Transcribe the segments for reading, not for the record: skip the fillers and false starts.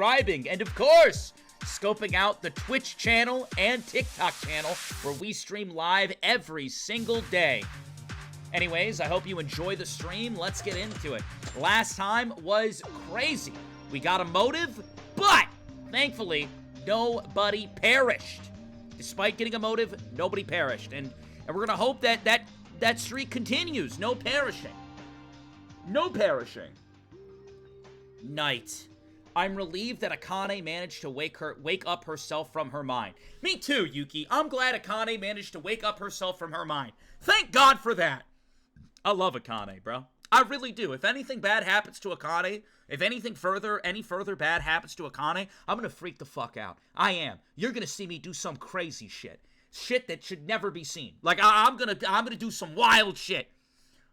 subscribing, and of course, scoping out the Twitch channel and TikTok channel where we stream live every single day. Anyways, I hope you enjoy the stream. Let's get into it. Last time was crazy. We got a motive, but thankfully, nobody perished. Despite getting a motive, nobody perished. And we're gonna hope that streak continues. No perishing. No perishing. Night. I'm relieved that Akane managed to wake up herself from her mind. Me too, Yuki. I'm glad Akane managed to wake up herself from her mind. Thank God for that. I love Akane, bro. I really do. If anything bad happens to Akane, if any further bad happens to Akane, I'm gonna freak the fuck out. I am. You're gonna see me do some crazy shit. Shit that should never be seen. Like, I'm gonna do some wild shit.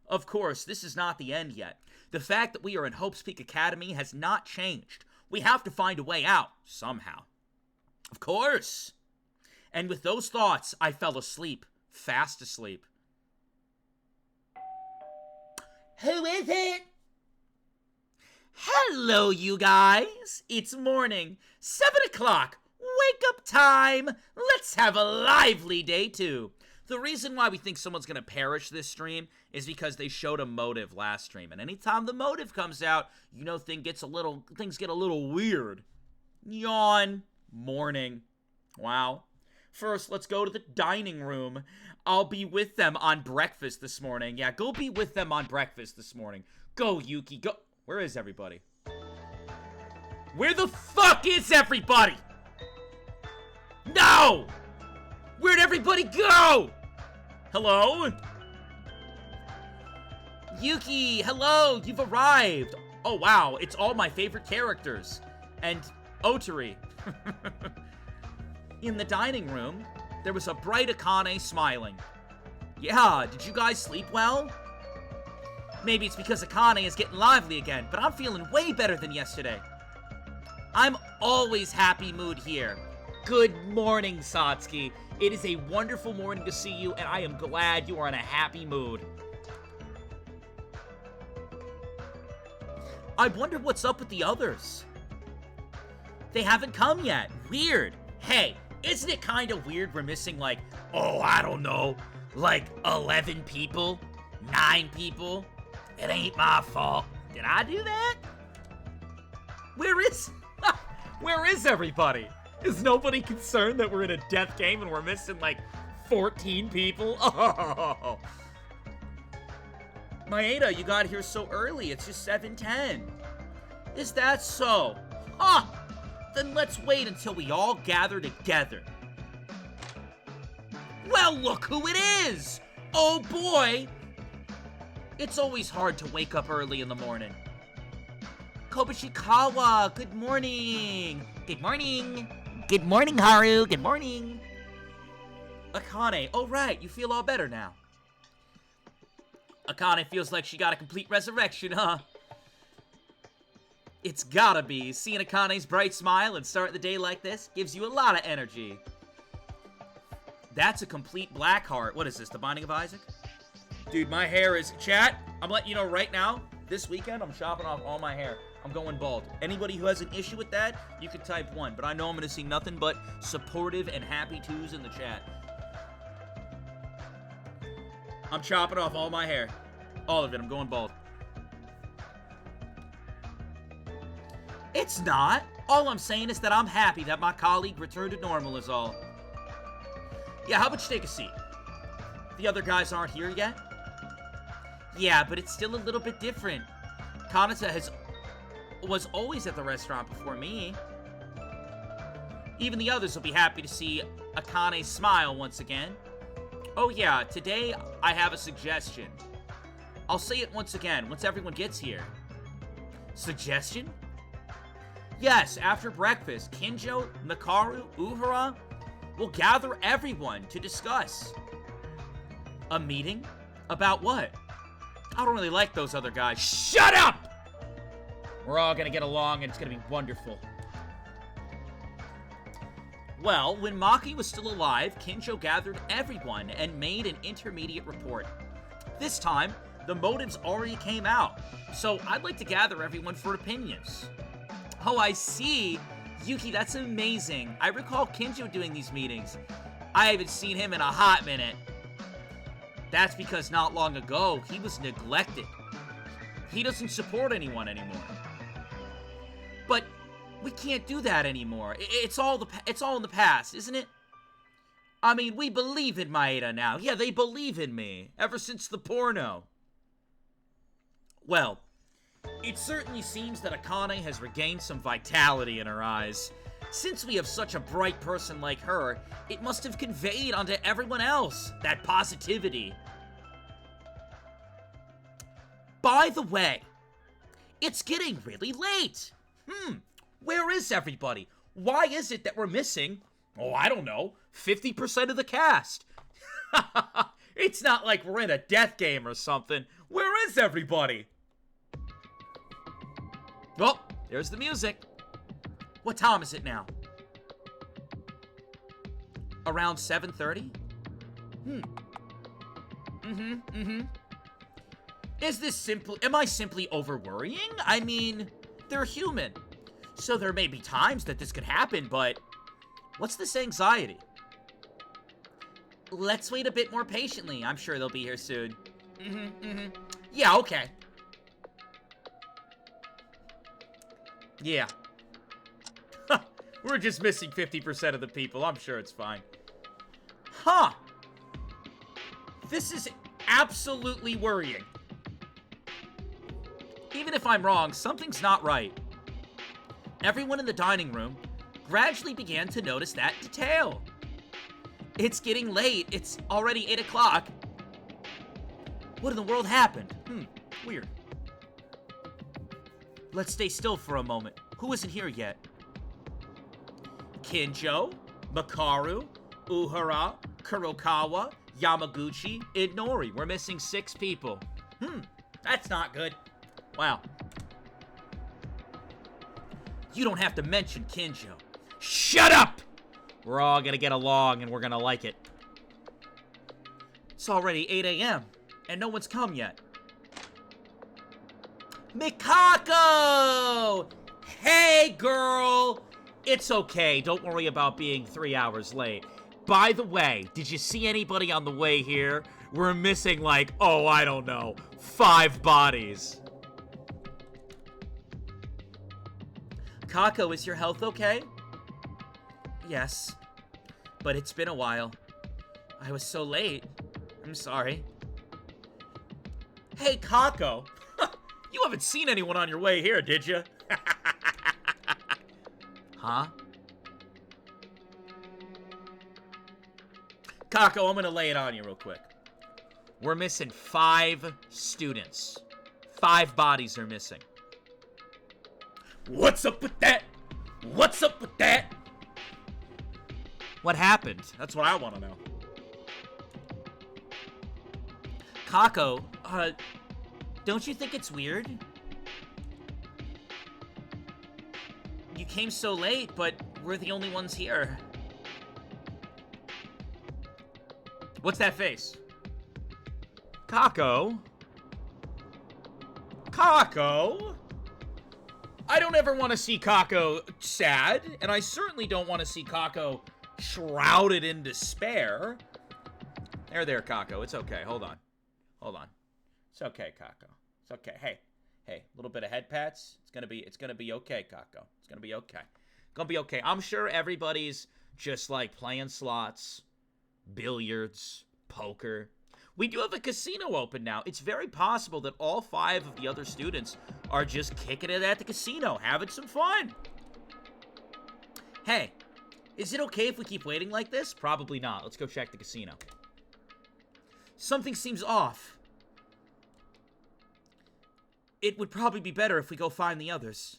Of course, this is not the end yet. The fact that we are in Hope's Peak Academy has not changed. We have to find a way out, somehow. Of course. And with those thoughts, I fell asleep. Fast asleep. Who is it? Hello, you guys. It's morning. 7 o'clock. Wake up time. Let's have a lively day, too. The reason why we think someone's going to perish this stream is because they showed a motive last stream. And anytime the motive comes out, you know things get a little weird. Yawn. Morning. Wow. First, let's go to the dining room. I'll be with them on breakfast this morning. Yeah, go be with them on breakfast this morning. Go, Yuki, go. Where is everybody? Where the fuck is everybody? No! Where'd everybody go? Hello? Yuki, hello, you've arrived. Oh, wow, it's all my favorite characters. And Otori. In the dining room, there was a bright Akane smiling. Yeah, did you guys sleep well? Maybe it's because Akane is getting lively again, but I'm feeling way better than yesterday. I'm always happy mood here. Good morning, Satsuki. It is a wonderful morning to see you, and I am glad you are in a happy mood. I wonder what's up with the others. They haven't come yet. Weird. Hey, isn't it kind of weird we're missing, like, oh, I don't know, like 11 people? 9 people? It ain't my fault. Did I do that? Where is everybody? Is nobody concerned that we're in a death game and we're missing, like, 14 people? Oh. Maeda, you got here so early. It's just 7:10. Is that so? Huh. Then let's wait until we all gather together. Well, look who it is! Oh boy! It's always hard to wake up early in the morning. Kobushikawa, good morning! Good morning! Good morning, Haru! Good morning! Akane, oh right, you feel all better now. Akane feels like she got a complete resurrection, huh? It's gotta be. Seeing Akane's bright smile and start the day like this gives you a lot of energy. That's a complete black heart. What is this, the Binding of Isaac? Dude, my hair is... Chat, I'm letting you know right now, this weekend, I'm chopping off all my hair. I'm going bald. Anybody who has an issue with that, you can type 1. But I know I'm going to see nothing but supportive and happy 2s in the chat. I'm chopping off all my hair. All of it. I'm going bald. It's not. All I'm saying is that I'm happy that my colleague returned to normal is all. Yeah, how about you take a seat? The other guys aren't here yet? Yeah, but it's still a little bit different. Kanata was always at the restaurant before me. Even the others will be happy to see Akane smile once again. Oh yeah, today I have a suggestion. I'll say it once again, once everyone gets here. Suggestion? Yes, after breakfast, Kinjo, Nakaru, Uhura will gather everyone to discuss. A meeting? About what? I don't really like those other guys. Shut up! We're all gonna get along and it's gonna be wonderful. Well, when Maki was still alive, Kinjo gathered everyone and made an intermediate report. This time, the motives already came out, so I'd like to gather everyone for opinions. Oh, I see. Yuki, that's amazing. I recall Kinjo doing these meetings. I haven't seen him in a hot minute. That's because not long ago, he was neglected. He doesn't support anyone anymore. But we can't do that anymore. It's all in the past, isn't it? I mean, we believe in Maeda now. Yeah, they believe in me. Ever since the porno. Well, it certainly seems that Akane has regained some vitality in her eyes. Since we have such a bright person like her, it must have conveyed onto everyone else, that positivity. By the way, it's getting really late. Where is everybody? Why is it that we're missing, oh, I don't know, 50% of the cast? It's not like we're in a death game or something. Where is everybody? Oh, there's the music. What time is it now? Around 7:30? Is this simply, am I simply over-worrying? I mean, they're human. So there may be times that this could happen, but what's this anxiety? Let's wait a bit more patiently. I'm sure they'll be here soon. Yeah, okay. Yeah. We're just missing 50% of the people. I'm sure it's fine. Huh. This is absolutely worrying. Even if I'm wrong, something's not right. Everyone in the dining room gradually began to notice that detail. It's getting late. It's already 8 o'clock. What in the world happened? Weird. Let's stay still for a moment. Who isn't here yet? Kinjo, Makaru, Uhura, Kurokawa, Yamaguchi, and Nori. We're missing 6 people. That's not good. Wow. You don't have to mention Kinjo. Shut up! We're all gonna get along and we're gonna like it. It's already 8 a.m. and no one's come yet. Mikako! Hey, girl! It's okay. Don't worry about being 3 hours late. By the way, did you see anybody on the way here? We're missing like, oh, I don't know, 5 bodies. Kako, is your health okay? Yes, but it's been a while. I was so late. I'm sorry. Hey, Kako. You haven't seen anyone on your way here, did you? Huh? Kako, I'm gonna lay it on you real quick. We're missing 5 students. 5 bodies are missing. What's up with that? What's up with that? What happened? That's what I want to know. Kako, don't you think it's weird? You came so late, but we're the only ones here. What's that face? Kako? Kako? I don't ever want to see Kako sad, and I certainly don't want to see Kako shrouded in despair. There, Kako. It's okay. Hold on. It's okay, Kako. It's okay. Hey, a little bit of head pats. It's gonna be okay, Kako. It's gonna be okay. I'm sure everybody's just like playing slots, billiards, poker. We do have a casino open now. It's very possible that all 5 of the other students are just kicking it at the casino, having some fun. Hey, is it okay if we keep waiting like this? Probably not. Let's go check the casino. Something seems off. It would probably be better if we go find the others.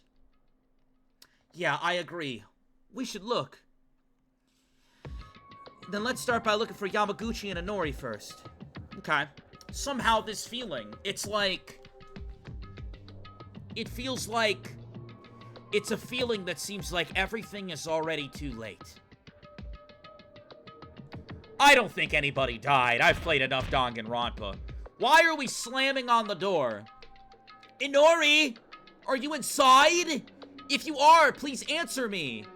Yeah, I agree. We should look. Then let's start by looking for Yamaguchi and Inori first. Okay. Somehow this feeling, it's like... It feels like... It's a feeling that seems like everything is already too late. I don't think anybody died. I've played enough Danganronpa. Why are we slamming on the door? Inori! Are you inside? If you are, please answer me.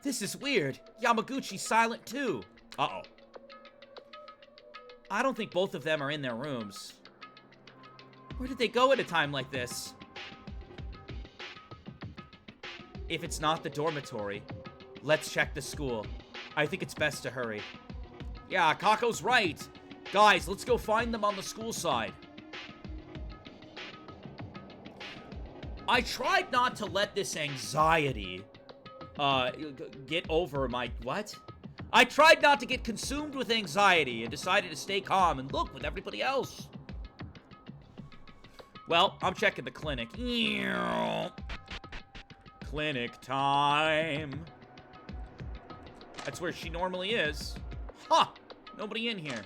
This is weird. Yamaguchi's silent too. Uh-oh. I don't think both of them are in their rooms. Where did they go at a time like this? If it's not the dormitory, let's check the school. I think it's best to hurry. Yeah, Kako's right. Guys, let's go find them on the school side. I tried not to let this anxiety, get over my... What? I tried not to get consumed with anxiety and decided to stay calm and look with everybody else. Well, I'm checking the clinic. Clinic time. That's where she normally is. Huh! Nobody in here.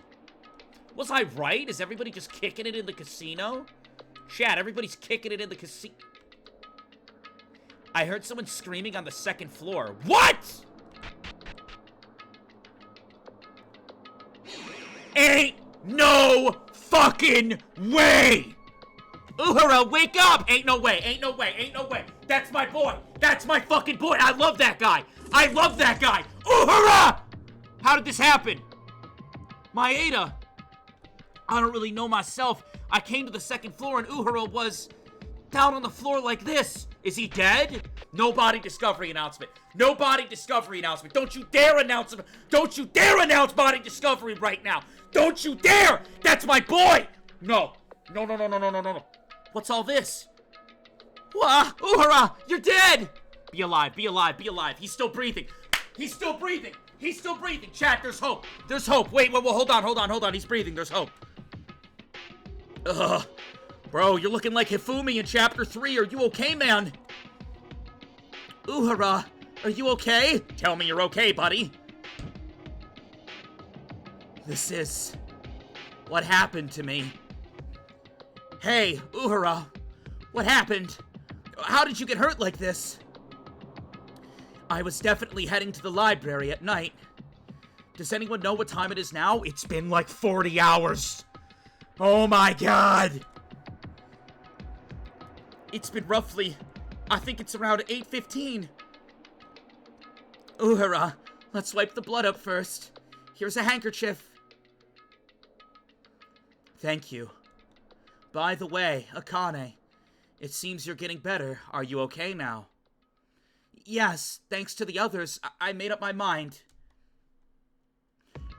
Was I right? Is everybody just kicking it in the casino? Chat, everybody's kicking it in the casino. I heard someone screaming on the second floor. What?! Ain't no fucking way! Uhura, wake up! Ain't no way, ain't no way, ain't no way. That's my boy. That's my fucking boy. I love that guy. I love that guy. Uhura! How did this happen? Maeda. I don't really know myself. I came to the second floor and Uhura was down on the floor like this. Is he dead? No body discovery announcement. No body discovery announcement. Don't you dare announce him. Don't you dare announce body discovery right now. Don't you dare! That's my boy! No. No, no, no, no, no, no, no, no. What's all this? Wah! Uhura! You're dead! Be alive, be alive, be alive. He's still breathing. He's still breathing. He's still breathing. Chat, there's hope. There's hope. Wait, hold on, hold on, hold on. He's breathing. There's hope. Ugh. Bro, you're looking like Hifumi in Chapter 3. Are you okay, man? Uhura, are you okay? Tell me you're okay, buddy. This is what happened to me. Hey, Uhura, what happened? How did you get hurt like this? I was definitely heading to the library at night. Does anyone know what time it is now? It's been like 40 hours. Oh my god. It's been roughly, I think it's around 8:15. Uhura, let's wipe the blood up first. Here's a handkerchief. Thank you. By the way, Akane, it seems you're getting better. Are you okay now? Yes, thanks to the others, I made up my mind.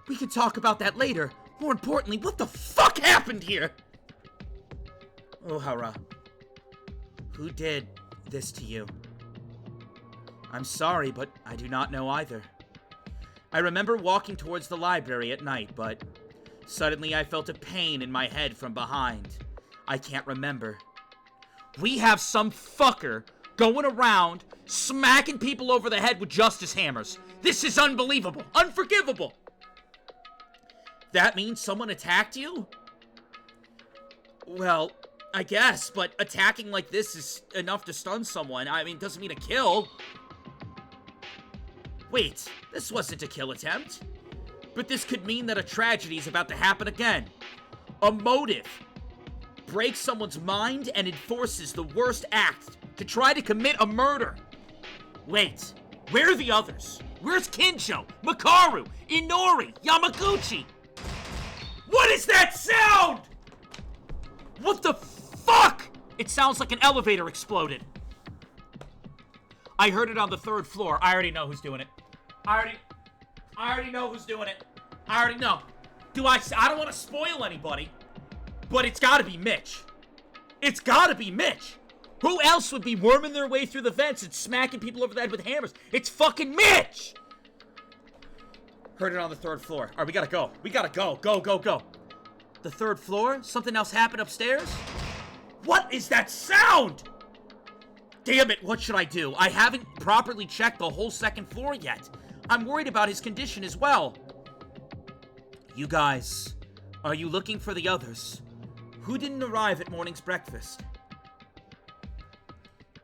We can talk about that later. More importantly, what the fuck happened here? Uhura, who did this to you? I'm sorry, but I do not know either. I remember walking towards the library at night, but suddenly I felt a pain in my head from behind. I can't remember. We have some fucker going around smacking people over the head with justice hammers. This is unbelievable. Unforgivable. That means someone attacked you? Well, I guess, but attacking like this is enough to stun someone. I mean, it doesn't mean a kill. Wait, this wasn't a kill attempt. But this could mean that a tragedy is about to happen again. A motive breaks someone's mind and enforces the worst act to try to commit a murder. Wait, where are the others? Where's Kinjo, Makaru, Inori, Yamaguchi? What is that sound? What the fuck? It sounds like an elevator exploded. I heard it on the 3rd floor. I already know who's doing it. I already know who's doing it. I already know. I don't want to spoil anybody, but it's gotta be Mitch. It's gotta be Mitch. Who else would be worming their way through the vents and smacking people over the head with hammers? It's fucking Mitch! Heard it on the 3rd floor. Alright, we gotta go. We gotta go. Go, go, go. The 3rd floor? Something else happened upstairs? What is that sound? Damn it, what should I do? I haven't properly checked the whole 2nd floor yet. I'm worried about his condition as well. You guys, are you looking for the others? Who didn't arrive at morning's breakfast?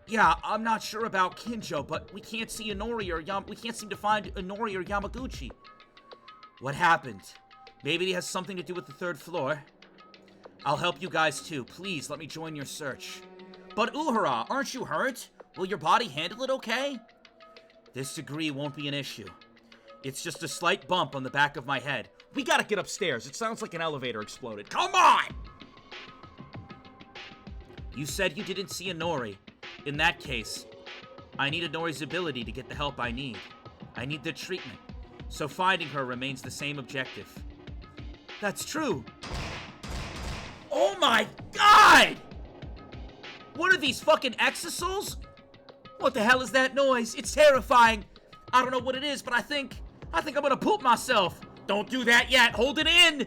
Yeah, I'm not sure about Kinjo, but we can't see Inori or we can't seem to find Inori or Yamaguchi. What happened? Maybe it has something to do with the 3rd floor. I'll help you guys too. Please, let me join your search. But Uhura, aren't you hurt? Will your body handle it okay? This degree won't be an issue. It's just a slight bump on the back of my head. We gotta get upstairs. It sounds like an elevator exploded. Come on! You said you didn't see Inori. In that case, I need Inori's ability to get the help I need. I need the treatment. So finding her remains the same objective. That's true. Oh my god! What are these fucking exosols? What the hell is that noise? It's terrifying. I don't know what it is, but I think I'm gonna poop myself. Don't do that yet. Hold it in.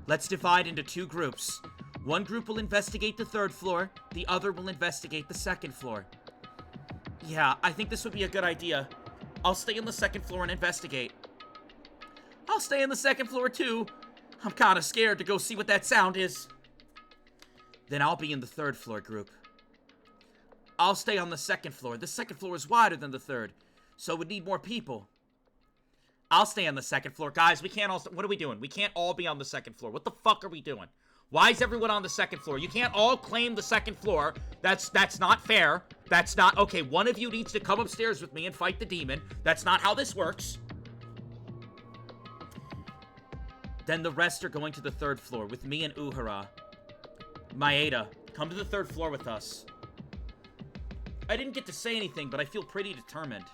Let's divide into 2 groups. One group will investigate the 3rd floor. The other will investigate the 2nd floor. Yeah, I think this would be a good idea. I'll stay on the 2nd floor and investigate. I'll stay on the 2nd floor too. I'm kind of scared to go see what that sound is. Then I'll be in the 3rd floor group. I'll stay on the 2nd floor. The 2nd floor is wider than the 3rd, so it would need more people. I'll stay on the 2nd floor. Guys, we can't all... What are we doing? We can't all be on the 2nd floor. What the fuck are we doing? Why is everyone on the 2nd floor? You can't all claim the 2nd floor. That's not fair. That's not... Okay, one of you needs to come upstairs with me and fight the demon. That's not how this works. Then the rest are going to the 3rd floor with me and Uhura. Maeda, come to the 3rd floor with us. I didn't get to say anything, but I feel pretty determined.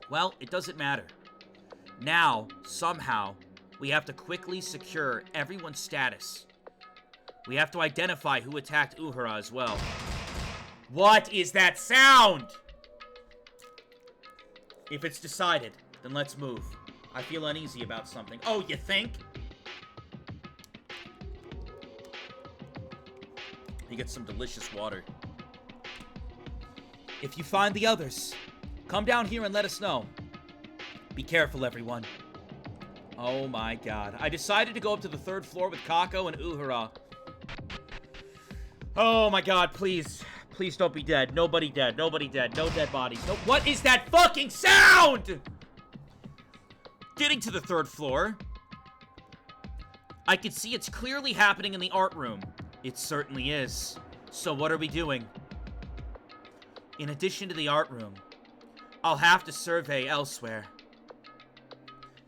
Well, it doesn't matter. Now, somehow, we have to quickly secure everyone's status. We have to identify who attacked Uhura as well. What is that sound? If it's decided, then let's move. I feel uneasy about something. Oh, you think? You get some delicious water. If you find the others, come down here and let us know. Be careful, everyone. Oh my god. I decided to go up to the 3rd floor with Kako and Uhura. Oh my god, please. Please don't be dead. Nobody dead. Nobody dead. No dead bodies. No. What is that fucking sound? Getting to the 3rd floor. I can see it's clearly happening in the art room. It certainly is. So what are we doing? In addition to the art room, I'll have to survey elsewhere.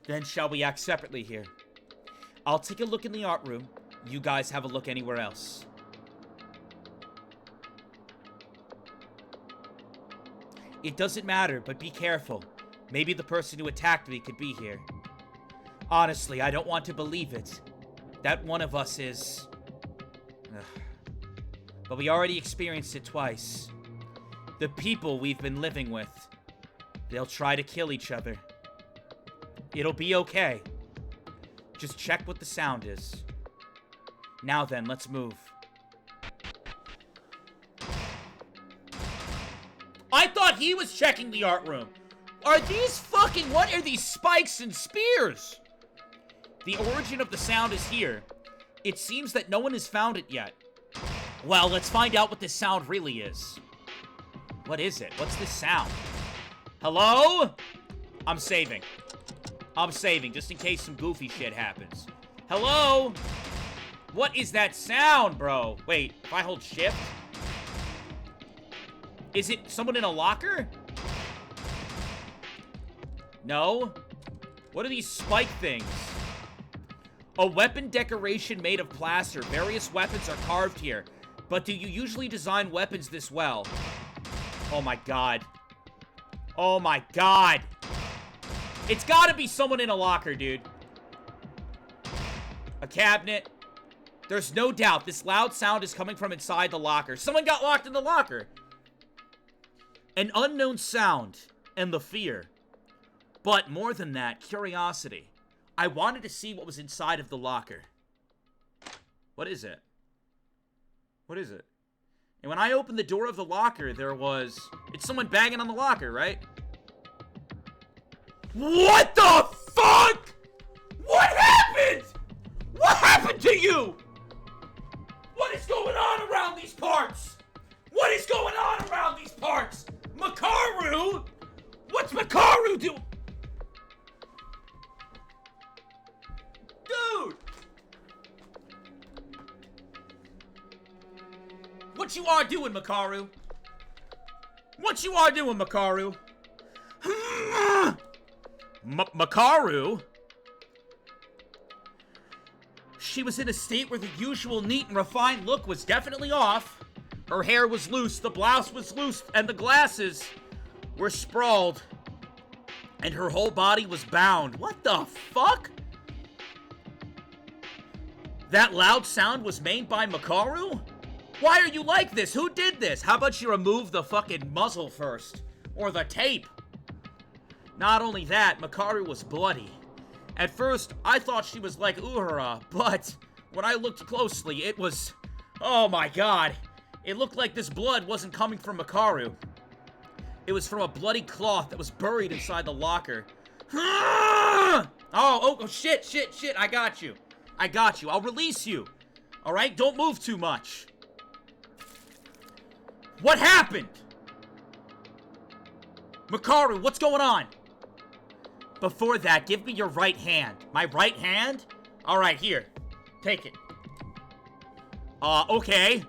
Then shall we act separately here? I'll take a look in the art room. You guys have a look anywhere else. It doesn't matter, but be careful. Maybe the person who attacked me could be here. Honestly, I don't want to believe it. That one of us is... Ugh. But we already experienced it twice. The people we've been living with. They'll try to kill each other. It'll be okay. Just check what the sound is. Now then, let's move. I thought he was checking the art room. Are these fucking... What are these spikes and spears? The origin of the sound is here. It seems that no one has found it yet. Well, let's find out what this sound really is. What is it? What's this sound? Hello? I'm saving. I'm saving, just in case some goofy shit happens. Hello? What is that sound, bro? Wait, if I hold shift? Is it someone in a locker? No? What are these spike things? A weapon decoration made of plaster. Various weapons are carved here. But do you usually design weapons this well? Oh my god. Oh my god. It's gotta be someone in a locker, dude. A cabinet. There's no doubt this loud sound is coming from inside the locker. Someone got locked in the locker. An unknown sound and the fear. But more than that, curiosity. I wanted to see what was inside of the locker. What is it? What is it? And when I opened the door of the locker, there was... It's someone banging on the locker, right? What the fuck? What happened? What happened to you? What is going on around these parts? What is going on around these parts? Makaru? What's Makaru do? Dude! What you are doing, Makaru? What you are doing, Makaru? Makaru? She was in a state where the usual neat and refined look was definitely off. Her hair was loose, the blouse was loose, and the glasses were sprawled. And her whole body was bound. What the fuck? That loud sound was made by Makaru? Why are you like this? Who did this? How about you remove the fucking muzzle first? Or the tape? Not only that, Makaru was bloody. At first, I thought she was like Uhura, but when I looked closely, it was... Oh my god. It looked like this blood wasn't coming from Makaru. It was from a bloody cloth that was buried inside the locker. Oh, shit, I got you. I'll release you. Alright, don't move too much. What happened? Makaru, what's going on? Before that, give me your right hand. My right hand? Alright, here. Take it. Okay.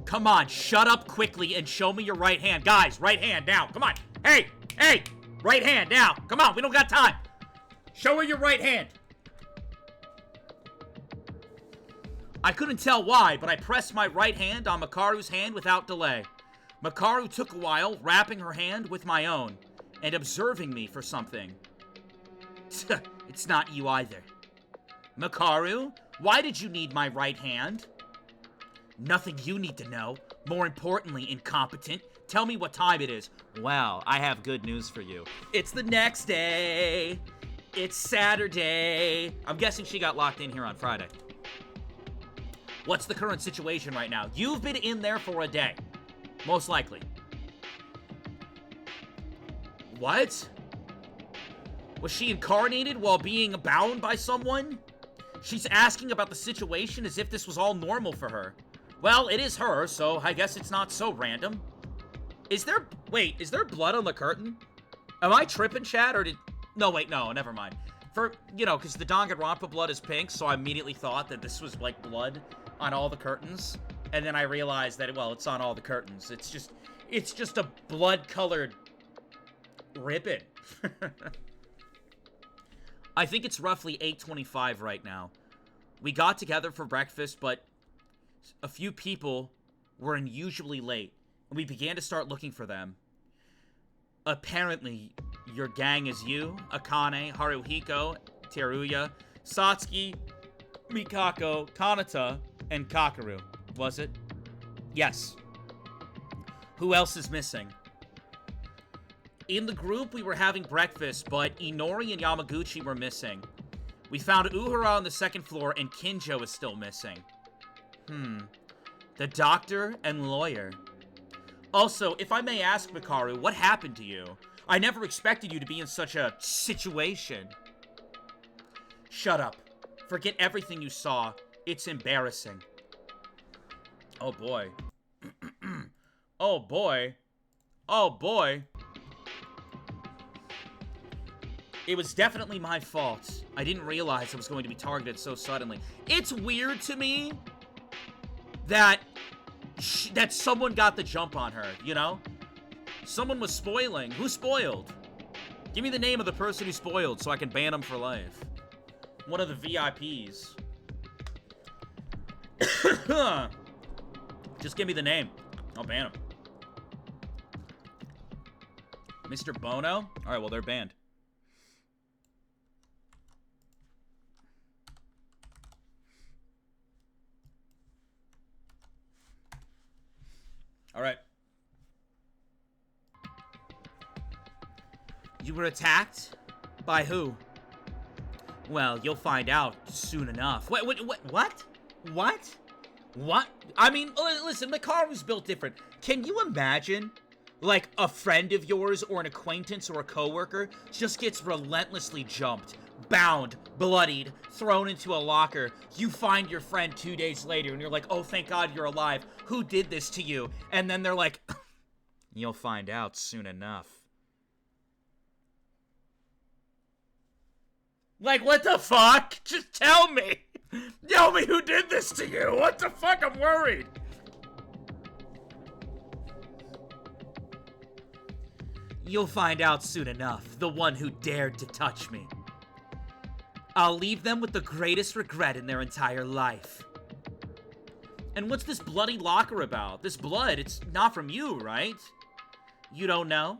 Come on, shut up quickly and show me your right hand. Guys, right hand, now. Come on. Hey! Right hand, now. Come on, we don't got time. Show her your right hand. I couldn't tell why, but I pressed my right hand on Makaru's hand without delay. Makaru took a while, wrapping her hand with my own, and observing me for something. It's not you either. Makaru, why did you need my right hand? Nothing you need to know. More importantly, incompetent, tell me what time it is. Well, I have good news for you. It's the next day. It's Saturday. I'm guessing she got locked in here on Friday. What's the current situation right now? You've been in there for a day. Most likely. What? Was she incarnated while being bound by someone? She's asking about the situation as if this was all normal for her. Well, it is her, so I guess it's not so random. Is there blood on the curtain? Am I tripping, chat, or did... No, wait, no, never mind. For, because the Danganronpa blood is pink, so I immediately thought that this was, like, blood on all the curtains. And then I realized that, well, it's on all the curtains. It's just a blood-colored ribbon. I think it's roughly 8:25 right now. We got together for breakfast, but a few people were unusually late, and we began to start looking for them. Apparently, your gang is you, Akane, Haruhiko, Teruya, Satsuki, Mikako, Kanata, and Kakeru. Was it? Yes. Who else is missing? In the group, we were having breakfast, but Inori and Yamaguchi were missing. We found Uhura on the second floor, and Kinjo is still missing. The doctor and lawyer. Also, if I may ask, Makaru, what happened to you? I never expected you to be in such a situation. Shut up. Forget everything you saw. It's embarrassing. Oh boy. Oh boy. Oh boy. It was definitely my fault. I didn't realize I was going to be targeted so suddenly. It's weird to me that someone got the jump on her, you know? Someone was spoiling. Who spoiled? Give me the name of the person who spoiled so I can ban them for life. One of the VIPs. Just give me the name. I'll ban him. Mr. Bono? Alright, well, they're banned. Alright. You were attacked? By who? Well, you'll find out soon enough. What? What? I mean, listen, Makaru's built different. Can you imagine, like, a friend of yours or an acquaintance or a coworker just gets relentlessly jumped, bound, bloodied, thrown into a locker. You find your friend 2 days later and you're like, oh, thank God you're alive. Who did this to you? And then they're like, you'll find out soon enough. Like, what the fuck? Just tell me. Tell me who did this to you. What the fuck? I'm worried. You'll find out soon enough, the one who dared to touch me. I'll leave them with the greatest regret in their entire life. And what's this bloody locker about? This blood, it's not from you, right? You don't know?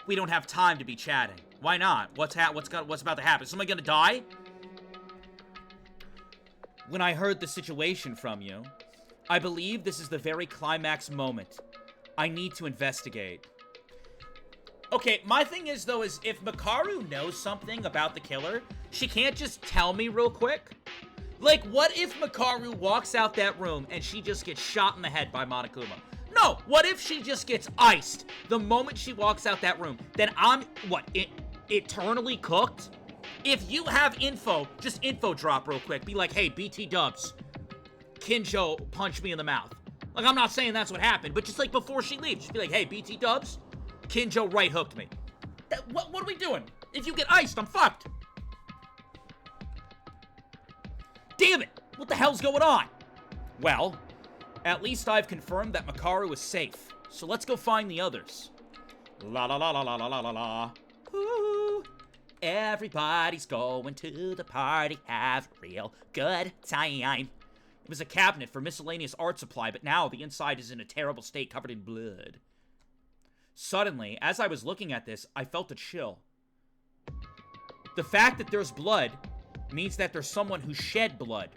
We don't have time to be chatting. Why not? What's about to happen? Is somebody gonna die? When I heard the situation from you, I believe this is the very climax moment. I need to investigate. Okay, my thing is, though, is if Makaru knows something about the killer, she can't just tell me real quick. Like, what if Makaru walks out that room and she just gets shot in the head by Monokuma? No, what if she just gets iced the moment she walks out that room? Then I'm, eternally cooked? If you have info, just info drop real quick. Be like, hey, BT dubs, Kinjo punched me in the mouth. Like, I'm not saying that's what happened, but just like before she leaves, just be like, hey, BT dubs, Kinjo right hooked me. What are we doing? If you get iced, I'm fucked. Damn it! What the hell's going on? Well, at least I've confirmed that Makaru is safe. So let's go find the others. La la la la la la la la la. Ooh. Everybody's going to the party, have a real good time. It was a cabinet for miscellaneous art supply, but now the inside is in a terrible state, covered in blood. Suddenly, as I was looking at this, I felt a chill. The fact that there's blood means that there's someone who shed blood.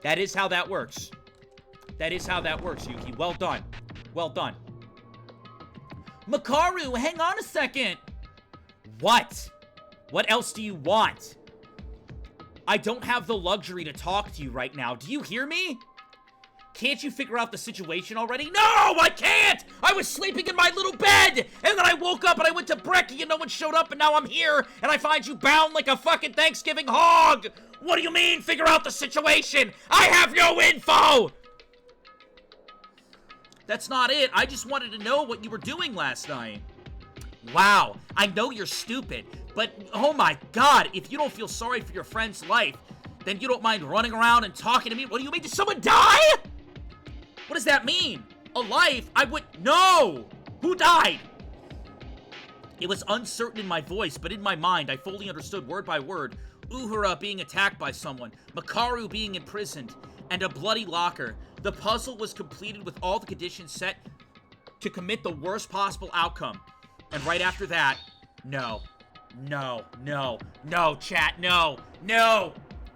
That is how that works. That is how that works, Yuki. Well done. Well done. Makaru, hang on a second. What? What else do you want? I don't have the luxury to talk to you right now. Do you hear me? Can't you figure out the situation already? No, I can't! I was sleeping in my little bed! And then I woke up and I went to Brekkie and no one showed up and now I'm here and I find you bound like a fucking Thanksgiving hog! What do you mean, figure out the situation? I have no info! That's not it. I just wanted to know what you were doing last night. Wow, I know you're stupid, but oh my god, if you don't feel sorry for your friend's life, then you don't mind running around and talking to me. What do you mean? Did someone die? What does that mean? A life? I would... No! Who died? It was uncertain in my voice, but in my mind, I fully understood word by word. Uhura being attacked by someone, Makaru being imprisoned, and a bloody locker. The puzzle was completed with all the conditions set to commit the worst possible outcome. And right after that, no. No, no, no, chat, no, no!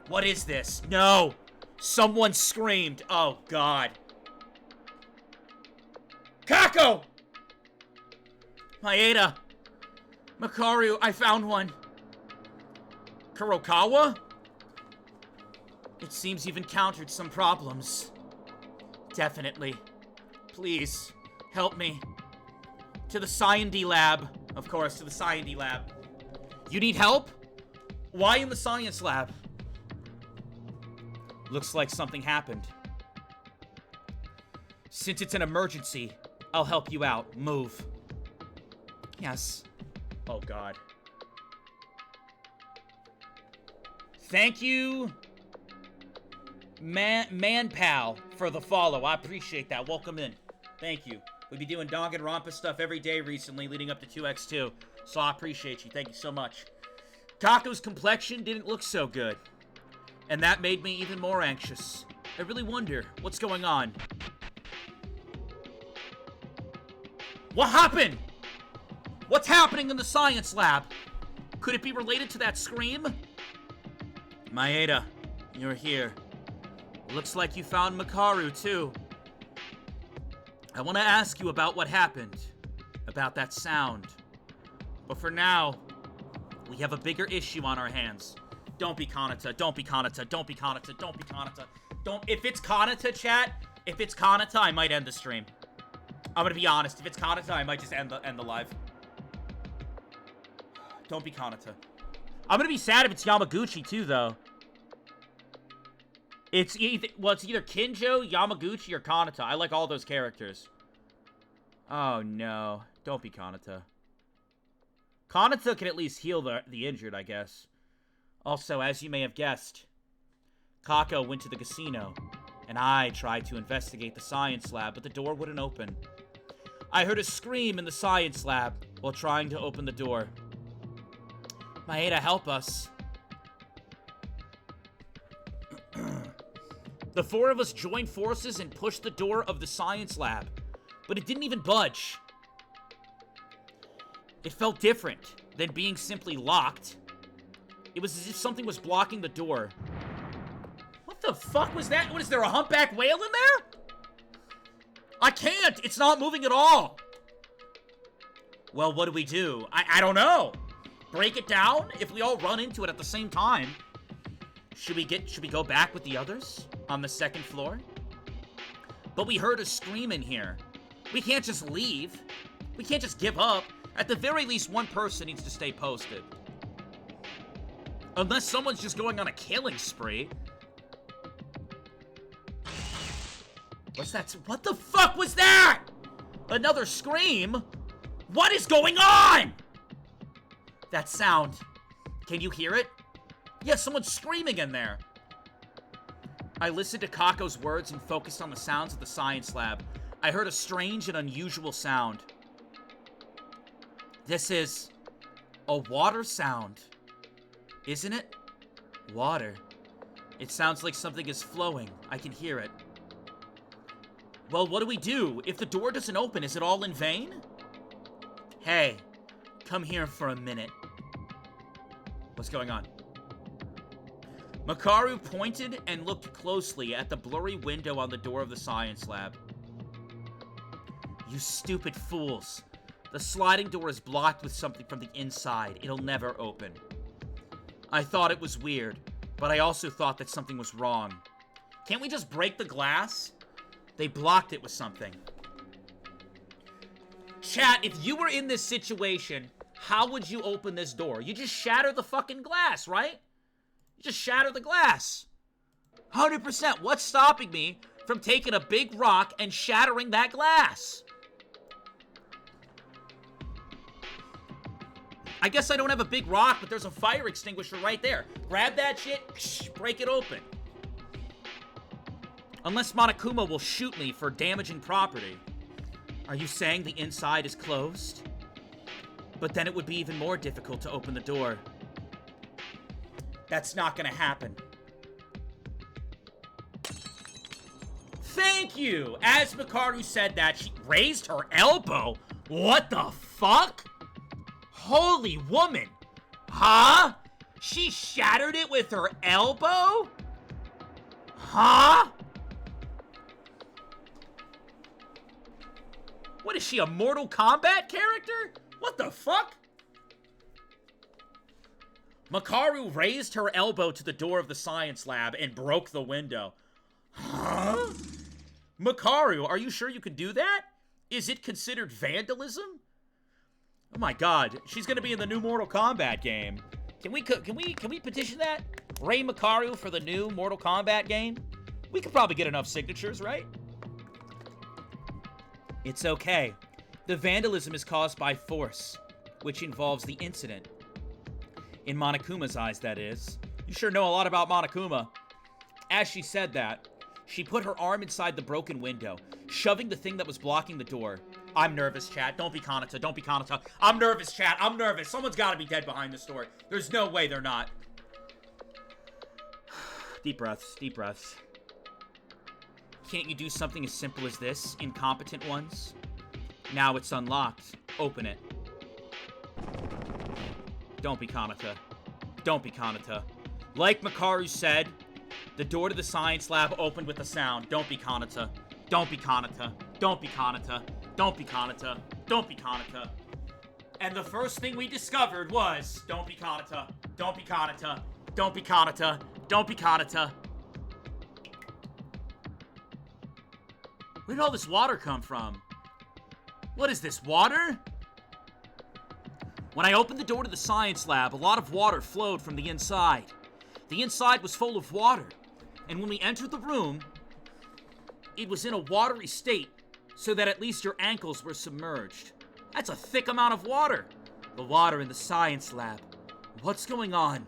What is this? No! Someone screamed. Oh, God. Kako! Maeda! Makaru, I found one. Kurokawa? It seems you've encountered some problems. Definitely. Please, help me. To the VodkaSunnyD lab. Of course, to the VodkaSunnyD lab. You need help? Why in the science lab? Looks like something happened. Since it's an emergency, I'll help you out. Move. Yes. Oh, God. Thank you, Manpal, for the follow. I appreciate that. Welcome in. Thank you. We've been doing Danganronpa stuff every day recently, leading up to 2x2. So I appreciate you. Thank you so much. Taco's complexion didn't look so good. And that made me even more anxious. I really wonder what's going on. What happened? What's happening in the science lab? Could it be related to that scream? Maeda, you're here. Looks like you found Makaru, too. I want to ask you about what happened. About that sound. But for now, we have a bigger issue on our hands. Don't be Kanata. Don't be Kanata. Don't be Kanata. Don't be Kanata. Don't. If it's Kanata, chat, if it's Kanata, I might end the stream. I'm gonna be honest. If it's Kanata, I might just end the live. Don't be Kanata. I'm gonna be sad if it's Yamaguchi too, though. It's either Kinjo, Yamaguchi, or Kanata. I like all those characters. Oh no! Don't be Kanata. Kanata can at least heal the injured, I guess. Also, as you may have guessed, Kako went to the casino, and I tried to investigate the science lab, but the door wouldn't open. I heard a scream in the science lab, while trying to open the door. Maeda, help us. The four of us joined forces and pushed the door of the science lab, but it didn't even budge. It felt different than being simply locked. It was as if something was blocking the door. What the fuck was that? What, is there a humpback whale in there? I can't! It's not moving at all! Well, what do? I don't know. Break it down? If we all run into it at the same time. Should we go back with the others? On the second floor? But we heard a scream in here. We can't just leave. We can't just give up. At the very least, one person needs to stay posted. Unless someone's just going on a killing spree. What's that? What the fuck was that? Another scream? What is going on? That sound. Can you hear it? Yeah, someone's screaming in there. I listened to Kako's words and focused on the sounds of the science lab. I heard a strange and unusual sound. This is a water sound, isn't it? Water. It sounds like something is flowing. I can hear it. Well, what do? If the door doesn't open, is it all in vain? Hey, come here for a minute. What's going on? Makaru pointed and looked closely at the blurry window on the door of the science lab. You stupid fools. The sliding door is blocked with something from the inside. It'll never open. I thought it was weird, but I also thought that something was wrong. Can't we just break the glass? They blocked it with something. Chat, if you were in this situation, how would you open this door? You just shatter the fucking glass, right? You just shatter the glass. 100%. What's stopping me from taking a big rock and shattering that glass? I guess I don't have a big rock, but there's a fire extinguisher right there. Grab that shit, break it open. Unless Monokuma will shoot me for damaging property. Are you saying the inside is closed? But then it would be even more difficult to open the door. That's not gonna happen. Thank you! As Makaru said that, she raised her elbow? What the fuck? Holy woman! Huh? She shattered it with her elbow? Huh? What is she, a Mortal Kombat character? What the fuck? Makaru raised her elbow to the door of the science lab and broke the window. Huh? Makaru, are you sure you can do that? Is it considered vandalism? Oh my god, she's gonna be in the new Mortal Kombat game. Can we petition that? Ray Makaru for the new Mortal Kombat game? We could probably get enough signatures, right? It's okay. The vandalism is caused by force, which involves the incident. In Monokuma's eyes, that is. You sure know a lot about Monokuma. As she said that, she put her arm inside the broken window, shoving the thing that was blocking the door. I'm nervous, chat. Don't be Kanata. Don't be Kanata. I'm nervous, chat. I'm nervous. Someone's got to be dead behind this door. There's no way they're not. Deep breaths. Deep breaths. Can't you do something as simple as this, incompetent ones? Now it's unlocked. Open it. Don't be Kanata. Don't be Kanata. Like Makaru said, the door to the science lab opened with a sound. Don't be Kanata. Don't be Kanata. Don't be Kanata. Don't be Kanata. Don't be Kanata. And the first thing we discovered was, don't be Kanata. Don't be Kanata. Don't be Kanata. Don't be Kanata. Where did all this water come from? What is this, water? When I opened the door to the science lab, a lot of water flowed from the inside. The inside was full of water, and when we entered the room, it was in a watery state, so that at least your ankles were submerged. That's a thick amount of water. The water in the science lab. What's going on?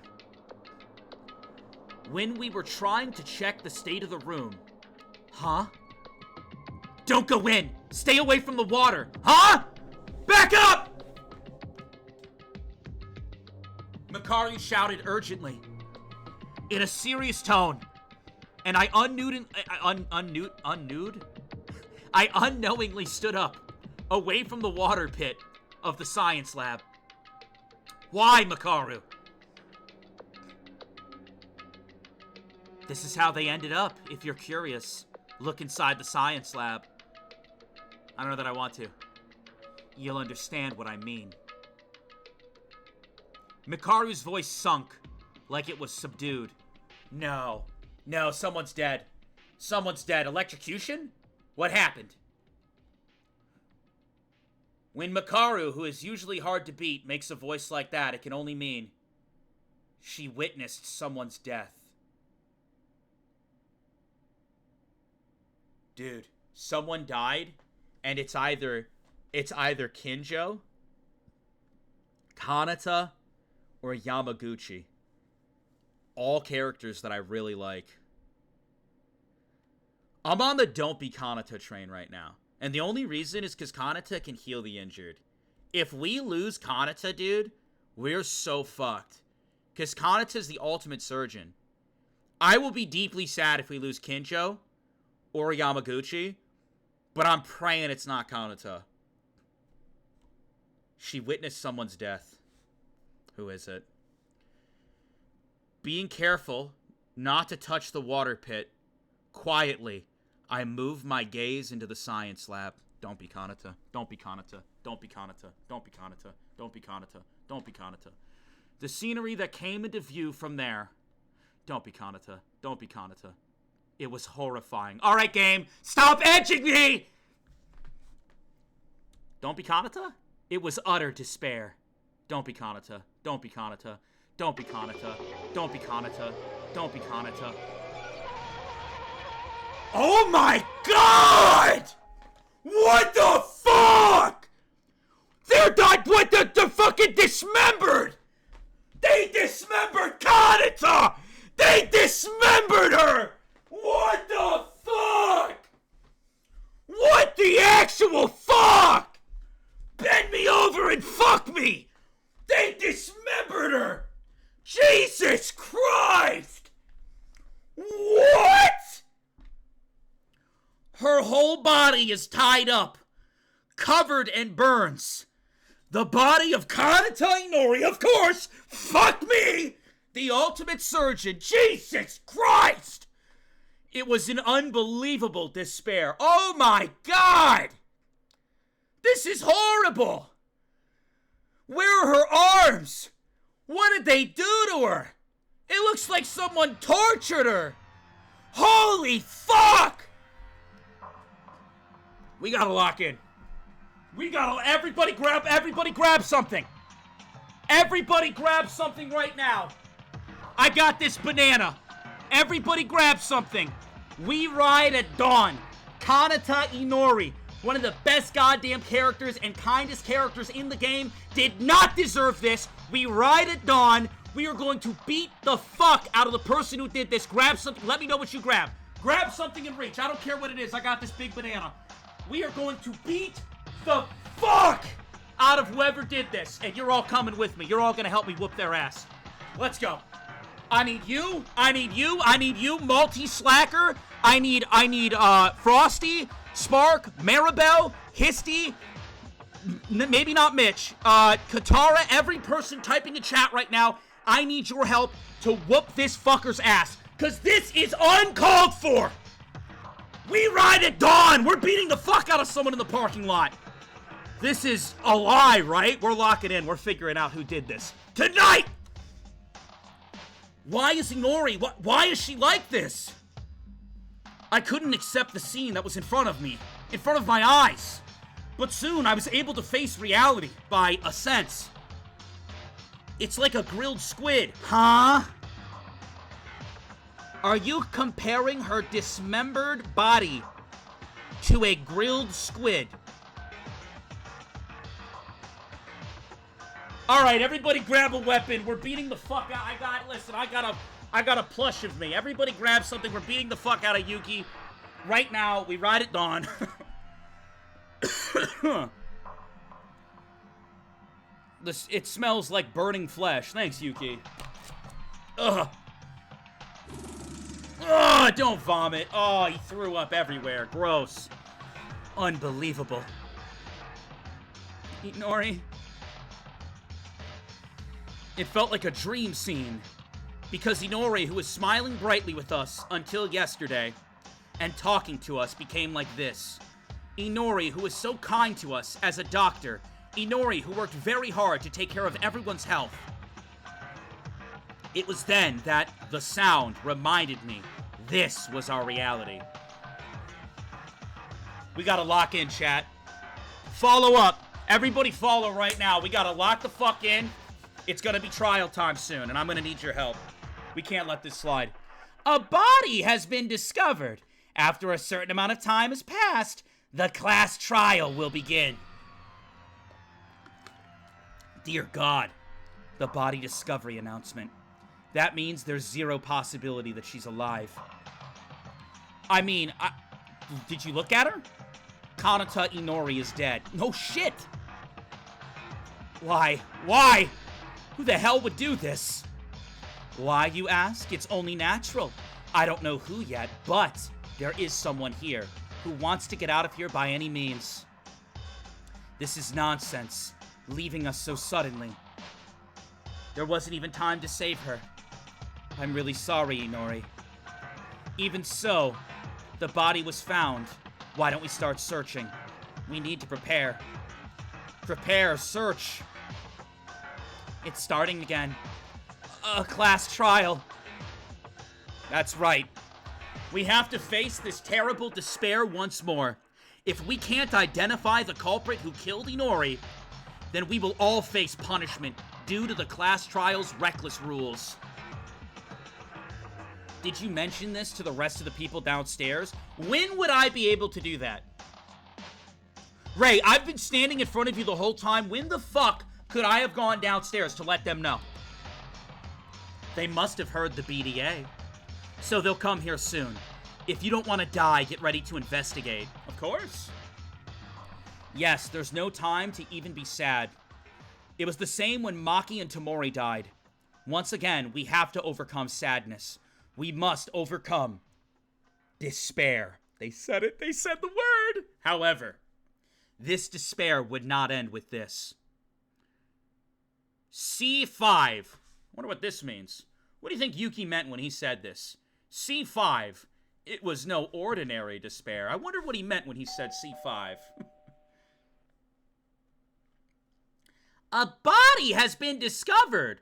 When we were trying to check the state of the room. Huh? Don't go in! Stay away from the water! Huh? Back up! Makaru shouted urgently, in a serious tone, and I unknowingly stood up, away from the water pit of the science lab. Why, Makaru? This is how they ended up, if you're curious. Look inside the science lab. I don't know that I want to. You'll understand what I mean. Mikaru's voice sunk, like it was subdued. No, someone's dead. Someone's dead. Electrocution? What happened? When Makaru, who is usually hard to beat, makes a voice like that, it can only mean she witnessed someone's death. Dude, someone died, and it's either Kinjo, Kanata, or Yamaguchi. All characters that I really like. I'm on the don't be Kanata train right now. And the only reason is because Kanata can heal the injured. If we lose Kanata, dude, we're so fucked. Because Kanata's the ultimate surgeon. I will be deeply sad if we lose Kinjo or Yamaguchi, but I'm praying it's not Kanata. She witnessed someone's death. Who is it? Being careful not to touch the water pit, quietly, I move my gaze into the science lab. Don't be Kanata. Don't be Kanata. Don't be Kanata. Don't be Kanata. Don't be Kanata. Don't be Kanata. The scenery that came into view from there. Don't be Kanata. Don't be Kanata. It was horrifying. All right, game. Stop edging me! Don't be Kanata? It was utter despair. Don't be Kanata. Don't be Kanata. Don't be Kanata. Don't be Kanata. Don't be Kanata. Oh my god! What the fuck? They're not what they're fucking dismembered! They dismembered Kanata! They dismembered her! What the fuck? What the actual fuck? Bend me over and fuck me! They dismembered her! Jesus Christ! What? Her whole body is tied up, covered in burns. The body of Kanata Inori, of course! Fuck me! The ultimate surgeon, Jesus Christ! It was an unbelievable despair. Oh my god! This is horrible! Where are her arms? What did they do to her? It looks like someone tortured her! Holy fuck! We gotta lock in. Everybody grab something! Everybody grab something right now! I got this banana! Everybody grab something! We ride at dawn! Kanata Inori, one of the best goddamn characters and kindest characters in the game, did not deserve this. We ride at dawn. We are going to beat the fuck out of the person who did this. Grab something. Let me know what you grab. Grab something and reach. I don't care what it is. I got this big banana. We are going to beat the fuck out of whoever did this. And you're all coming with me. You're all going to help me whoop their ass. Let's go. I need you, Multi-Slacker. I need Frosty, Spark, Maribel, Histy, maybe not Mitch, Katara, every person typing in chat right now, I need your help to whoop this fucker's ass, because this is uncalled for. We ride at dawn. We're beating the fuck out of someone in the parking lot. This is a lie, right? We're locking in. We're figuring out who did this. Tonight! Why is Inori? Why is she like this? I couldn't accept the scene that was in front of me, in front of my eyes. But soon I was able to face reality by a sense. It's like a grilled squid. Huh? Are you comparing her dismembered body to a grilled squid? Alright, everybody grab a weapon. We're beating the fuck out. I got a plush of me. Everybody grab something. We're beating the fuck out of Yuki. Right now, we ride at dawn. It smells like burning flesh. Thanks, Yuki. Ugh. Ugh, don't vomit. Oh, he threw up everywhere. Gross. Unbelievable. Inori. It felt like a dream scene. Because Inori, who was smiling brightly with us until yesterday, and talking to us, became like this. Inori, who was so kind to us as a doctor. Inori, who worked very hard to take care of everyone's health. It was then that the sound reminded me this was our reality. We gotta lock in, chat. Follow up. Everybody follow right now. We gotta lock the fuck in. It's gonna be trial time soon, and I'm gonna need your help. We can't let this slide. A body has been discovered. After a certain amount of time has passed, the class trial will begin. Dear God. The body discovery announcement. That means there's zero possibility that she's alive. I mean, did you look at her? Kanata Inori is dead. No shit! Why? Why? Who the hell would do this? Why, you ask? It's only natural. I don't know who yet, but there is someone here who wants to get out of here by any means. This is nonsense, leaving us so suddenly. There wasn't even time to save her. I'm really sorry, Inori. Even so, the body was found. Why don't we start searching? We need to prepare. Prepare, search. It's starting again. A class trial. That's right. We have to face this terrible despair once more. If we can't identify the culprit who killed Inori, then we will all face punishment due to the class trial's reckless rules. Did you mention this to the rest of the people downstairs? When would I be able to do that? Ray, I've been standing in front of you the whole time. When the fuck could I have gone downstairs to let them know? They must have heard the BDA. So they'll come here soon. If you don't want to die, get ready to investigate. Of course. Yes, there's no time to even be sad. It was the same when Maki and Tamori died. Once again, we have to overcome sadness. We must overcome despair. They said it. They said the word. However, this despair would not end with this. C5. Wonder what this means. What do you think Yuki meant when he said this? C5. It was no ordinary despair. I wonder what he meant when he said C5. A body has been discovered.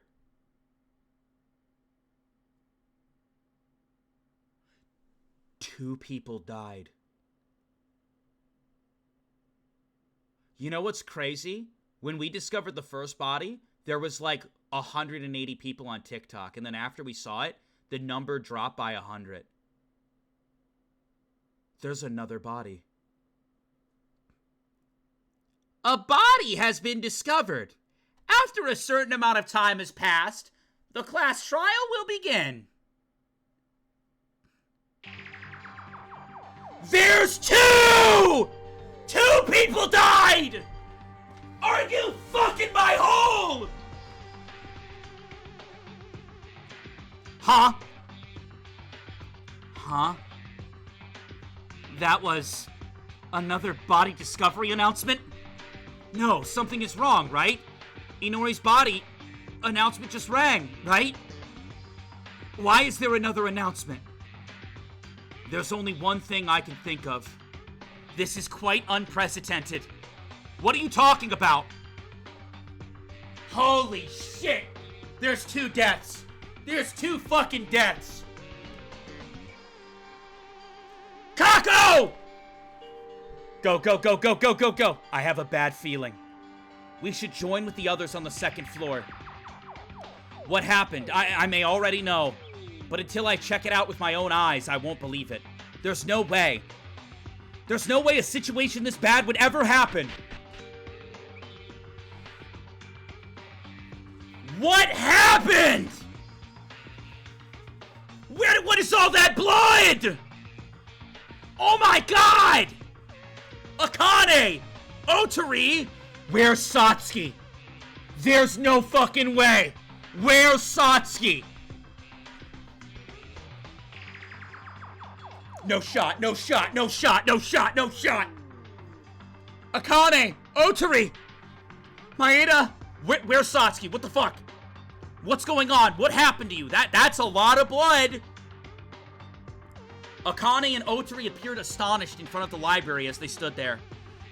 Two people died. You know what's crazy? When we discovered the first body, there was like 180 people on TikTok. And then after we saw it, the number dropped by 100. There's another body. A body has been discovered. After a certain amount of time has passed, the class trial will begin. There's two! Two people died! Are you fucking my hole? Huh? Huh? That was another body discovery announcement? No, something is wrong, right? Inori's body announcement just rang, right? Why is there another announcement? There's only one thing I can think of. This is quite unprecedented. What are you talking about? Holy shit! There's two deaths! There's two fucking deaths! Kako! Go, go, go, go, go, go, go! I have a bad feeling. We should join with the others on the second floor. What happened? I may already know. But until I check it out with my own eyes, I won't believe it. There's no way. There's no way a situation this bad would ever happen. What happened? What is all that blood? Oh my god! Akane! Otori! Where's Satsuki? There's no fucking way! Where's Satsuki? No shot, no shot, no shot, no shot, no shot! Akane! Otori! Maeda! Where's Satsuki? What the fuck? What's going on? What happened to you? That's a lot of blood! Akane and Otori appeared astonished in front of the library as they stood there.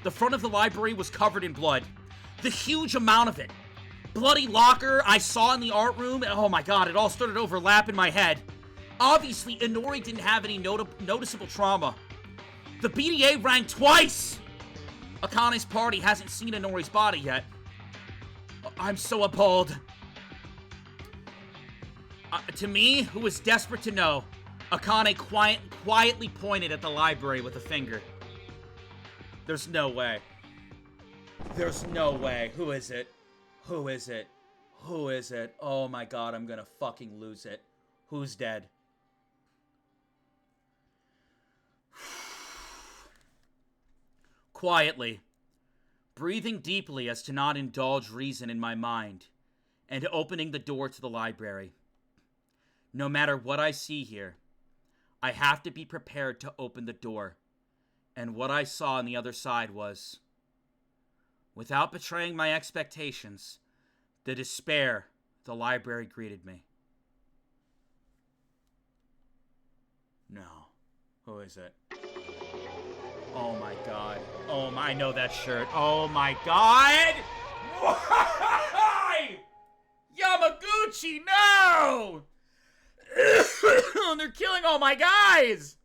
The front of the library was covered in blood. The huge amount of it. Bloody locker I saw in the art room, and oh my god, it all started to overlap in my head. Obviously, Inori didn't have any noticeable trauma. The BDA rang twice! Akane's party hasn't seen Inori's body yet. I'm so appalled. To me, who was desperate to know, Akane quietly pointed at the library with a finger. There's no way. There's no way. Who is it? Who is it? Who is it? Oh my god, I'm gonna fucking lose it. Who's dead? Quietly, breathing deeply as to not indulge reason in my mind, and opening the door to the library. No matter what I see here, I have to be prepared to open the door. And what I saw on the other side was, without betraying my expectations, the despair the library greeted me. No. Who is it? Oh my god. Oh my, I know that shirt. Oh my god! Why? Yamaguchi, no! They're killing all my guys!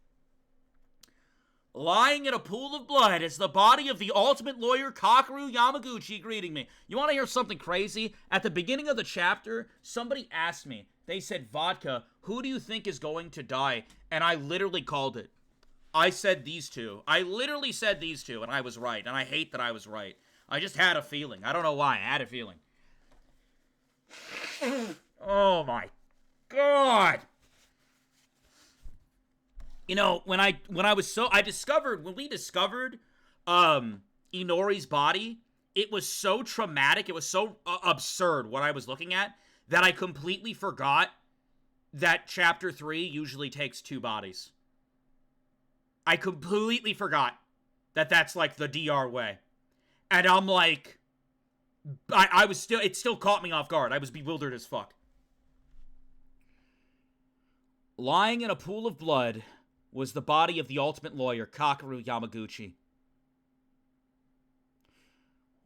Lying in a pool of blood is the body of the ultimate lawyer Kakeru Yamaguchi greeting me. You want to hear something crazy? At the beginning of the chapter, somebody asked me, they said, Vodka, who do you think is going to die? And I literally called it. I said these two. I literally said these two, and I was right. And I hate that I was right. I just had a feeling. I don't know why. I had a feeling. Oh my god. You know, when we discovered Inori's body, it was so traumatic, it was so absurd what I was looking at, that I completely forgot that Chapter 3 usually takes 2 bodies. I completely forgot that that's like the DR way. And I'm like, it still caught me off guard. I was bewildered as fuck. Lying in a pool of blood was the body of the ultimate lawyer, Kakeru Yamaguchi.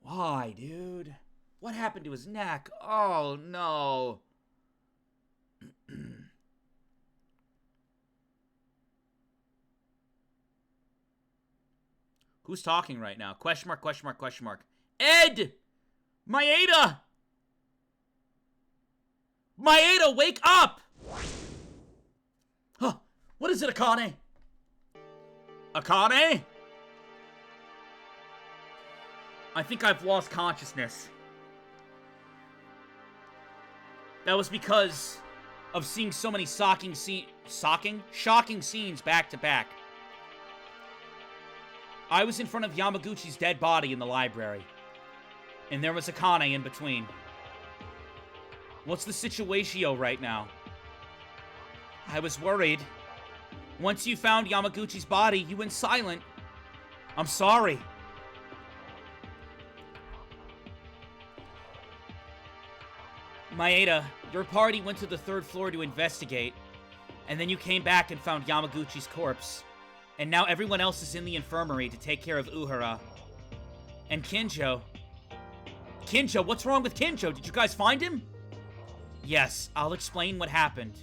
Why, dude? What happened to his neck? Oh, no. Who's talking right now? Question mark, question mark, question mark. Ed! Maeda! Maeda, wake up! Huh. What is it, Akane? Akane? I think I've lost consciousness. That was because of seeing so many shocking scenes back to back. I was in front of Yamaguchi's dead body in the library, and there was Akane in between. What's the situatio right now? I was worried. Once you found Yamaguchi's body, you went silent. I'm sorry. Maeda, your party went to the 3rd floor to investigate, and then you came back and found Yamaguchi's corpse. And now everyone else is in the infirmary to take care of Uhura. And Kinjo. Kinjo, what's wrong with Kinjo? Did you guys find him? Yes, I'll explain what happened.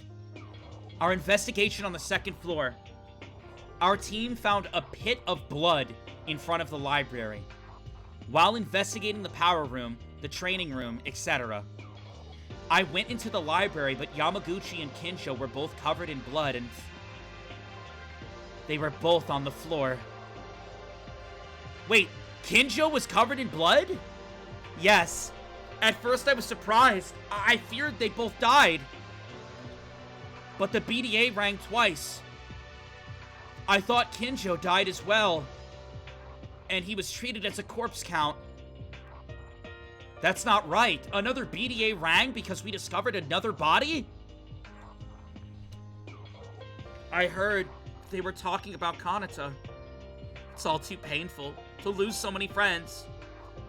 Our investigation on the 2nd floor. Our team found a pit of blood in front of the library. While investigating the power room, the training room, etc. I went into the library, but Yamaguchi and Kinjo were both covered in blood and they were both on the floor. Wait, Kinjo was covered in blood? Yes. At first I was surprised. I feared they both died. But the BDA rang twice. I thought Kinjo died as well. And he was treated as a corpse count. That's not right. Another BDA rang because we discovered another body? I heard they were talking about Kanata. It's all too painful to lose so many friends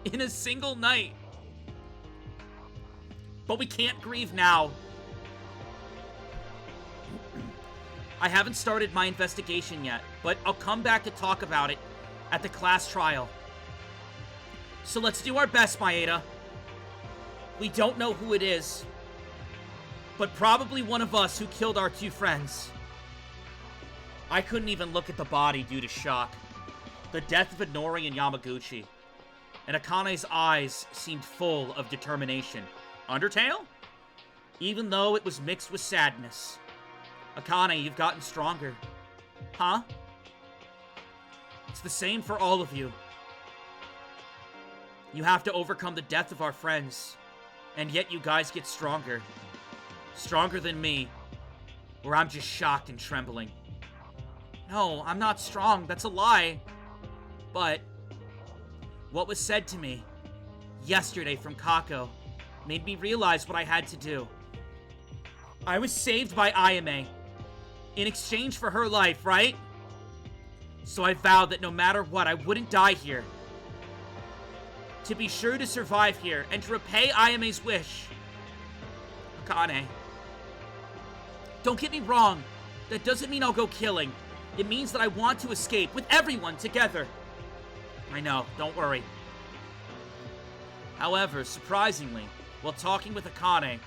in a single night. But we can't grieve now. I haven't started my investigation yet, but I'll come back to talk about it at the class trial. So let's do our best, Maeda. We don't know who it is, but probably one of us who killed our two friends. I couldn't even look at the body due to shock. The death of Inori and Yamaguchi. And Akane's eyes seemed full of determination. Undertale? Even though it was mixed with sadness. Akane, you've gotten stronger. Huh? It's the same for all of you. You have to overcome the death of our friends. And yet you guys get stronger. Stronger than me. Where I'm just shocked and trembling. No, I'm not strong. That's a lie. But what was said to me yesterday from Kako made me realize what I had to do. I was saved by Ayame in exchange for her life, right? So I vowed that no matter what, I wouldn't die here. To be sure to survive here and to repay Ayame's wish. Akane. Don't get me wrong. That doesn't mean I'll go killing. It means that I want to escape with everyone together. I know, don't worry. However, surprisingly, while talking with Akane,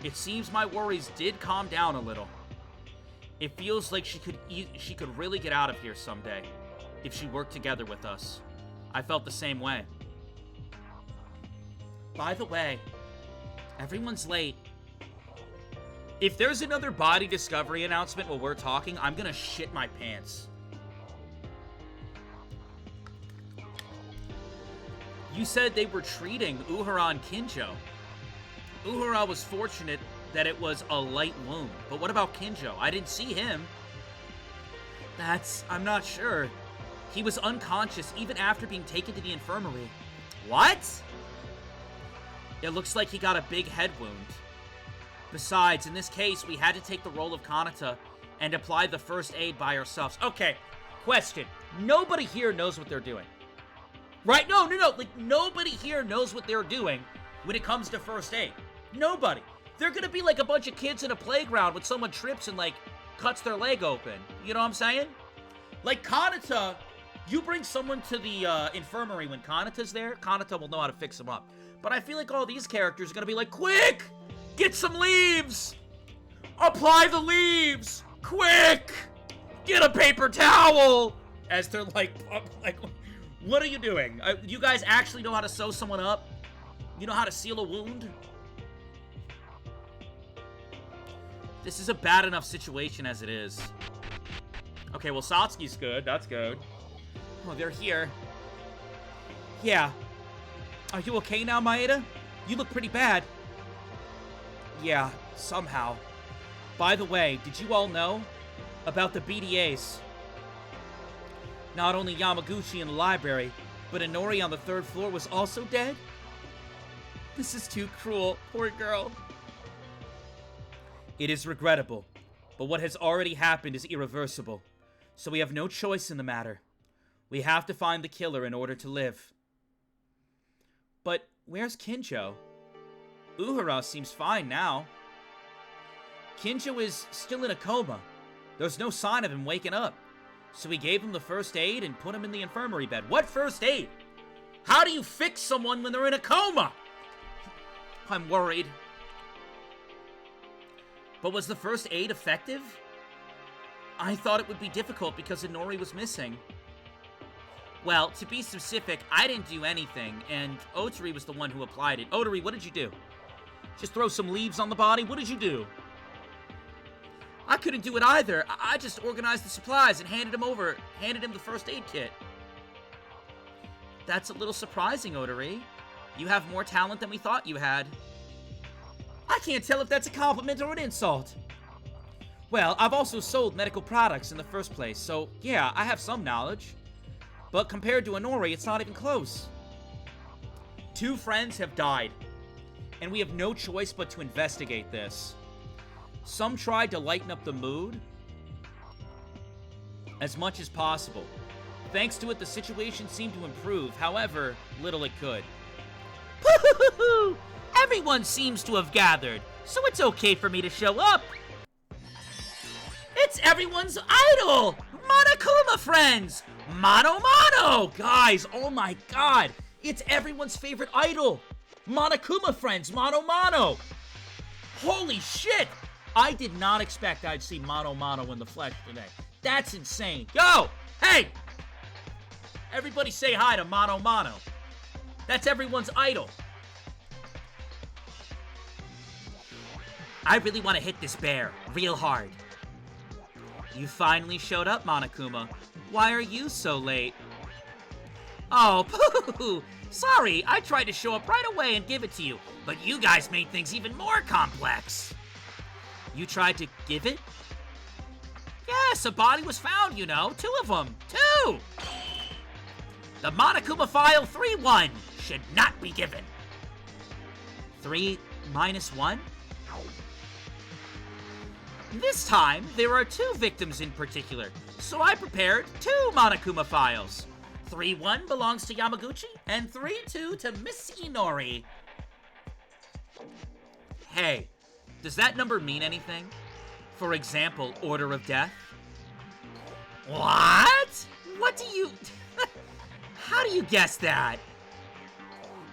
it seems my worries did calm down a little. It feels like she could really get out of here someday if she worked together with us. I felt the same way. By the way, everyone's late. If there's another body discovery announcement while we're talking, I'm gonna shit my pants. You said they were treating Uhura and Kinjo. Uhura was fortunate that it was a light wound. But what about Kinjo? I didn't see him. I'm not sure. He was unconscious even after being taken to the infirmary. What? It looks like he got a big head wound. Besides, in this case, we had to take the role of Kanata and apply the first aid by ourselves. Okay, question. Nobody here knows what they're doing. Right? No. Like, nobody here knows what they're doing when it comes to first aid. Nobody. They're gonna be like a bunch of kids in a playground when someone trips and, like, cuts their leg open. You know what I'm saying? Like, Kanata, you bring someone to the infirmary when Kanata's there, Kanata will know how to fix them up. But I feel like all these characters are gonna be like, quick! Get some leaves! Apply the leaves! Quick! Get a paper towel! As they're like, what are you doing? You guys actually know how to sew someone up? You know how to seal a wound? This is a bad enough situation as it is. Okay, well, Satsuki's good. That's good. Oh, they're here. Yeah. Are you okay now, Maeda? You look pretty bad. Yeah, somehow. By the way, did you all know about the BDAs? Not only Yamaguchi in the library, but Inori on the 3rd floor was also dead? This is too cruel. Poor girl. It is regrettable, but what has already happened is irreversible, so we have no choice in the matter. We have to find the killer in order to live. But where's Kinjo? Uhura seems fine now. Kinjo is still in a coma. There's no sign of him waking up. So we gave him the first aid and put him in the infirmary bed. What first aid? How do you fix someone when they're in a coma? I'm worried. But was the first aid effective? I thought it would be difficult because Inori was missing. Well, to be specific, I didn't do anything, and Otori was the one who applied it. Otori, what did you do? Just throw some leaves on the body? What did you do? I couldn't do it either. I just organized the supplies and handed him the first aid kit. That's a little surprising, Otori. You have more talent than we thought you had. I can't tell if that's a compliment or an insult. Well, I've also sold medical products in the first place, so yeah, I have some knowledge. But compared to Inori, it's not even close. 2 friends have died, and we have no choice but to investigate this. Some tried to lighten up the mood as much as possible. Thanks to it, the situation seemed to improve. However, little it could. Everyone seems to have gathered, so it's okay for me to show up. It's everyone's idol! Monokuma friends! Mono Mono! Guys, oh my god! It's everyone's favorite idol! Monokuma friends, Mono Mono! Holy shit! I did not expect I'd see Mono Mono in the flesh today. That's insane. Yo! Hey! Everybody say hi to Mono Mono. That's everyone's idol. I really want to hit this bear real hard. You finally showed up, Monokuma. Why are you so late? Oh, pooh! Sorry, I tried to show up right away and give it to you, but you guys made things even more complex. You tried to give it? Yes, a body was found, you know. 2 of them. 2! The Monokuma file 3-1 should not be given. 3 minus 1? This time, there are 2 victims in particular, so I prepared 2 Monokuma files. 3-1 belongs to Yamaguchi, and 3-2 to Miss Inori. Hey, does that number mean anything? For example, order of death? What? What do you... How do you guess that?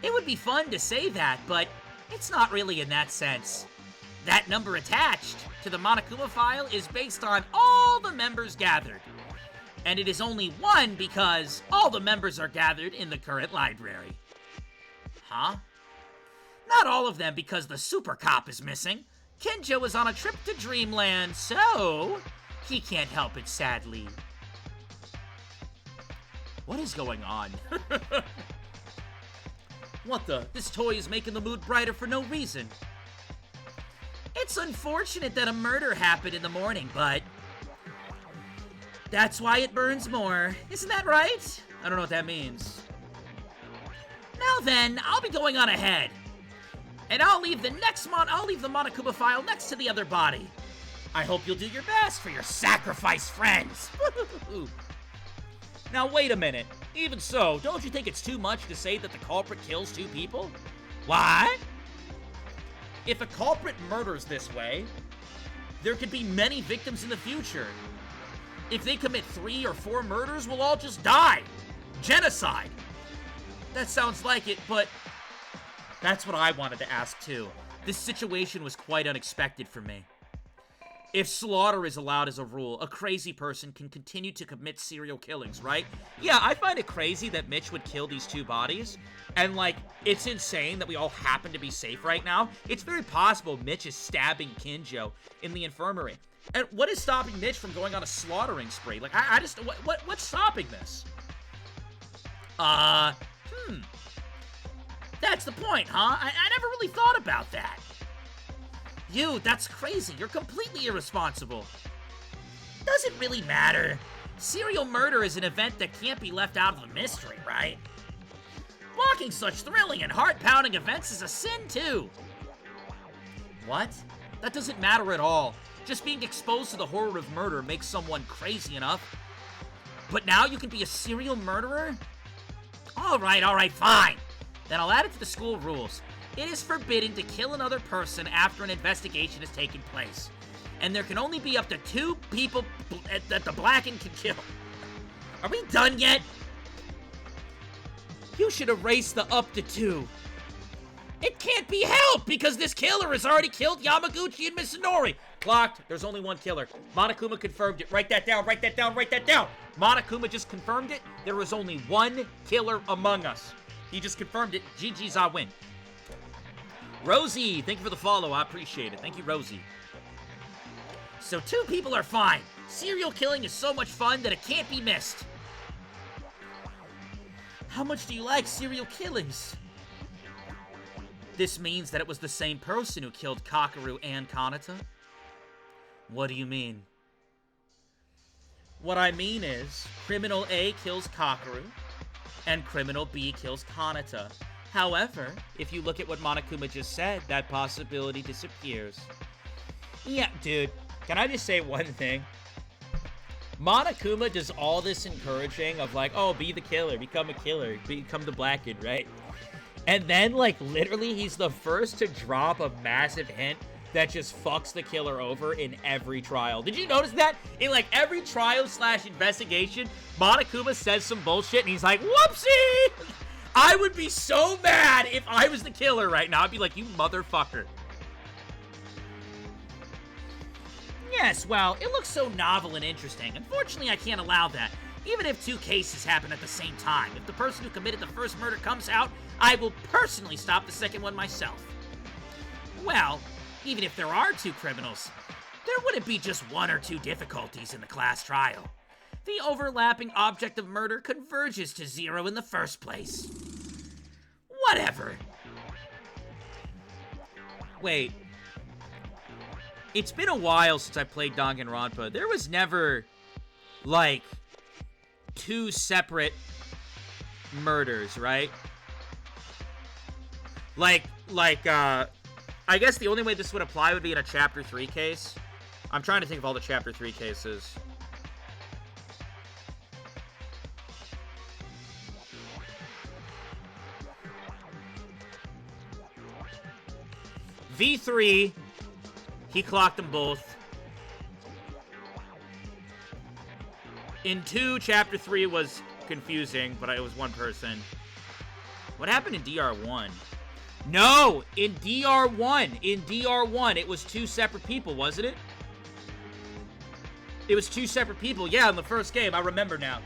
It would be fun to say that, but it's not really in that sense. That number attached to the Monokuma file is based on all the members gathered. And it is only 1 because all the members are gathered in the current library. Huh? Not all of them because the super cop is missing. Kinjo is on a trip to Dreamland, so he can't help it, sadly. What is going on? What the? This toy is making the mood brighter for no reason. It's unfortunate that a murder happened in the morning, but that's why it burns more. Isn't that right? I don't know what that means. Now then, I'll be going on ahead. And I'll leave the Monokuma file next to the other body. I hope you'll do your best for your sacrificed friends. Now wait a minute. Even so, don't you think it's too much to say that the culprit kills 2 people? What? If a culprit murders this way, there could be many victims in the future. If they commit 3 or 4 murders, we'll all just die. Genocide. That sounds like it, but that's what I wanted to ask too. This situation was quite unexpected for me. If slaughter is allowed as a rule, a crazy person can continue to commit serial killings, right? Yeah, I find it crazy that Mitch would kill these 2 bodies. And, like, it's insane that we all happen to be safe right now. It's very possible Mitch is stabbing Kinjo in the infirmary. And what is stopping Mitch from going on a slaughtering spree? Like, I just, what's stopping this? That's the point, huh? I never really thought about that. You, that's crazy. You're completely irresponsible. Doesn't really matter. Serial murder is an event that can't be left out of the mystery, right? Blocking such thrilling and heart-pounding events is a sin, too. What? That doesn't matter at all. Just being exposed to the horror of murder makes someone crazy enough. But now you can be a serial murderer? All right, fine. Then I'll add it to the school rules. It is forbidden to kill another person after an investigation has taken place. And there can only be up to 2 people that the Blackened can kill. Are we done yet? You should erase the up to 2. It can't be helped because this killer has already killed Yamaguchi and Misunori. Clocked. There's only 1 killer. Monokuma confirmed it. Write that down, write that down, write that down. Monokuma just confirmed it. There was only 1 killer among us. He just confirmed it. GG's, I win. Rosie, thank you for the follow. I appreciate it. Thank you, Rosie. So 2 people are fine. Serial killing is so much fun that it can't be missed. How much do you like serial killings? This means that it was the same person who killed Kakeru and Kanata? What do you mean? What I mean is, Criminal A kills Kakeru, and Criminal B kills Kanata. However, if you look at what Monokuma just said, that possibility disappears. Yeah, dude, can I just say one thing? Monokuma does all this encouraging of like, oh, be the killer, become the Blackened, right? And then, like, literally, he's the first to drop a massive hint that just fucks the killer over in every trial. Did you notice that? In, like, every trial/investigation, Monokuma says some bullshit, and he's like, whoopsie! I would be so mad if I was the killer right now. I'd be like, you motherfucker. Yes, well, it looks so novel and interesting. Unfortunately, I can't allow that. Even if 2 cases happen at the same time, if the person who committed the first murder comes out, I will personally stop the second one myself. Well, even if there are 2 criminals, there wouldn't be just 1 or 2 difficulties in the class trial. The overlapping object of murder converges to 0 in the first place. Whatever. Wait. It's been a while since I played Danganronpa. There was never, like, 2 separate murders, right? I guess the only way this would apply would be in a Chapter 3 case. I'm trying to think of all the Chapter 3 cases. V3, he clocked them both. In 2, Chapter 3 was confusing, but it was 1 person. What happened in DR1? No! In DR1, it was 2 separate people, wasn't it? It was 2 separate people. Yeah, in the first game. I remember now.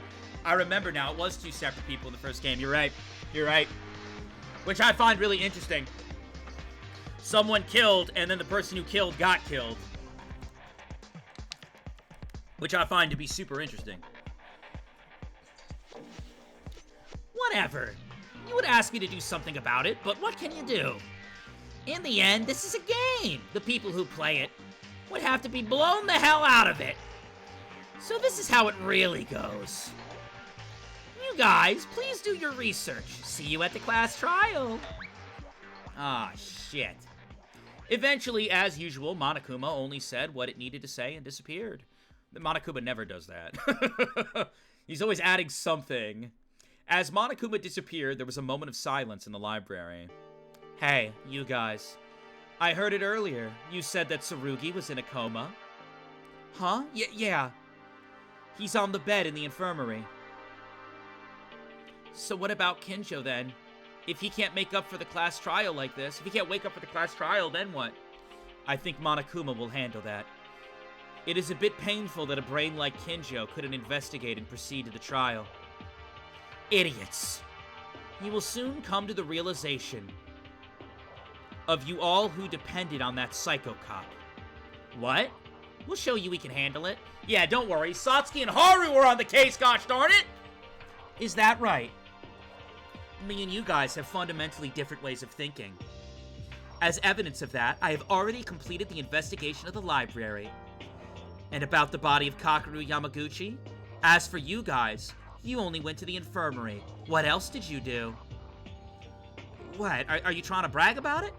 It was 2 separate people in the first game. You're right. Which I find really interesting. Someone killed, and then the person who killed got killed. Which I find to be super interesting. Whatever. You would ask me to do something about it, but what can you do? In the end, this is a game. The people who play it would have to be blown the hell out of it. So this is how it really goes. You guys, please do your research. See you at the class trial. Ah, shit. Eventually, as usual, Monokuma only said what it needed to say and disappeared. Monokuma never does that. He's always adding something. As Monokuma disappeared, there was a moment of silence in the library. Hey, you guys. I heard it earlier. You said that Tsurugi was in a coma. Huh? Yeah. He's on the bed in the infirmary. So what about Kinjo, then? If he can't make up for the class trial like this, if he can't wake up for the class trial, then what? I think Monokuma will handle that. It is a bit painful that a brain like Kinjo couldn't investigate and proceed to the trial. Idiots. He will soon come to the realization of you all who depended on that psycho cop. What? We'll show you we can handle it. Yeah, don't worry. Satsuki and Haru were on the case, gosh darn it! Is that right? Me and you guys have fundamentally different ways of thinking. As evidence of that, I have already completed the investigation of the library. And about the body of Kakeru Yamaguchi? As for you guys, you only went to the infirmary. What else did you do? What? Are you trying to brag about it?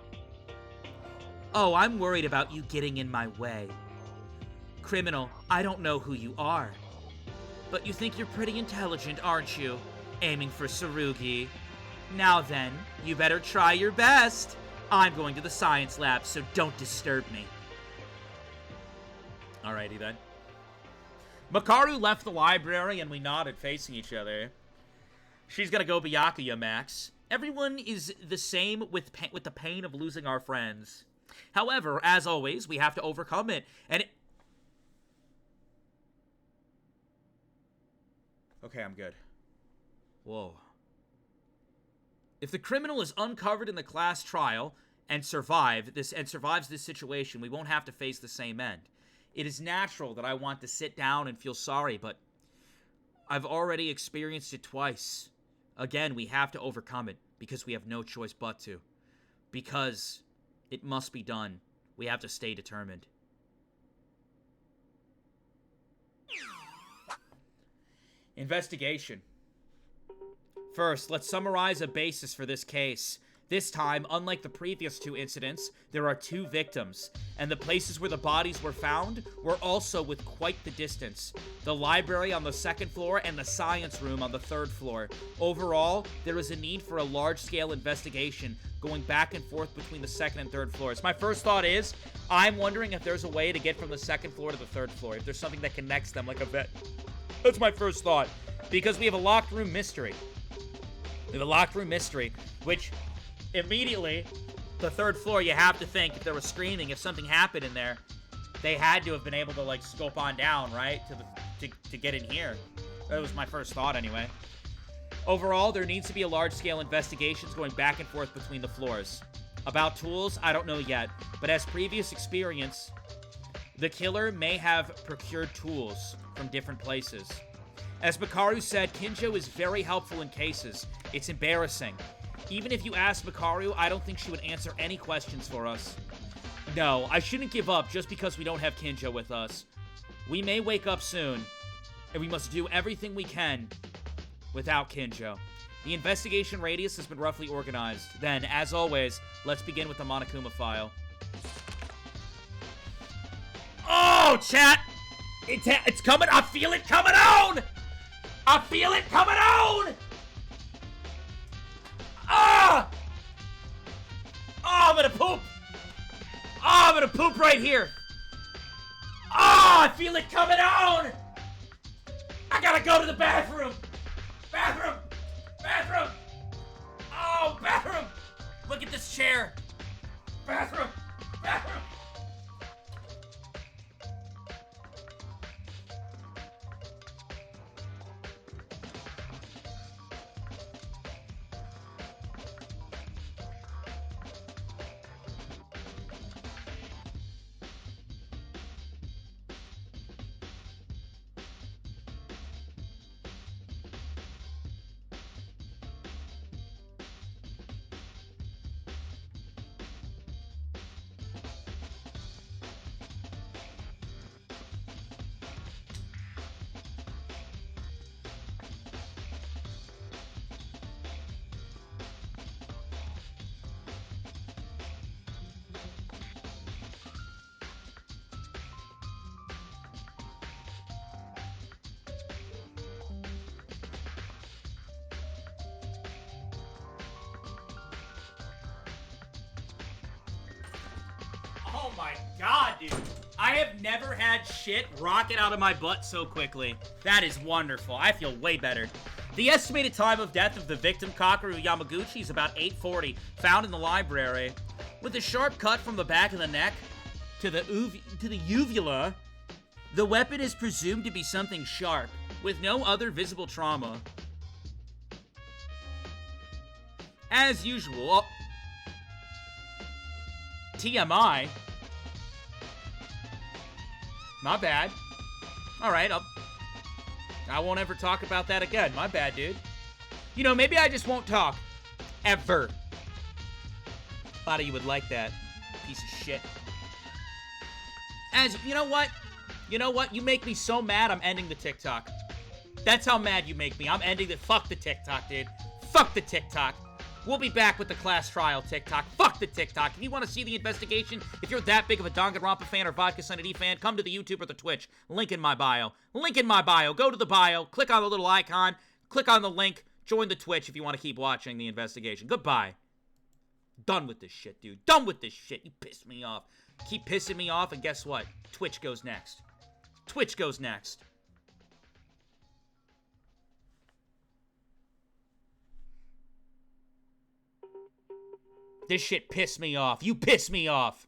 Oh, I'm worried about you getting in my way. Criminal, I don't know who you are. But you think you're pretty intelligent, aren't you? Aiming for Tsurugi. Now then, you better try your best. I'm going to the science lab, so don't disturb me. Alrighty then. Makaru left the library and we nodded, facing each other. She's gonna go Byakuya, Max. Everyone is the same with the pain of losing our friends. However, as always, we have to overcome it. Okay, I'm good. Whoa. If the criminal is uncovered in the class trial and survives this situation, we won't have to face the same end. It is natural that I want to sit down and feel sorry, but I've already experienced it twice. Again, we have to overcome it because we have no choice but to. Because it must be done. We have to stay determined. Investigation. First, let's summarize a basis for this case. This time, unlike the previous 2 incidents, there are 2 victims, and the places where the bodies were found were also with quite the distance. The library on the 2nd floor and the science room on the 3rd floor. Overall, there is a need for a large-scale investigation going back and forth between the 2nd and 3rd floors. My first thought is, I'm wondering if there's a way to get from the 2nd floor to the 3rd floor, if there's something that connects them like a vet. That's my first thought, because we have a locked room mystery. We have a locked room mystery, which... immediately, the 3rd floor, you have to think, if there was screaming, if something happened in there, they had to have been able to, like, scope on down, right, to get in here. That was my first thought, anyway. Overall, there needs to be a large-scale investigations going back and forth between the floors. About tools, I don't know yet, but as previous experience, the killer may have procured tools from different places. As Makaru said, Kinjo is very helpful in cases. It's embarrassing. Even if you ask Makaru, I don't think she would answer any questions for us. No, I shouldn't give up just because we don't have Kinjo with us. We may wake up soon, and we must do everything we can without Kinjo. The investigation radius has been roughly organized. Then, as always, let's begin with the Monokuma file. Oh, chat! It's coming! I feel it coming on! I feel it coming on! Ah! Oh, I'm gonna poop! Oh, I'm gonna poop right here! Oh, I feel it coming on! I gotta go to the bathroom! Bathroom! Bathroom! Oh, bathroom! Look at this chair! Bathroom! Bathroom! Oh my god, dude. I have never had shit rocket out of my butt so quickly. That is wonderful. I feel way better. The estimated time of death of the victim, Kakeru Yamaguchi, is about 8:40, found in the library. With a sharp cut from the back of the neck to the uvula, the weapon is presumed to be something sharp, with no other visible trauma. As usual, TMI. My bad. Alright, I won't ever talk about that again. My bad, dude. You know, maybe I just won't talk. Ever. Thought you would like that. Piece of shit. As, you know what? You know what? You make me so mad, I'm ending the TikTok. That's how mad you make me. I'm ending the... Fuck the TikTok, dude. Fuck the TikTok. We'll be back with the class trial TikTok. Fuck the TikTok. If you want to see the investigation, if you're that big of a Danganronpa fan or VodkaSunnyD fan, come to the YouTube or the Twitch. Link in my bio. Link in my bio. Go to the bio. Click on the little icon. Click on the link. Join the Twitch if you want to keep watching the investigation. Goodbye. Done with this shit, dude. Done with this shit. You pissed me off. Keep pissing me off, and guess what? Twitch goes next. Twitch goes next. This shit pissed me off. You pissed me off.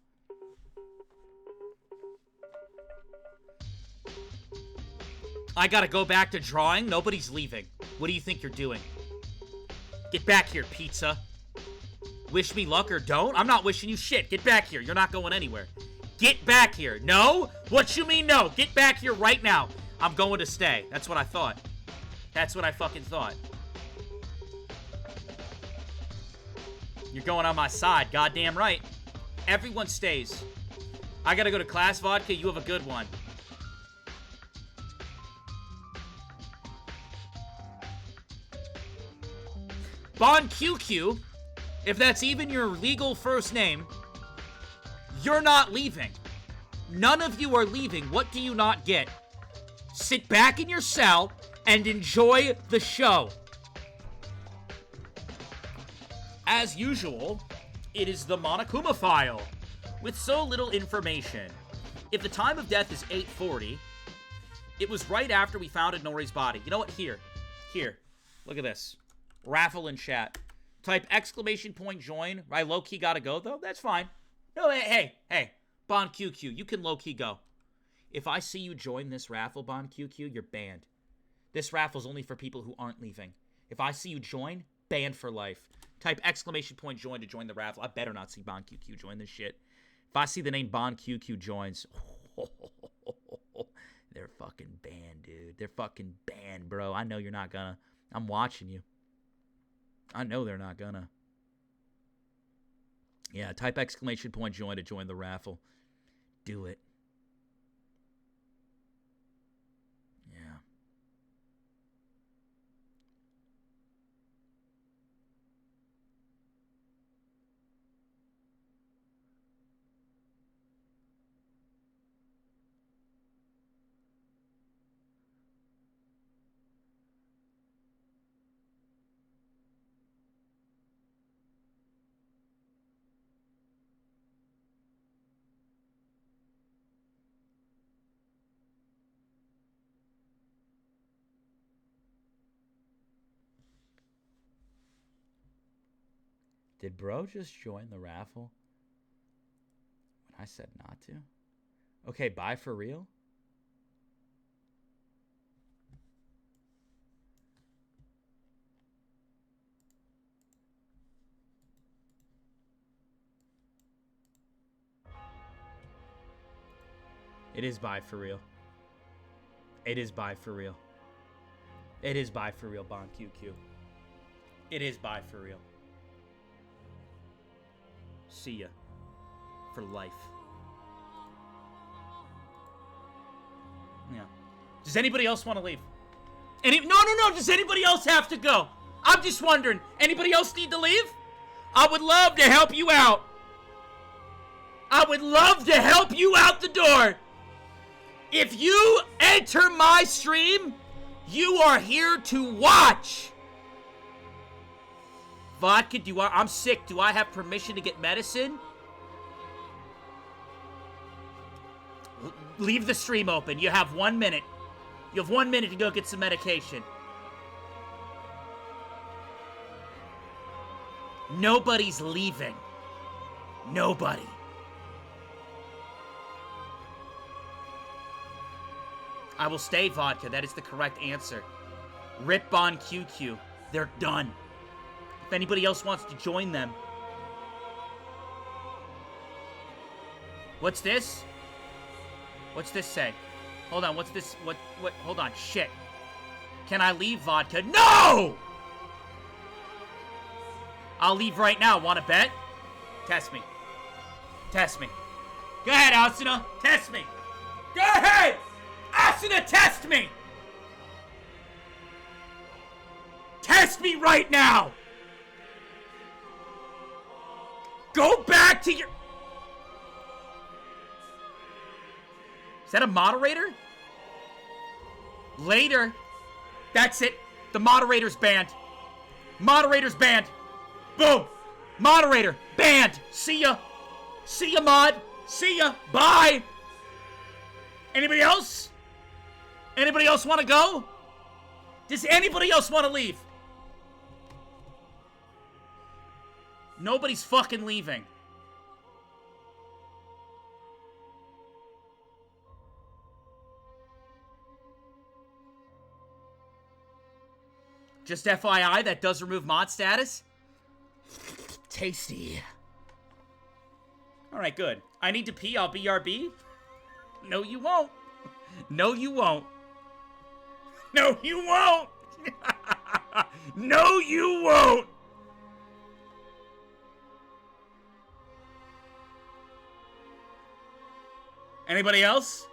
I gotta go back to drawing. Nobody's leaving. What do you think you're doing? Get back here, pizza. Wish me luck or don't? I'm not wishing you shit. Get back here. You're not going anywhere. Get back here. No? What you mean no? Get back here right now. I'm going to stay. That's what I thought. That's what I fucking thought. You're going on my side. Goddamn right. Everyone stays. I gotta go to class, Vodka. You have a good one. Bon QQ, if that's even your legal first name, you're not leaving. None of you are leaving. What do you not get? Sit back in your cell and enjoy the show. As usual, it is the Monokuma file, with so little information. If the time of death is 8:40, it was right after we found Nori's body. You know what? Here. Look at this. Raffle in chat. Type exclamation point join. I low-key gotta go, though? That's fine. No, hey. Bon QQ, you can low-key go. If I see you join this raffle, Bon QQ, you're banned. This raffle's only for people who aren't leaving. If I see you join, banned for life. Type exclamation point join to join the raffle. I better not see Bon QQ join this shit. If I see the name Bon QQ joins, they're fucking banned, dude. They're fucking banned, bro. I know you're not gonna. I'm watching you. I know they're not gonna. Yeah, type exclamation point join to join the raffle. Do it. Yeah. Did bro just join the raffle when I said not to? Okay, bye for real? It is bye for real. It is bye for real. It is bye for real, Bon QQ. It is bye for real. See ya. For life. Yeah. Does anybody else want to leave? No. Does anybody else have to go? I'm just wondering. Anybody else need to leave? I would love to help you out. I would love to help you out the door. If you enter my stream, you are here to watch. Vodka, I'm sick. Do I have permission to get medicine? Leave the stream open. You have 1 minute. You have 1 minute to go get some medication. Nobody's leaving. Nobody. I will stay, Vodka. That is the correct answer. Rip Bon QQ. They're done. If anybody else wants to join them. What's this? What's this say? Hold on, what's this? What? Hold on, shit. Can I leave, Vodka? No! I'll leave right now. Want to bet? Test me. Test me. Go ahead, Asuna. Test me. Go ahead! Asuna, test me! Test me right now! Go back to your... Is that a moderator? Later. That's it. The moderator's banned. Moderator's banned. Boom. Moderator banned. See ya. See ya, mod. See ya. Bye. Anybody else? Anybody else want to go? Does anybody else want to leave? Nobody's fucking leaving. Just FYI, that does remove mod status. Tasty. Alright, good. I need to pee, I'll BRB. No, you won't. No, you won't. No, you won't. No, you won't. Anybody else?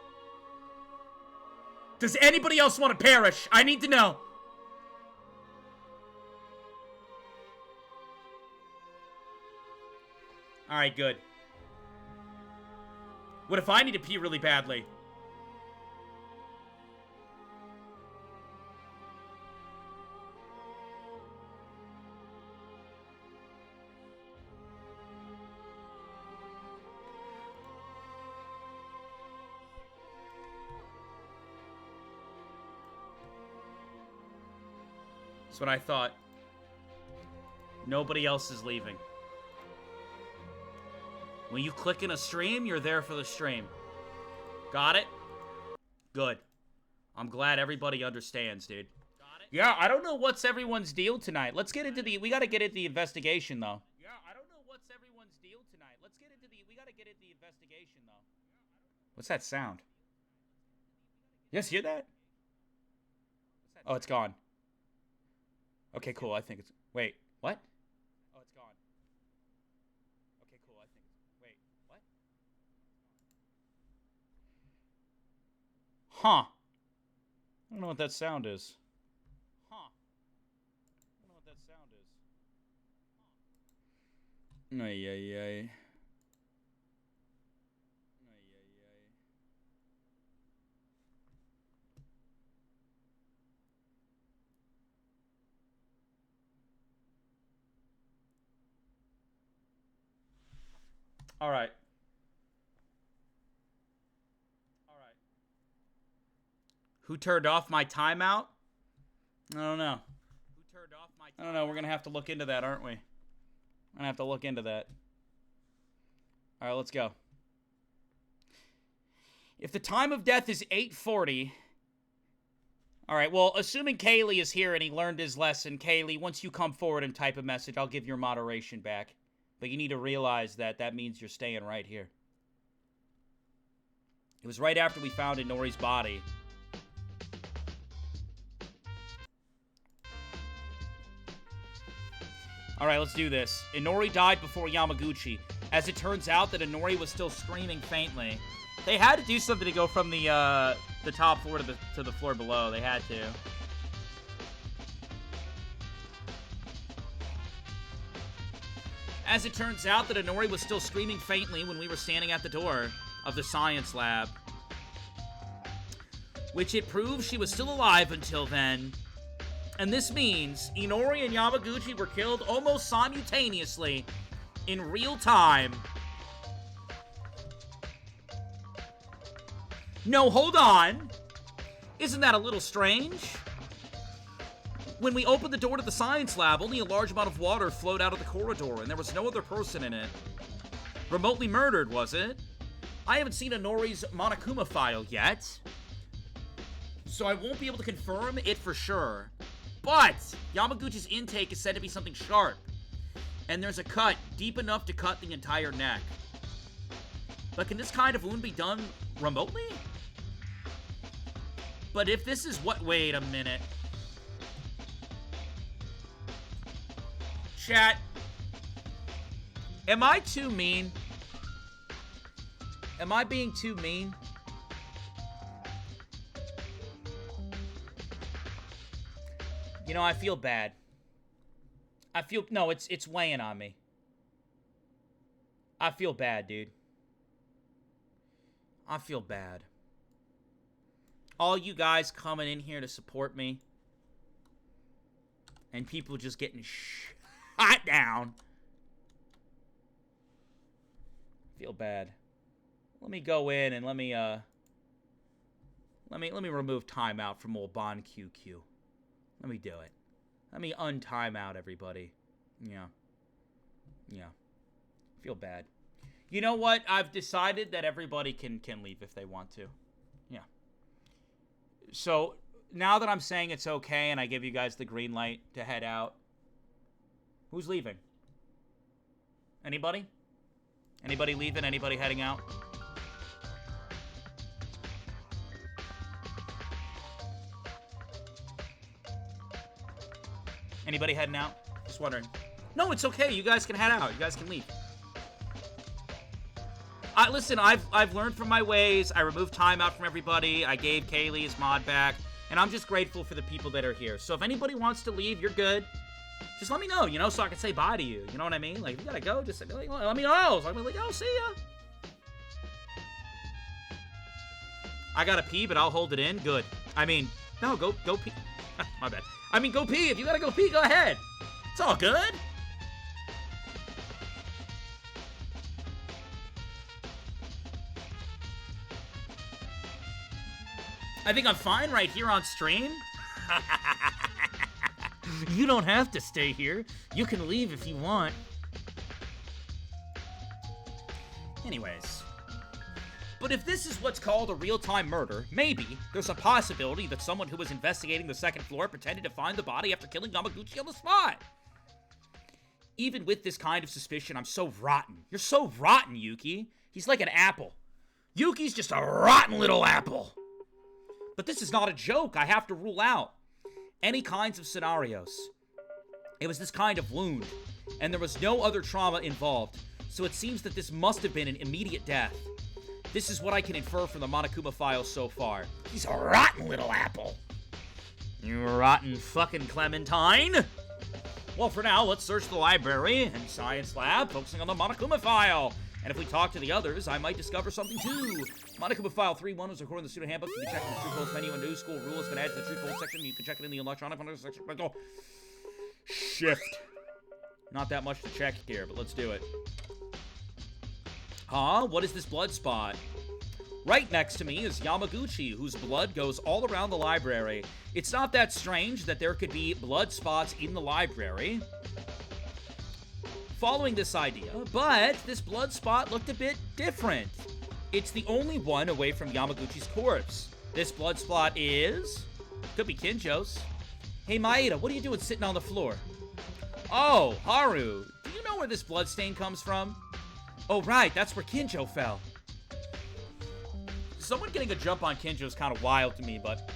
Does anybody else want to perish? I need to know. Alright, good. What if I need to pee really badly? That's what I thought. Nobody else is leaving. When you click in a stream, you're there for the stream. Got it? Good. I'm glad everybody understands, dude. Got it? Yeah, I don't know what's everyone's deal tonight. Let's get into the... We gotta get into the investigation, though. Yeah, I don't know what's everyone's deal tonight. Let's get into the... We gotta get into the investigation, though. What's that sound? You guys hear that? Oh, it's gone. Okay, cool. I think it's... Wait, what? Oh, it's gone. Okay, cool. I think it's... Wait, what? Huh. I don't know what that sound is. Huh. I don't know what that sound is. Huh. Ay, ay, ay. Ay, ay, ay. All right. All right. Who turned off my timeout? I don't know. Who turned off my timeout? I don't know. We're going to have to look into that, aren't we? We're going to have to look into that. All right, let's go. If the time of death is 8:40... All right, well, assuming Kaylee is here and he learned his lesson, Kaylee, once you come forward and type a message, I'll give your moderation back. But you need to realize that that means you're staying right here. It was right after we found Inori's body. Alright, let's do this. Inori died before Yamaguchi. As it turns out that Inori was still screaming faintly. They had to do something to go from the top floor to the floor below. They had to. As it turns out that Inori was still screaming faintly when we were standing at the door of the science lab. Which it proves she was still alive until then. And this means Inori and Yamaguchi were killed almost simultaneously in real time. No, hold on. Isn't that a little strange? When we opened the door to the science lab, only a large amount of water flowed out of the corridor, and there was no other person in it. Remotely murdered, was it? I haven't seen Inori's Monokuma file yet, so I won't be able to confirm it for sure. But Yamaguchi's intake is said to be something sharp, and there's a cut deep enough to cut the entire neck. But can this kind of wound be done remotely? But if this is what... Wait a minute. Chat, am I too mean? Am I being too mean? You know, I feel bad. No, it's weighing on me. I feel bad, dude. I feel bad. All you guys coming in here to support me, and people just getting shot down. Feel bad. Let me go in and let me remove timeout from old Bon QQ. Let me do it. Let me untime out everybody. Yeah. Yeah. Feel bad. You know what? I've decided that everybody can leave if they want to. Yeah. So, now that I'm saying it's okay and I give you guys the green light to head out, who's leaving? Anybody? Anybody leaving? Anybody heading out? Anybody heading out? Just wondering. No, it's okay. You guys can head out. You guys can leave. Listen, I've learned from my ways. I removed timeout from everybody. I gave Kaylee his mod back. And I'm just grateful for the people that are here. So if anybody wants to leave, you're good. Just let me know, you know, so I can say bye to you. You know what I mean? Like, if you gotta go, just like, let me know. So I'm like, oh, see ya. I gotta pee, but I'll hold it in. Good. I mean, no, go pee. My bad. I mean, go pee. If you gotta go pee, go ahead. It's all good. I think I'm fine right here on stream. You don't have to stay here. You can leave if you want. Anyways. But if this is what's called a real-time murder, maybe there's a possibility that someone who was investigating the second floor pretended to find the body after killing Yamaguchi on the spot. Even with this kind of suspicion, I'm so rotten. You're so rotten, Yuki. He's like an apple. Yuki's just a rotten little apple. But this is not a joke. I have to rule out any kinds of scenarios. It was this kind of wound, and there was no other trauma involved, so it seems that this must have been an immediate death. This is what I can infer from the Monokuma files so far. He's a rotten little apple. You rotten fucking Clementine. Well, for now, let's search the library and science lab, focusing on the Monokuma file. And if we talk to the others, I might discover something too. Monokuma file 3.1 was recorded in the student handbook. You can check in the truth holes menu and new school rule has been added to the truth holes section. You can check it in the electronic monitor section. Go. Shift. Not that much to check here, but let's do it. Huh? What is this blood spot? Right next to me is Yamaguchi, whose blood goes all around the library. It's not that strange that there could be blood spots in the library. Following this idea, but this blood spot looked a bit different. It's the only one away from Yamaguchi's corpse. This blood spot is... could be Kinjo's. Hey, Maeda, what are you doing sitting on the floor? Oh, Haru, do you know where this blood stain comes from? Oh, right, that's where Kinjo fell. Someone getting a jump on Kinjo is kind of wild to me, but...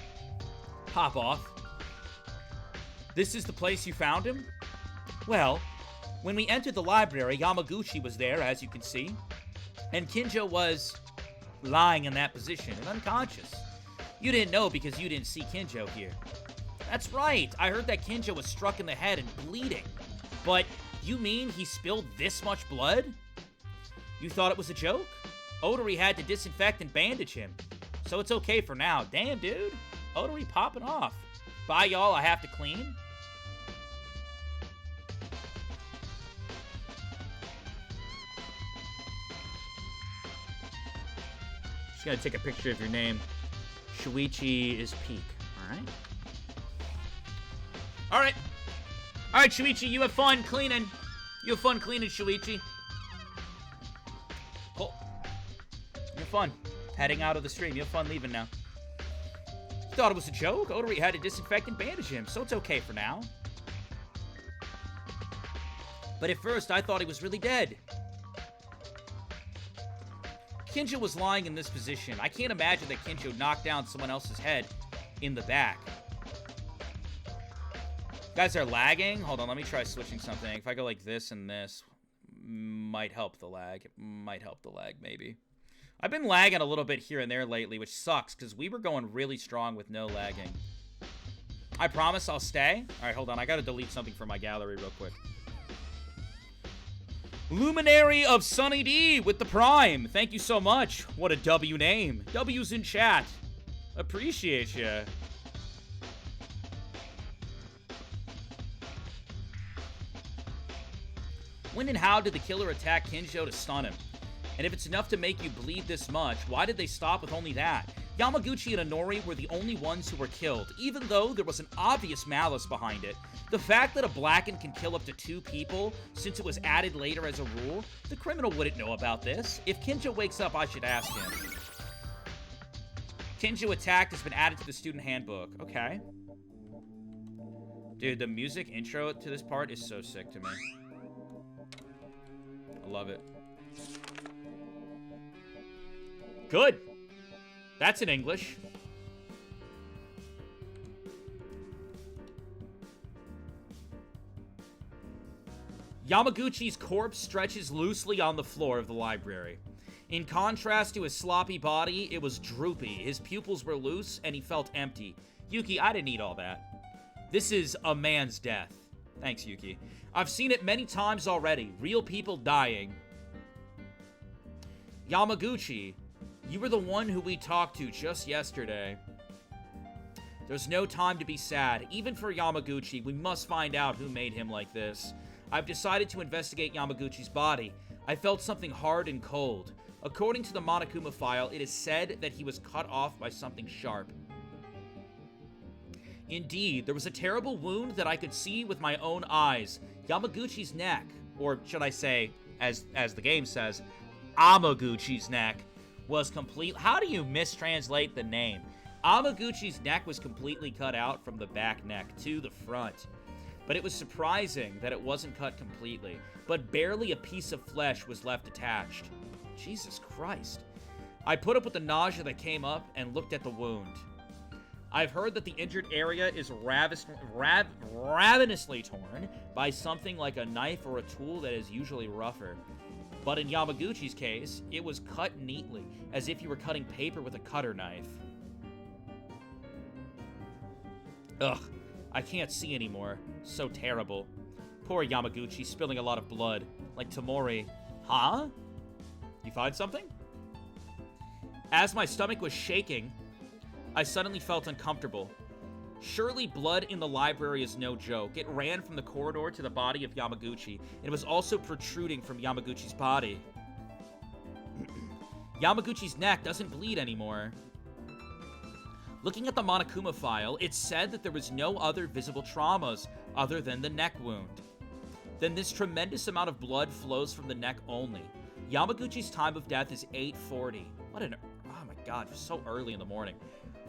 pop off. This is the place you found him? Well... when we entered the library, Yamaguchi was there, as you can see, and Kinjo was lying in that position and unconscious. You didn't know because you didn't see Kinjo here. That's right, I heard that Kinjo was struck in the head and bleeding. But you mean he spilled this much blood? You thought it was a joke? Odori had to disinfect and bandage him. So it's okay for now. Damn, dude. Odori popping off. Bye, y'all, I have to clean. Just gotta take a picture of your name. Shuichi is peak. Alright. Alright. Alright, Shuichi, you have fun cleaning. You have fun cleaning, Shuichi. Cool. You have fun heading out of the stream. You have fun leaving now. Thought it was a joke. Odori had to disinfect and bandage him, so it's okay for now. But at first, I thought he was really dead. Kinjo was lying in this position. I can't imagine that Kinjo knocked down someone else's head in the back. You guys are lagging? Hold on, let me try switching something. If I go like this and this, might help the lag. It might help the lag, maybe. I've been lagging a little bit here and there lately, which sucks, because we were going really strong with no lagging. I promise I'll stay. Alright, hold on. I gotta delete something from my gallery real quick. Luminary of Sunny D with the Prime. Thank you so much. What a W name. W's in chat. Appreciate ya. When and how did the killer attack Kinjo to stun him? And if it's enough to make you bleed this much, why did they stop with only that? Yamaguchi and Inori were the only ones who were killed, even though there was an obvious malice behind it. The fact that a blackened can kill up to 2 people, since it was added later as a rule, the criminal wouldn't know about this. If Kinjo wakes up, I should ask him. Kinjo attacked has been added to the student handbook. Okay. Dude, the music intro to this part is so sick to me. I love it. Good. That's in English. Yamaguchi's corpse stretches loosely on the floor of the library. In contrast to his sloppy body, it was droopy. His pupils were loose, and he felt empty. Yuki, I didn't need all that. This is a man's death. Thanks, Yuki. I've seen it many times already. Real people dying. Yamaguchi, you were the one who we talked to just yesterday. There's no time to be sad. Even for Yamaguchi, we must find out who made him like this. I've decided to investigate Yamaguchi's body. I felt something hard and cold. According to the Monokuma file, it is said that he was cut off by something sharp. Indeed, there was a terrible wound that I could see with my own eyes. Yamaguchi's neck, or should I say, as the game says, Amaguchi's neck, was complete. How do you mistranslate the name? Amaguchi's neck was completely cut out from the back neck to the front. But it was surprising that it wasn't cut completely, but barely a piece of flesh was left attached. Jesus Christ. I put up with the nausea that came up and looked at the wound. I've heard that the injured area is ravenously torn by something like a knife or a tool that is usually rougher. But in Yamaguchi's case, it was cut neatly, as if you were cutting paper with a cutter knife. Ugh, I can't see anymore. So terrible. Poor Yamaguchi, spilling a lot of blood. Like Tamori. Huh? You find something? As my stomach was shaking, I suddenly felt uncomfortable. Surely blood in the library is no joke. It ran from the corridor to the body of Yamaguchi, and it was also protruding from Yamaguchi's body. Yamaguchi's neck doesn't bleed anymore. Looking at the Monokuma file, it said that there was no other visible traumas other than the neck wound. Then this tremendous amount of blood flows from the neck only. Yamaguchi's time of death is 8:40. What an... Oh my god, so early in the morning.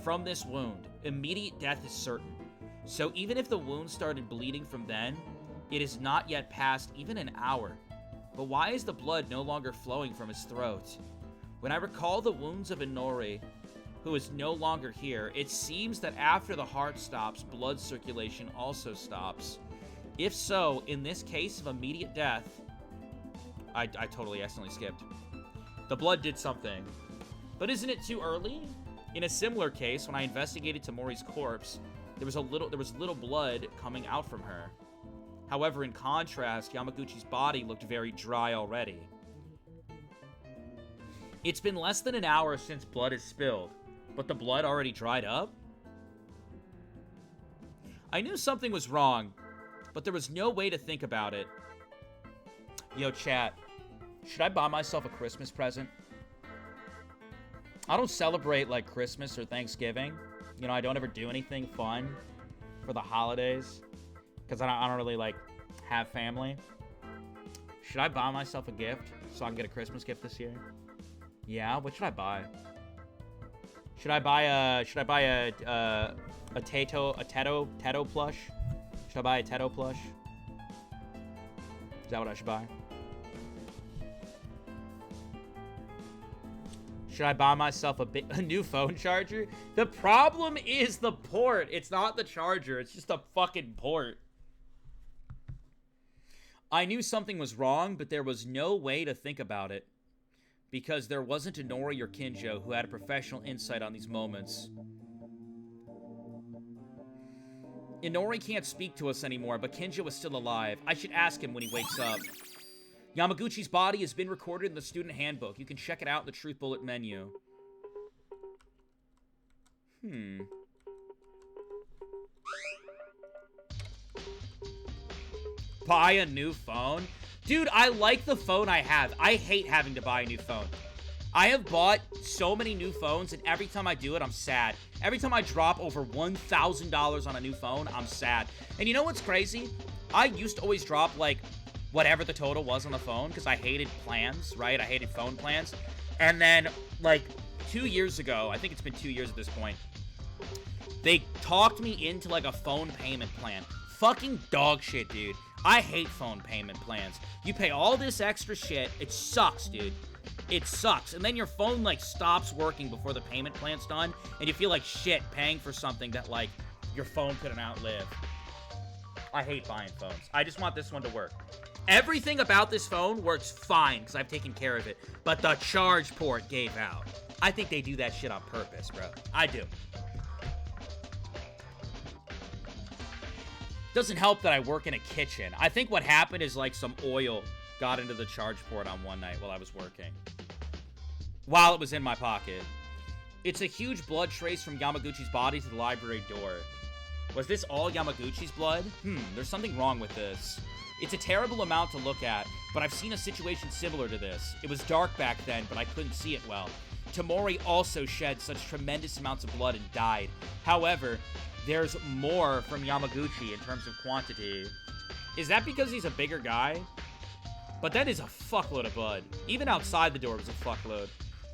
From this wound, immediate death is certain. So even if the wound started bleeding from then, it is not yet past even an hour. But why is the blood no longer flowing from his throat? When I recall the wounds of Inori, who is no longer here, it seems that after the heart stops, blood circulation also stops. If so, in this case of immediate death... I totally accidentally skipped. The blood did something. But isn't it too early? In a similar case, when I investigated Tamori's corpse, there was little blood coming out from her. However, in contrast, Yamaguchi's body looked very dry already. It's been less than an hour since blood is spilled, but the blood already dried up? I knew something was wrong, but there was no way to think about it. Yo, chat, should I buy myself a Christmas present? I don't celebrate, like, Christmas or Thanksgiving. You know, I don't ever do anything fun for the holidays. Because I don't really, like, have family. Should I buy myself a gift so I can get a Christmas gift this year? Yeah, what should I buy? Should I buy a Teto plush? Should I buy a Teto plush? Is that what I should buy? Should I buy myself a new phone charger? The problem is the port. It's not the charger. It's just a fucking port. I knew something was wrong, but there was no way to think about it. Because there wasn't Inori or Kinjo who had a professional insight on these moments. Inori can't speak to us anymore, but Kinjo is still alive. I should ask him when he wakes up. Yamaguchi's body has been recorded in the student handbook. You can check it out in the Truth Bullet menu. Buy a new phone? Dude, I like the phone I have. I hate having to buy a new phone. I have bought so many new phones, and every time I do it, I'm sad. Every time I drop over $1,000 on a new phone, I'm sad. And you know what's crazy? I used to always drop, like, whatever the total was on the phone, because I hated plans, right? I hated phone plans. And then, like, 2 years ago, I think it's been 2 years at this point, they talked me into, like, a phone payment plan. Fucking dog shit, dude. I hate phone payment plans. You pay all this extra shit. It sucks, dude. It sucks. And then your phone, like, stops working before the payment plan's done, and you feel like shit paying for something that, like, your phone couldn't outlive. I hate buying phones. I just want this one to work. Everything about this phone works fine, because I've taken care of it, but the charge port gave out. I think they do that shit on purpose, bro. I do. Doesn't help that I work in a kitchen. I think what happened is, like, some oil got into the charge port on one night while I was working. While it was in my pocket. It's a huge blood trace from Yamaguchi's body to the library door. Was this all Yamaguchi's blood? There's something wrong with this. It's a terrible amount to look at, but I've seen a situation similar to this. It was dark back then, but I couldn't see it well. Tamori also shed such tremendous amounts of blood and died. However, there's more from Yamaguchi in terms of quantity. Is that because he's a bigger guy? But that is a fuckload of blood. Even outside the door was a fuckload.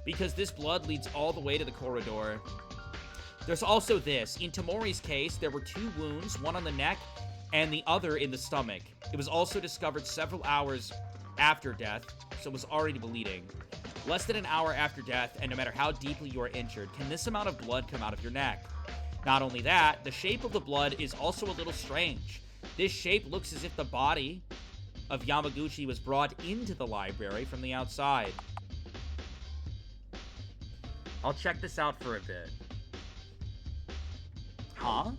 Because this blood leads all the way to the corridor. There's also this. In Tamori's case, there were 2 wounds, one on the neck and the other in the stomach. It was also discovered several hours after death, so it was already bleeding. Less than an hour after death, and no matter how deeply you are injured, can this amount of blood come out of your neck? Not only that, the shape of the blood is also a little strange. This shape looks as if the body of Yamaguchi was brought into the library from the outside. I'll check this out for a bit. Huh?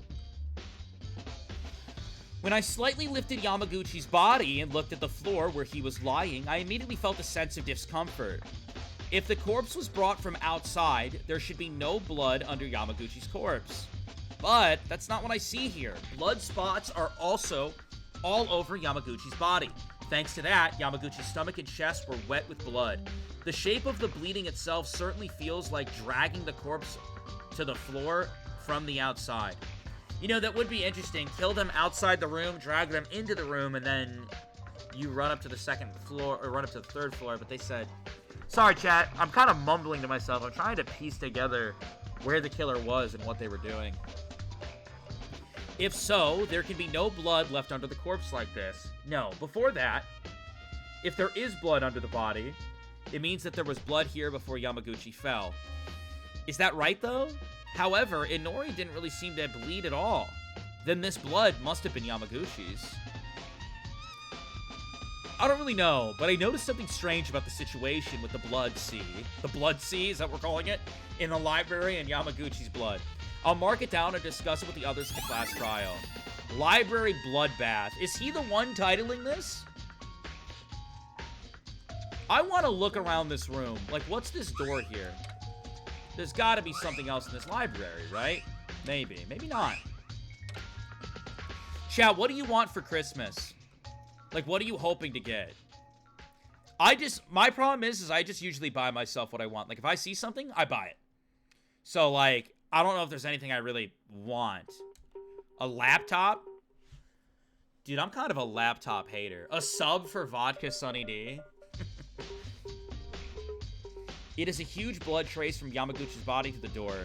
When I slightly lifted Yamaguchi's body and looked at the floor where he was lying, I immediately felt a sense of discomfort. If the corpse was brought from outside, there should be no blood under Yamaguchi's corpse. But that's not what I see here. Blood spots are also all over Yamaguchi's body. Thanks to that, Yamaguchi's stomach and chest were wet with blood. The shape of the bleeding itself certainly feels like dragging the corpse to the floor from the outside. You know, that would be interesting. Kill them outside the room, drag them into the room, and then you run up to the second floor, or run up to the third floor, but they said... Sorry, chat. I'm kind of mumbling to myself. I'm trying to piece together where the killer was and what they were doing. If so, there can be no blood left under the corpse like this. No, before that, if there is blood under the body, it means that there was blood here before Yamaguchi fell. Is that right, though? However, Inori didn't really seem to bleed at all. Then this blood must have been Yamaguchi's. I don't really know, but I noticed something strange about the situation with the blood sea. The blood sea, is that what we're calling it? In the library and Yamaguchi's blood. I'll mark it down and discuss it with the others in the class trial. Library bloodbath. Is he the one titling this? I want to look around this room. Like, what's this door here? There's got to be something else in this library, right? Maybe. Maybe not. Chat, what do you want for Christmas? Like, what are you hoping to get? My problem is I just usually buy myself what I want. Like, if I see something, I buy it. So, like, I don't know if there's anything I really want. A laptop? Dude, I'm kind of a laptop hater. A sub for VodkaSunnyD? It is a huge blood trace from Yamaguchi's body to the door.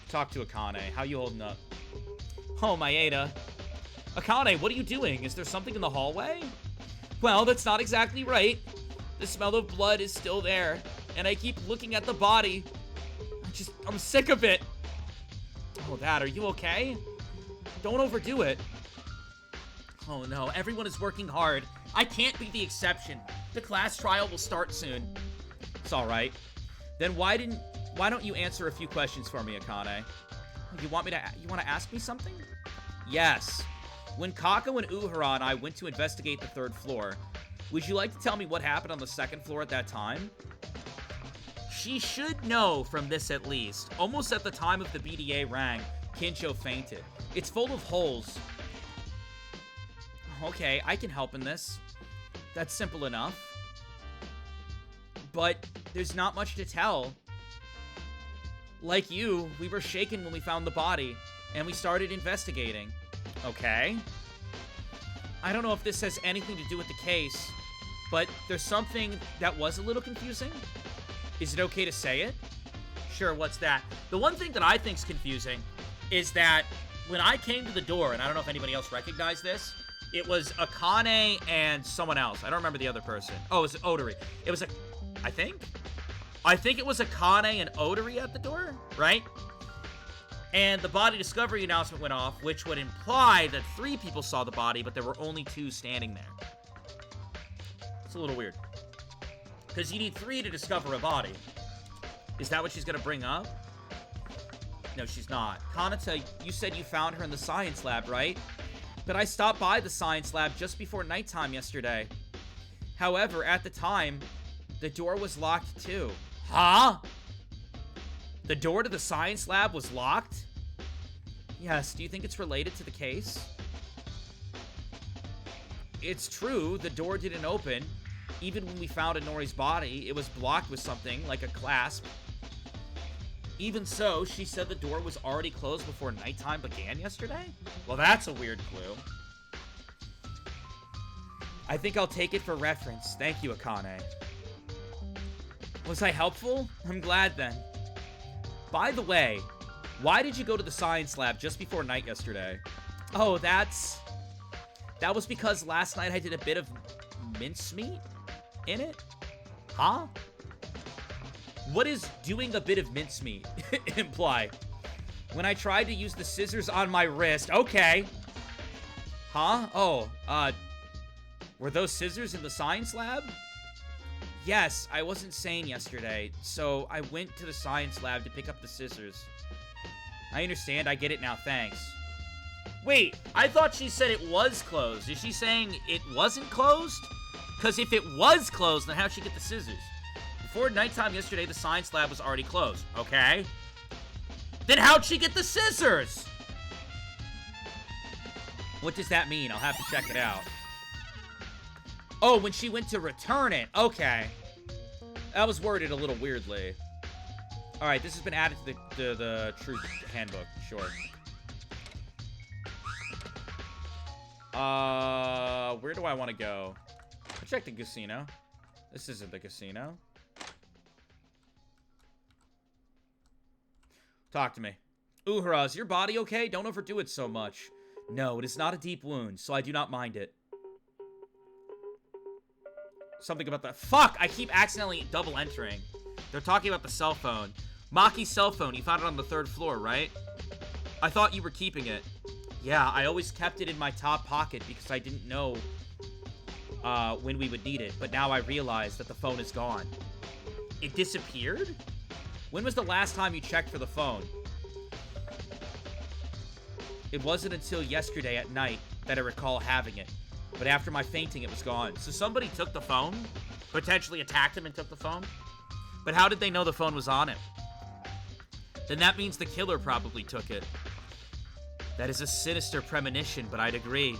Talk to Akane. How you holding up? Oh, Maeda. Akane, what are you doing? Is there something in the hallway? Well, that's not exactly right. The smell of blood is still there, and I keep looking at the body. I'm sick of it. Oh, that, are you okay? Don't overdo it. Oh no, everyone is working hard. I can't be the exception. The class trial will start soon. It's alright. Then why don't you answer a few questions for me, Akane? You want to ask me something? Yes. When Kako and Uhura and I went to investigate the 3rd floor, would you like to tell me what happened on the 2nd floor at that time? She should know from this at least. Almost at the time of the BDA rang, Kincho fainted. It's full of holes. Okay, I can help in this. That's simple enough. But there's not much to tell. Like you, we were shaken when we found the body, and we started investigating. Okay. I don't know if this has anything to do with the case, but there's something that was a little confusing. Is it okay to say it? Sure, what's that? The one thing that I think's confusing is that when I came to the door, and I don't know if anybody else recognized this, it was Akane and someone else. I don't remember the other person. Oh, it was Odori. It was I think it was Akane and Odori at the door, right? And the body discovery announcement went off, which would imply that 3 people saw the body, but there were only 2 standing there. It's a little weird. Because you need 3 to discover a body. Is that what she's going to bring up? No, she's not. Kanata, you said you found her in the science lab, right? But I stopped by the science lab just before nighttime yesterday. However, at the time, the door was locked too. Huh? The door to the science lab was locked? Yes, do you think it's related to the case? It's true, the door didn't open. Even when we found Inori's body, it was blocked with something, like a clasp. Even so, she said the door was already closed before nighttime began yesterday? Well, that's a weird clue. I think I'll take it for reference. Thank you, Akane. Was I helpful? I'm glad then. By the way, why did you go to the science lab just before night yesterday? Oh, that was because last night I did a bit of mincemeat in it? Huh? What does doing a bit of mincemeat imply? When I tried to use the scissors on my wrist. Okay. Huh? Oh, were those scissors in the science lab? Yes, I wasn't sane yesterday, so I went to the science lab to pick up the scissors. I understand, I get it now, thanks. Wait, I thought she said it was closed. Is she saying it wasn't closed? Because if it was closed, then how'd she get the scissors? Before nighttime yesterday, the science lab was already closed. Okay. Then how'd she get the scissors? What does that mean? I'll have to check it out. Oh, when she went to return it. Okay. That was worded a little weirdly. Alright, this has been added to the Truth Handbook. Sure. Where do I want to go? I'll check the casino. This isn't the casino. Talk to me. Uhura, is your body okay? Don't overdo it so much. No, it is not a deep wound, so I do not mind it. Something about the... Fuck! I keep accidentally double entering. They're talking about the cell phone. Maki's cell phone. You found it on the 3rd floor, right? I thought you were keeping it. Yeah, I always kept it in my top pocket because I didn't know when we would need it. But now I realize that the phone is gone. It disappeared? When was the last time you checked for the phone? It wasn't until yesterday at night that I recall having it. But after my fainting, it was gone. So somebody took the phone? Potentially attacked him and took the phone? But how did they know the phone was on him? Then that means the killer probably took it. That is a sinister premonition, but I'd agree.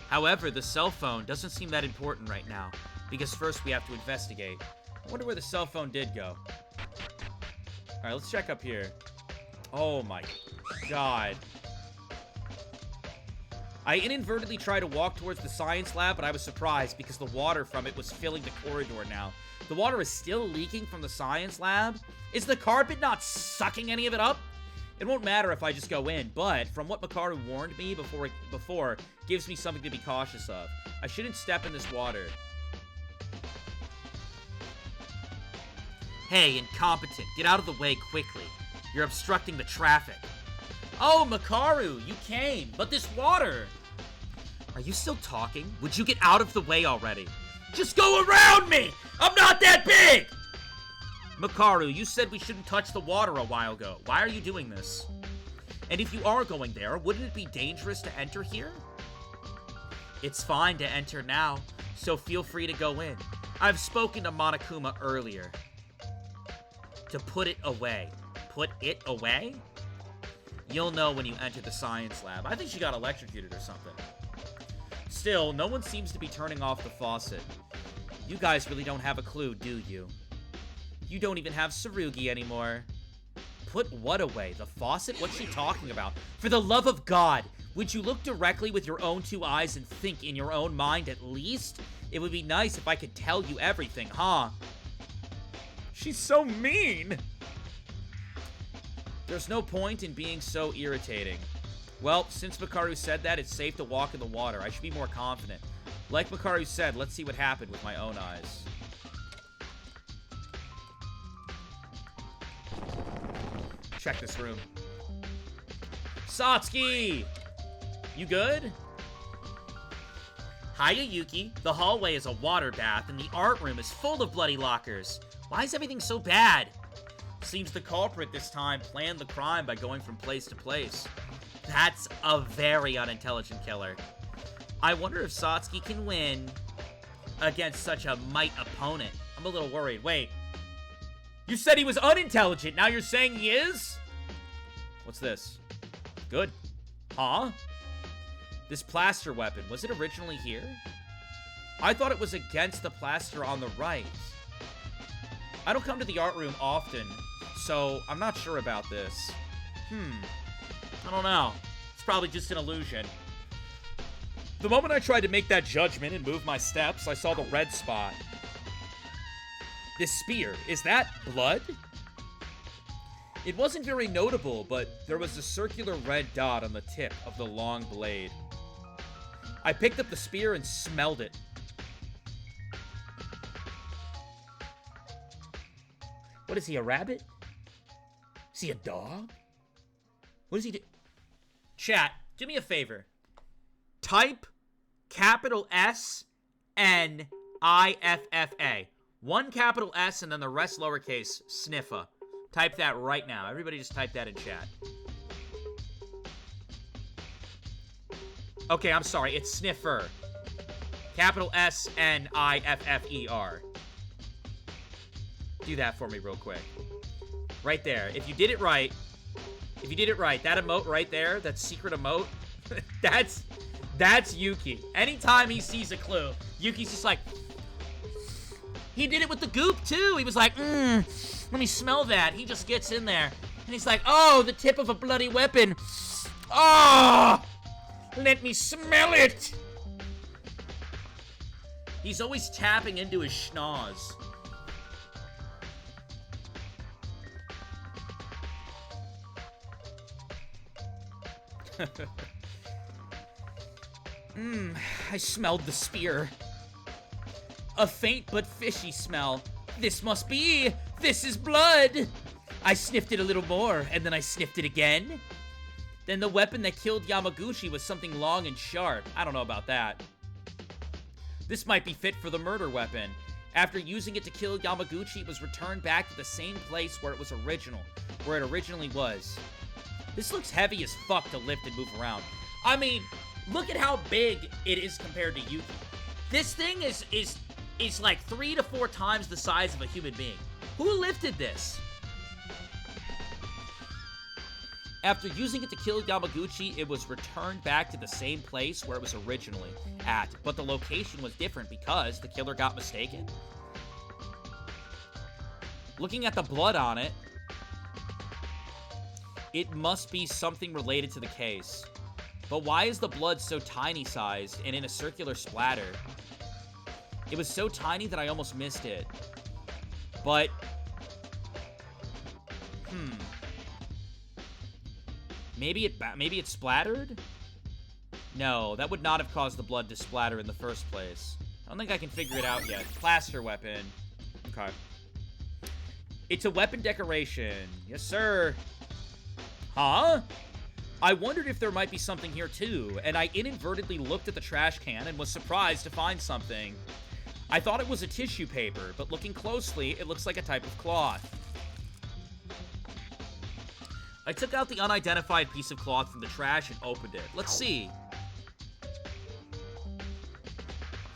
However, the cell phone doesn't seem that important right now, because first we have to investigate. I wonder where the cell phone did go. Alright, let's check up here. Oh my god. I inadvertently tried to walk towards the science lab, but I was surprised because the water from it was filling the corridor now. The water is still leaking from the science lab? Is the carpet not sucking any of it up? It won't matter if I just go in, but from what Makaru warned me before gives me something to be cautious of. I shouldn't step in this water. Hey, incompetent, get out of the way quickly. You're obstructing the traffic. Oh, Makaru, you came, but this water... Are you still talking? Would you get out of the way already? Just go around me! I'm not that big! Makaru, you said we shouldn't touch the water a while ago. Why are you doing this? And if you are going there, wouldn't it be dangerous to enter here? It's fine to enter now, so feel free to go in. I've spoken to Monokuma earlier. To put it away. Put it away? You'll know when you enter the science lab. I think she got electrocuted or something. Still, no one seems to be turning off the faucet. You guys really don't have a clue, do you? You don't even have Tsurugi anymore. Put what away? The faucet? What's she talking about? For the love of God, would you look directly with your own 2 eyes and think in your own mind at least? It would be nice if I could tell you everything, huh? She's so mean! There's no point in being so irritating. Well, since Makaru said that, it's safe to walk in the water. I should be more confident. Like Makaru said, let's see what happened with my own eyes. Check this room. Satsuki! You good? Hiya, Yuki. The hallway is a water bath, and the art room is full of bloody lockers. Why is everything so bad? Seems the culprit this time planned the crime by going from place to place. That's a very unintelligent killer. I wonder if Satsuki can win against such a might opponent. I'm a little worried. Wait. You said he was unintelligent. Now you're saying he is? What's this? Good. Huh? This plaster weapon, was it originally here? I thought it was against the plaster on the right. I don't come to the art room often, so I'm not sure about this. I don't know. It's probably just an illusion. The moment I tried to make that judgment and move my steps, I saw the red spot. This spear, is that blood? It wasn't very notable, but there was a circular red dot on the tip of the long blade. I picked up the spear and smelled it. What is he, a rabbit? Is he a dog? What does he do? Chat, do me a favor. Type capital S-N-I-F-F-A. One capital S and then the rest lowercase, sniffa. Type that right now. Everybody just type that in chat. Okay, I'm sorry. It's sniffer. Capital S-N-I-F-F-E-R. Do that for me real quick. Right there. If you did it right, that emote right there, that secret emote, that's Yuki. Anytime he sees a clue, Yuki's just like, he did it with the goop too. He was like, let me smell that. He just gets in there. And he's like, oh, the tip of a bloody weapon. Oh, let me smell it. He's always tapping into his schnoz. I smelled the spear. A faint but fishy smell. This must be. This is blood. I sniffed it a little more, and then I sniffed it again. Then the weapon that killed Yamaguchi was something long and sharp. I don't know about that. This might be fit for the murder weapon. After using it to kill Yamaguchi, it was returned back to the same place where it originally was. This looks heavy as fuck to lift and move around. I mean, look at how big it is compared to Yuki. This thing is like 3 to 4 times the size of a human being. Who lifted this? After using it to kill Yamaguchi, it was returned back to the same place where it was originally at, but the location was different because the killer got mistaken. Looking at the blood on it, it must be something related to the case. But why is the blood so tiny sized and in a circular splatter? It was so tiny that I almost missed it. But, maybe it splattered? No, that would not have caused the blood to splatter in the first place. I don't think I can figure it out yet. Plaster weapon. Okay. It's a weapon decoration. Yes, sir. Huh? I wondered if there might be something here too, and I inadvertently looked at the trash can and was surprised to find something. I thought it was a tissue paper, but looking closely, it looks like a type of cloth. I took out the unidentified piece of cloth from the trash and opened it. Let's see.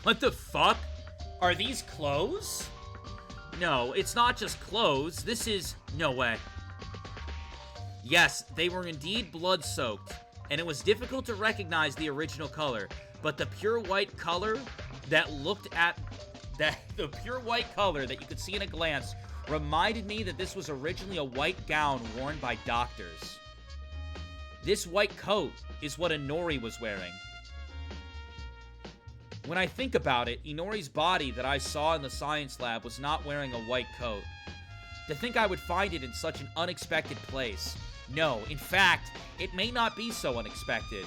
What the fuck? Are these clothes? No, it's not just clothes. This is... No way. Yes, they were indeed blood-soaked, and it was difficult to recognize the original color, but the pure white color that you could see in a glance reminded me that this was originally a white gown worn by doctors. This white coat is what Inori was wearing. When I think about it, Inori's body that I saw in the science lab was not wearing a white coat. To think I would find it in such an unexpected place. No, in fact, it may not be so unexpected.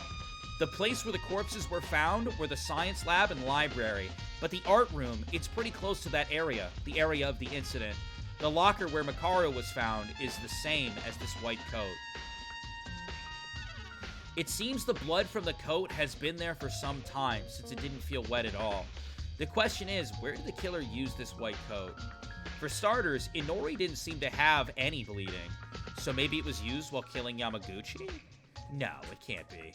The place where the corpses were found were the science lab and library, but the art room, it's pretty close to that area, the area of the incident. The locker where Makaru was found is the same as this white coat. It seems the blood from the coat has been there for some time, since it didn't feel wet at all. The question is, where did the killer use this white coat? For starters, Inori didn't seem to have any bleeding. So maybe it was used while killing Yamaguchi? No, it can't be.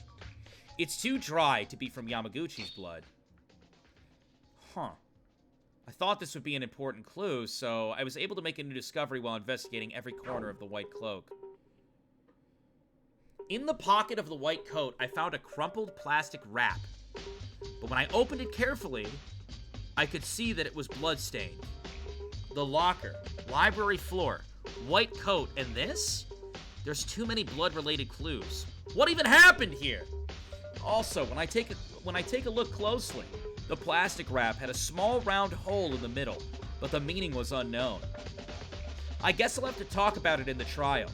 It's too dry to be from Yamaguchi's blood. Huh. I thought this would be an important clue, so I was able to make a new discovery while investigating every corner of the white cloak. In the pocket of the white coat, I found a crumpled plastic wrap. But when I opened it carefully, I could see that it was bloodstained. The locker, library floor, white coat, and this? There's too many blood-related clues. What even happened here? Also, when I take a look closely, the plastic wrap had a small round hole in the middle, but the meaning was unknown. I guess I'll have to talk about it in the trial.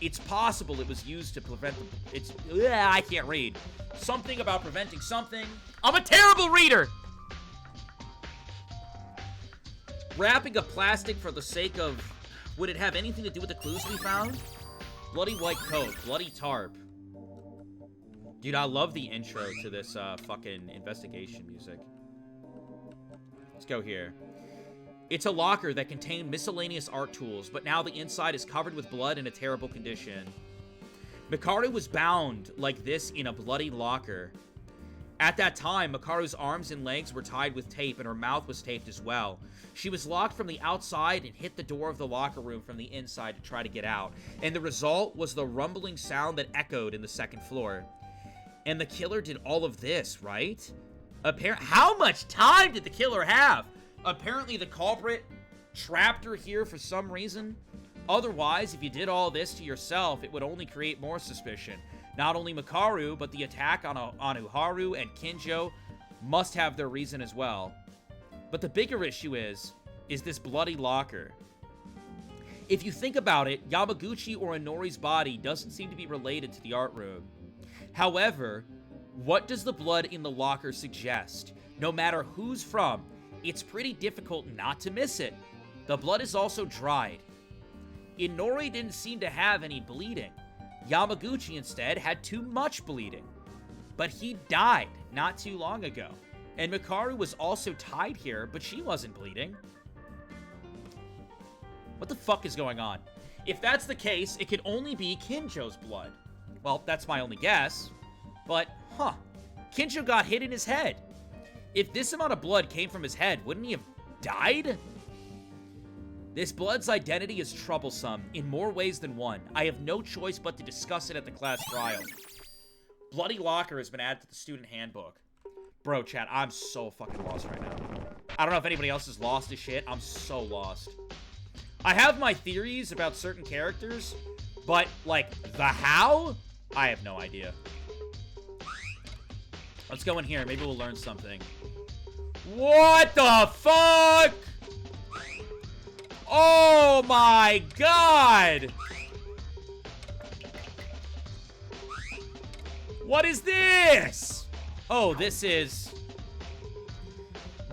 It's possible it was used to prevent I can't read. Something about preventing something. I'm a terrible reader! Wrapping a plastic for the sake of... Would it have anything to do with the clues we found? Bloody white coat, bloody tarp. Dude, I love the intro to this fucking investigation music. Let's go here. It's a locker that contained miscellaneous art tools, but now the inside is covered with blood in a terrible condition. Mikaru was bound like this in a bloody locker. At that time, Mikaru's arms and legs were tied with tape, and her mouth was taped as well. She was locked from the outside and hit the door of the locker room from the inside to try to get out. And the result was the rumbling sound that echoed in the second floor. And the killer did all of this, right? How much time did the killer have? Apparently the culprit trapped her here for some reason. Otherwise, if you did all this to yourself, it would only create more suspicion. Not only Mikaru, but the attack on Uharu and Kinjo must have their reason as well. But the bigger issue is this bloody locker. If you think about it, Yamaguchi or Inori's body doesn't seem to be related to the art room. However, what does the blood in the locker suggest? No matter who's from, it's pretty difficult not to miss it. The blood is also dried. Inori didn't seem to have any bleeding. Yamaguchi instead had too much bleeding. But he died not too long ago. And Mikaru was also tied here, but she wasn't bleeding. What the fuck is going on? If that's the case, it could only be Kinjo's blood. Well, that's my only guess. But, Kinjo got hit in his head. If this amount of blood came from his head, wouldn't he have died? This blood's identity is troublesome in more ways than one. I have no choice but to discuss it at the class trial. Bloody locker has been added to the student handbook. Bro, chat, I'm so fucking lost right now. I don't know if anybody else is lost as shit. I'm so lost. I have my theories about certain characters, but, like, the how? I have no idea. Let's go in here. Maybe we'll learn something. What the fuck? Oh my god! What is this? Oh, this is...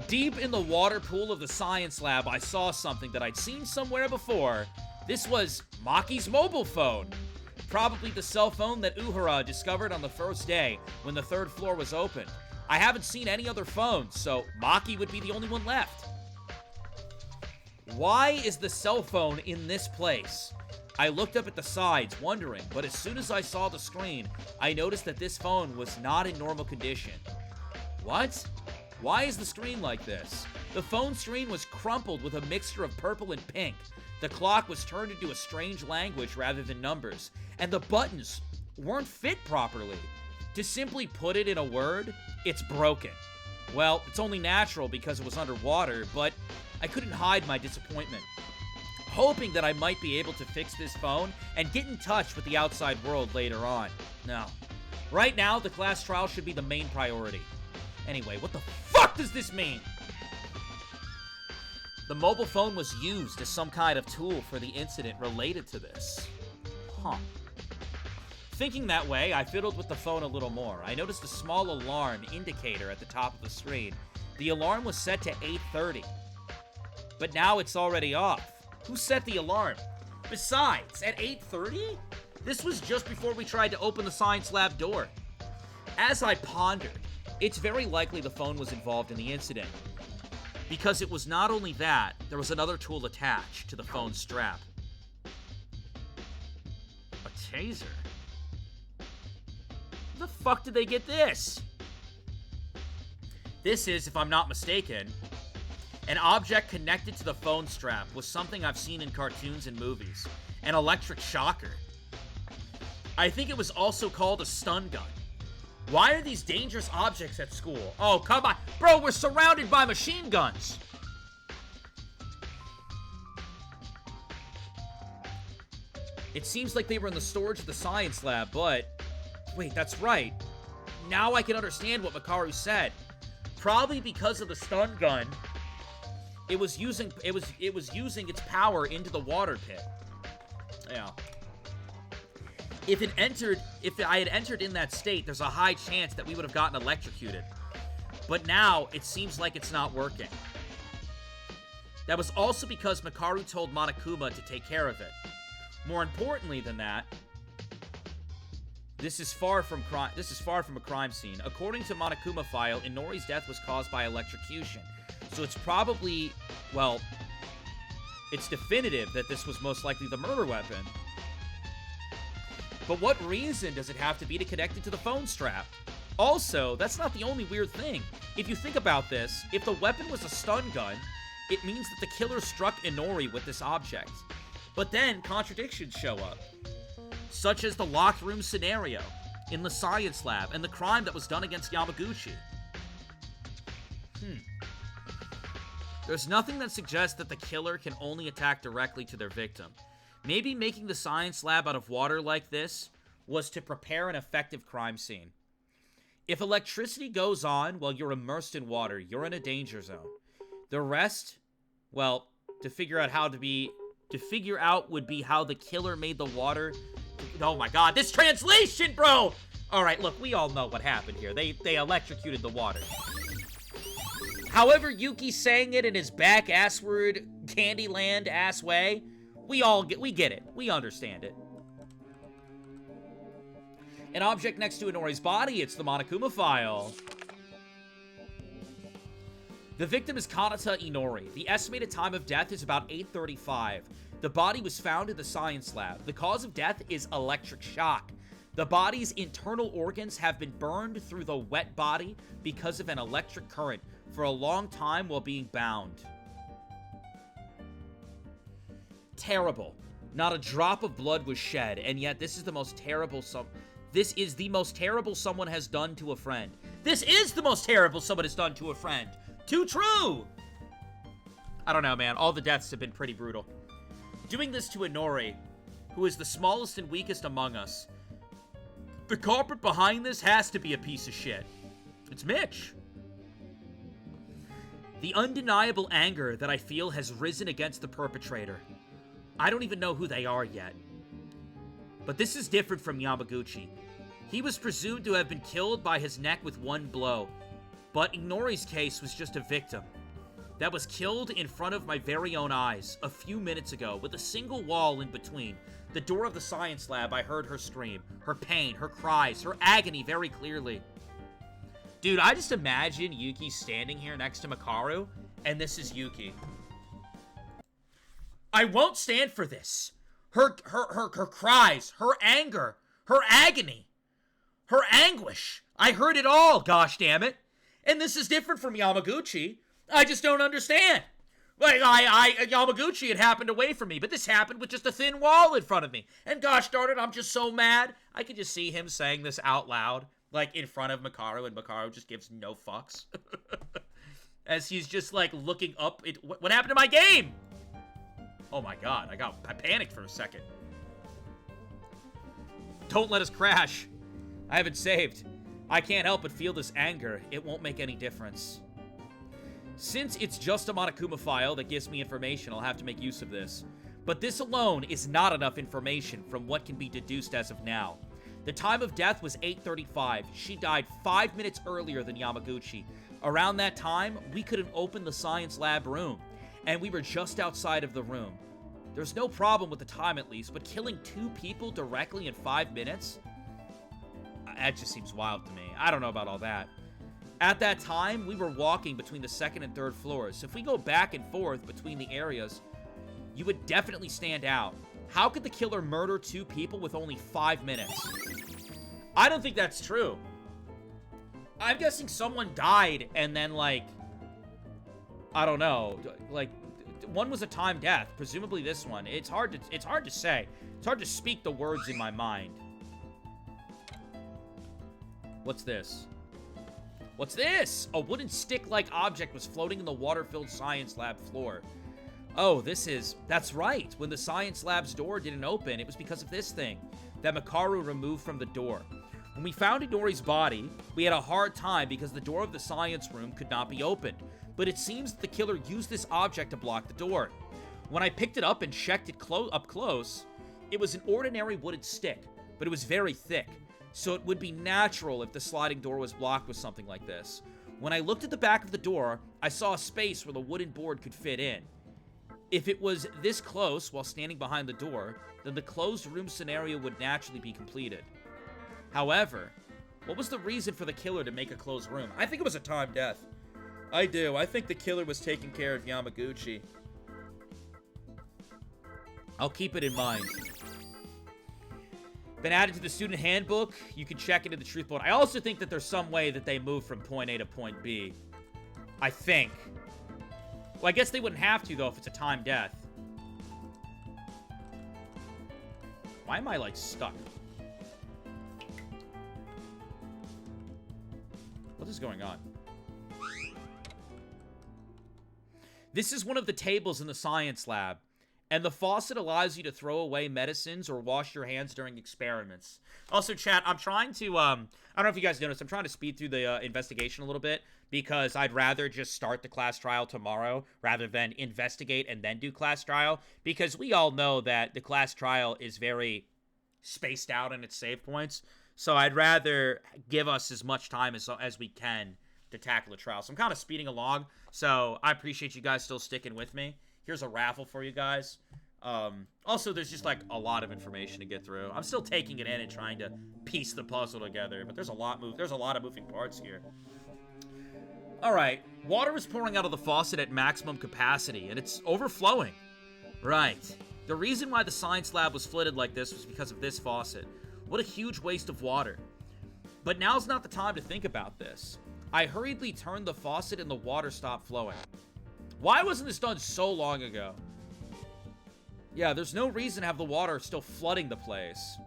Deep in the water pool of the science lab, I saw something that I'd seen somewhere before. This was Maki's mobile phone. Probably the cell phone that Uhura discovered on the first day when the third floor was opened. I haven't seen any other phones, so Maki would be the only one left. Why is the cell phone in this place? I looked up at the sides, wondering, but as soon as I saw the screen, I noticed that this phone was not in normal condition. What? Why is the screen like this? The phone screen was crumpled with a mixture of purple and pink. The clock was turned into a strange language rather than numbers, and the buttons weren't fit properly. To simply put it in a word, it's broken. Well, it's only natural because it was underwater, but I couldn't hide my disappointment. Hoping that I might be able to fix this phone and get in touch with the outside world later on. No. Right now, the class trial should be the main priority. Anyway, what the fuck does this mean? The mobile phone was used as some kind of tool for the incident related to this. Huh. Thinking that way, I fiddled with the phone a little more. I noticed a small alarm indicator at the top of the screen. The alarm was set to 8:30. But now it's already off. Who set the alarm? Besides, at 8:30? This was just before we tried to open the science lab door. As I pondered, it's very likely the phone was involved in the incident. Because it was not only that, there was another tool attached to the phone strap. A taser? Where the fuck did they get this? This is, if I'm not mistaken, an object connected to the phone strap was something I've seen in cartoons and movies. An electric shocker. I think it was also called a stun gun. Why are these dangerous objects at school? Oh, come on. Bro, we're surrounded by machine guns. It seems like they were in the storage of the science lab, but... Wait, that's right. Now I can understand what Makaru said. Probably because of the stun gun, it was using its power into the water pit. Yeah. If I had entered in that state, there's a high chance that we would have gotten electrocuted. But now, it seems like it's not working. That was also because Makaru told Monokuma to take care of it. More importantly than that, this is far from a crime scene. According to Monokuma file, Inori's death was caused by electrocution. So it's probably, well, it's definitive that this was most likely the murder weapon. But what reason does it have to be to connect it to the phone strap? Also, that's not the only weird thing. If you think about this, if the weapon was a stun gun, it means that the killer struck Inori with this object. But then, contradictions show up. Such as the locked room scenario, in the science lab, and the crime that was done against Yamaguchi. There's nothing that suggests that the killer can only attack directly to their victim. Maybe making the science lab out of water like this was to prepare an effective crime scene. If electricity goes on while you're immersed in water, you're in a danger zone. The rest, well, to figure out would be how the killer made the water. Oh my god, this translation, bro! Alright, look, we all know what happened here. They electrocuted the water. However Yuki's saying it in his back-assward, Candyland-ass way, we get it. We understand it. An object next to Inori's body, it's the Monokuma file. The victim is Kanata Inori. The estimated time of death is about 8:35. The body was found in the science lab. The cause of death is electric shock. The body's internal organs have been burned through the wet body because of an electric current for a long time while being bound. Terrible. Not a drop of blood was shed, and yet this is the most terrible someone has done to a friend. This is the most terrible someone has done to a friend. Too true! I don't know, man. All the deaths have been pretty brutal. Doing this to Inori, who is the smallest and weakest among us. The culprit behind this has to be a piece of shit. It's Mitch. The undeniable anger that I feel has risen against the perpetrator. I don't even know who they are yet. But this is different from Yamaguchi. He was presumed to have been killed by his neck with one blow. But Inori's case was just a victim that was killed in front of my very own eyes a few minutes ago with a single wall in between. The door of the science lab, I heard her scream, her pain, her cries, her agony very clearly. Dude, I just imagine Yuki standing here next to Makaru, and this is Yuki. I won't stand for this. Her cries, her anger, her agony, her anguish. I heard it all, gosh damn it. And this is different from Yamaguchi. I just don't understand. Like, Yamaguchi, it happened away from me, but this happened with just a thin wall in front of me. And gosh darn it, I'm just so mad. I could just see him saying this out loud, like, in front of Makaru, and Makaru just gives no fucks. As he's just, like, looking up. What happened to my game? Oh my god, I panicked for a second. Don't let us crash. I haven't saved. I can't help but feel this anger. It won't make any difference. Since it's just a Monokuma file that gives me information, I'll have to make use of this. But this alone is not enough information from what can be deduced as of now. The time of death was 8:35. She died 5 minutes earlier than Yamaguchi. Around that time, we couldn't open the science lab room, and we were just outside of the room. There's no problem with the time at least, but killing 2 people directly in 5 minutes? That just seems wild to me. I don't know about all that. At that time, we were walking between the 2nd and 3rd floors, so if we go back and forth between the areas, you would definitely stand out. How could the killer murder 2 people with only 5 minutes? I don't think that's true. I'm guessing someone died and then, like, I don't know, like, one was a time death, presumably this one. It's hard to say. It's hard to speak the words in my mind. What's this? What's this? A wooden stick-like object was floating in the water-filled science lab floor. Oh, that's right. When the science lab's door didn't open, it was because of this thing that Makaru removed from the door. When we found Inori's body, we had a hard time because the door of the science room could not be opened. But it seems that the killer used this object to block the door. When I picked it up and checked it up close, it was an ordinary wooden stick, but it was very thick. So it would be natural if the sliding door was blocked with something like this. When I looked at the back of the door, I saw a space where the wooden board could fit in. If it was this close while standing behind the door, then the closed room scenario would naturally be completed. However, what was the reason for the killer to make a closed room? I think it was a time death. I do. I think the killer was taking care of Yamaguchi. I'll keep it in mind. Been added to the student handbook. You can check into the truth board. I also think that there's some way that they move from point A to point B. I think. Well, I guess they wouldn't have to, though, if it's a time death. Why am I, like, stuck? What is going on? This is one of the tables in the science lab, and the faucet allows you to throw away medicines or wash your hands during experiments. Also, chat, I'm trying to, I don't know if you guys noticed, I'm trying to speed through the investigation a little bit, because I'd rather just start the class trial tomorrow rather than investigate and then do class trial, because we all know that the class trial is very spaced out in its save points, so I'd rather give us as much time as we can to tackle the trial. So I'm kind of speeding along, so I appreciate you guys still sticking with me. Here's a raffle for you guys. Also, there's just, like, a lot of information to get through. I'm still taking it in and trying to piece the puzzle together, but there's a lot of moving parts here. Alright, water is pouring out of the faucet at maximum capacity, and it's overflowing. Right. The reason why the science lab was flooded like this was because of this faucet. What a huge waste of water. But now's not the time to think about this. I hurriedly turned the faucet and the water stopped flowing. Why wasn't this done so long ago? Yeah, there's no reason to have the water still flooding the place.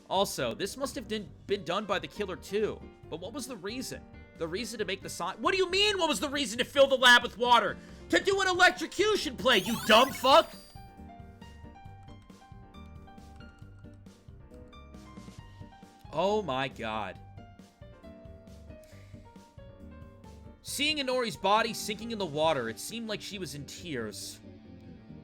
Also, this must have been done by the killer too. But what was the reason? The reason to make the sign... What do you mean, what was the reason to fill the lab with water? To do an electrocution play, you dumb fuck! Oh my god. Seeing Inori's body sinking in the water, it seemed like she was in tears.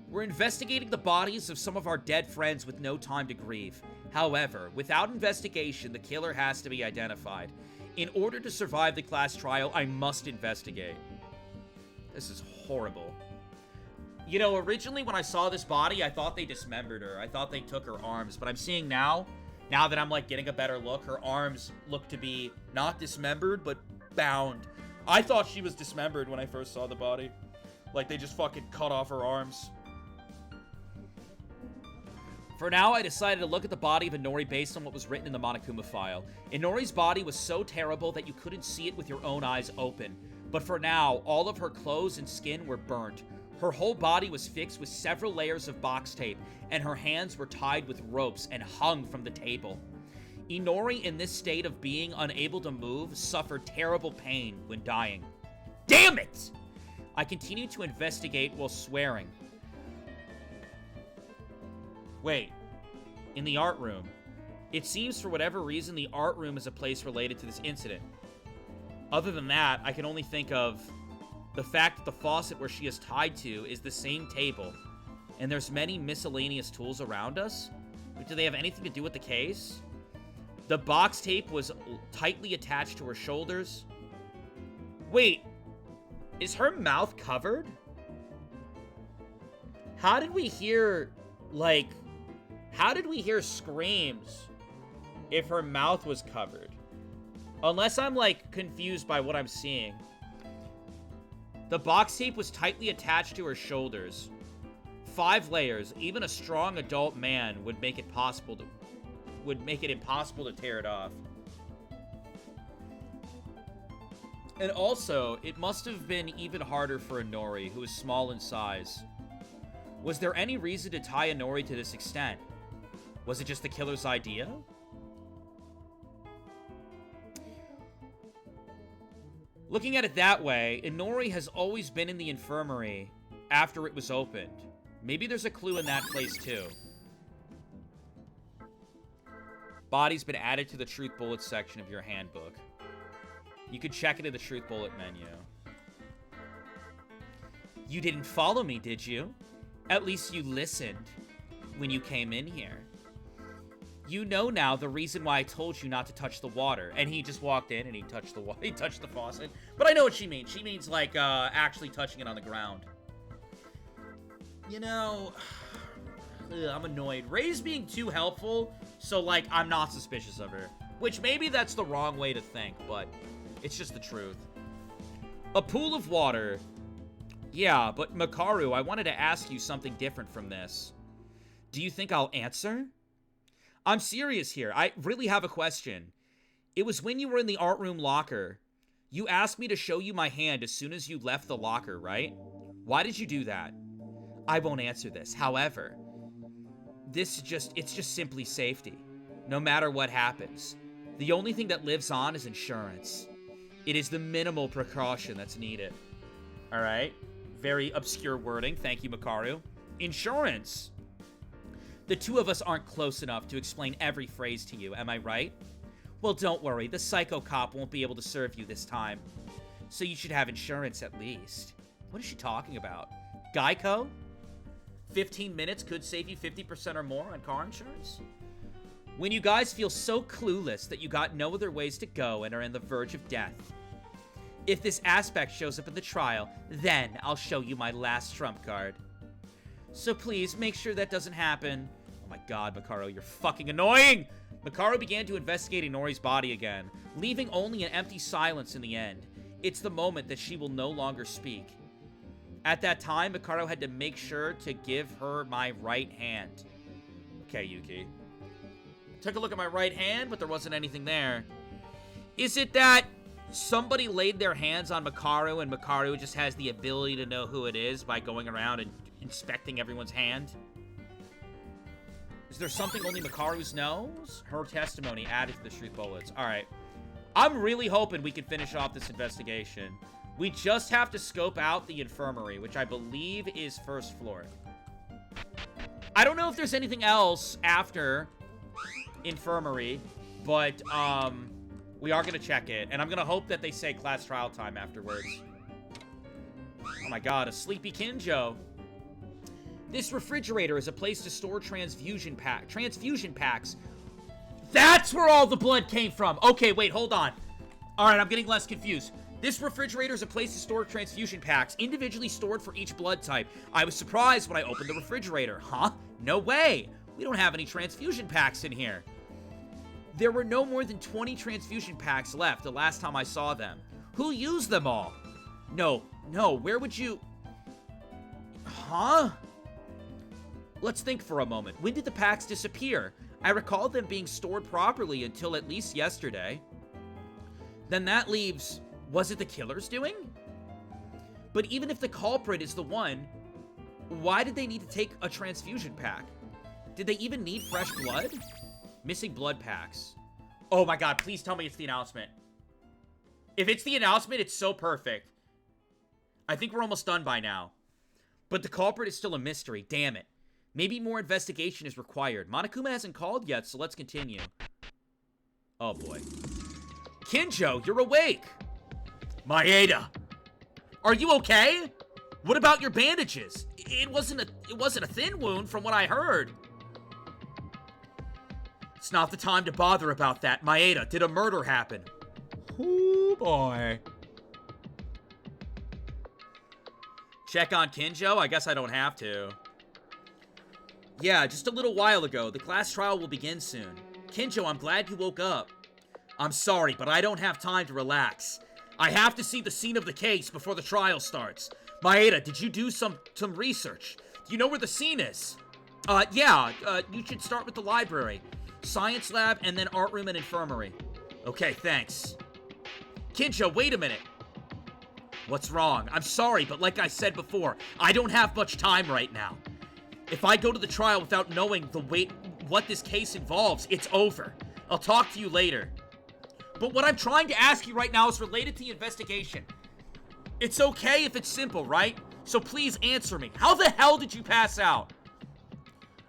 We're investigating the bodies of some of our dead friends with no time to grieve. However, without investigation, the killer has to be identified. In order to survive the class trial, I must investigate. This is horrible. You know, originally when I saw this body, I thought they dismembered her. I thought they took her arms, but I'm seeing now that I'm, like, getting a better look, her arms look to be not dismembered, but bound. I thought she was dismembered when I first saw the body. Like, they just fucking cut off her arms. For now, I decided to look at the body of Inori based on what was written in the Monokuma file. Inori's body was so terrible that you couldn't see it with your own eyes open. But for now, all of her clothes and skin were burnt. Her whole body was fixed with several layers of box tape, and her hands were tied with ropes and hung from the table. Inori, in this state of being unable to move, suffered terrible pain when dying. Damn it! I continued to investigate while swearing. Wait, in the art room. It seems for whatever reason the art room is a place related to this incident. Other than that, I can only think of the fact that the faucet where she is tied to is the same table, and there's many miscellaneous tools around us. Do they have anything to do with the case? The box tape was tightly attached to her shoulders. Wait, is her mouth covered? How did we hear, like... How did we hear screams if her mouth was covered? Unless I'm, like, confused by what I'm seeing. The box tape was tightly attached to her shoulders. 5 layers. Even a strong adult man would make it impossible to tear it off. And also, it must have been even harder for Inori, who is small in size. Was there any reason to tie Inori to this extent? Was it just the killer's idea? Looking at it that way, Inori has always been in the infirmary after it was opened. Maybe there's a clue in that place too. Body's been added to the Truth Bullets section of your handbook. You could check it in the Truth Bullet menu. You didn't follow me, did you? At least you listened when you came in here. You know now the reason why I told you not to touch the water. And he just walked in and he touched the he touched the faucet. But I know what she means. She means like actually touching it on the ground. You know, I'm annoyed. Ray's being too helpful, so like I'm not suspicious of her. Which maybe that's the wrong way to think, but it's just the truth. A pool of water. Yeah, but Makaru, I wanted to ask you something different from this. Do you think I'll answer? I'm serious here. I really have a question. It was when you were in the art room locker. You asked me to show you my hand as soon as you left the locker, right? Why did you do that? I won't answer this. However, it's just simply safety. No matter what happens. The only thing that lives on is insurance. It is the minimal precaution that's needed. All right? Very obscure wording. Thank you, Makaru. Insurance. The two of us aren't close enough to explain every phrase to you, am I right? Well, don't worry. The psycho cop won't be able to serve you this time. So you should have insurance at least. What is she talking about? Geico? 15 minutes could save you 50% or more on car insurance? When you guys feel so clueless that you got no other ways to go and are on the verge of death. If this aspect shows up in the trial, then I'll show you my last trump card. So please, make sure that doesn't happen. Oh my god, Makaru, you're fucking annoying! Makaru began to investigate Inori's body again, leaving only an empty silence in the end. It's the moment that she will no longer speak. At that time, Makaru had to make sure to give her my right hand. Okay, Yuki. Took a look at my right hand, but there wasn't anything there. Is it that somebody laid their hands on Makaru and Makaru just has the ability to know who it is by going around and inspecting everyone's hand? Is there something only Makaru's knows? Her testimony added to the Truth Bullets. Alright. I'm really hoping we can finish off this investigation. We just have to scope out the infirmary, which I believe is first floor. I don't know if there's anything else after infirmary, but we are gonna check it, and I'm gonna hope that they say class trial time afterwards. Oh my god, a sleepy Kinjo. This refrigerator is a place to store transfusion packs. That's where all the blood came from. Okay, wait, hold on. All right, I'm getting less confused. This refrigerator is a place to store transfusion packs, individually stored for each blood type. I was surprised when I opened the refrigerator. Huh? No way. We don't have any transfusion packs in here. There were no more than 20 transfusion packs left the last time I saw them. Who used them all? No, where would you... Huh? Let's think for a moment. When did the packs disappear? I recall them being stored properly until at least yesterday. Then that leaves... Was it the killer's doing? But even if the culprit is the one, why did they need to take a transfusion pack? Did they even need fresh blood? Missing blood packs. Oh my god, please tell me it's the announcement. If it's the announcement, it's so perfect. I think we're almost done by now. But the culprit is still a mystery, damn it. Maybe more investigation is required. Monokuma hasn't called yet, so let's continue. Oh boy. Kinjo, you're awake! Maeda! Are you okay? What about your bandages? It wasn't a thin wound from what I heard. It's not the time to bother about that. Maeda, did a murder happen? Oh boy. Check on Kinjo? I guess I don't have to. Yeah, just a little while ago. The class trial will begin soon. Kinjo, I'm glad you woke up. I'm sorry, but I don't have time to relax. I have to see the scene of the case before the trial starts. Maeda, did you do some research? Do you know where the scene is? Yeah, you should start with the library. Science lab, and then art room and infirmary. Okay, thanks. Kinjo, wait a minute. What's wrong? I'm sorry, but like I said before, I don't have much time right now. If I go to the trial without knowing what this case involves, it's over. I'll talk to you later. But what I'm trying to ask you right now is related to the investigation. It's okay if it's simple, right? So please answer me. How the hell did you pass out?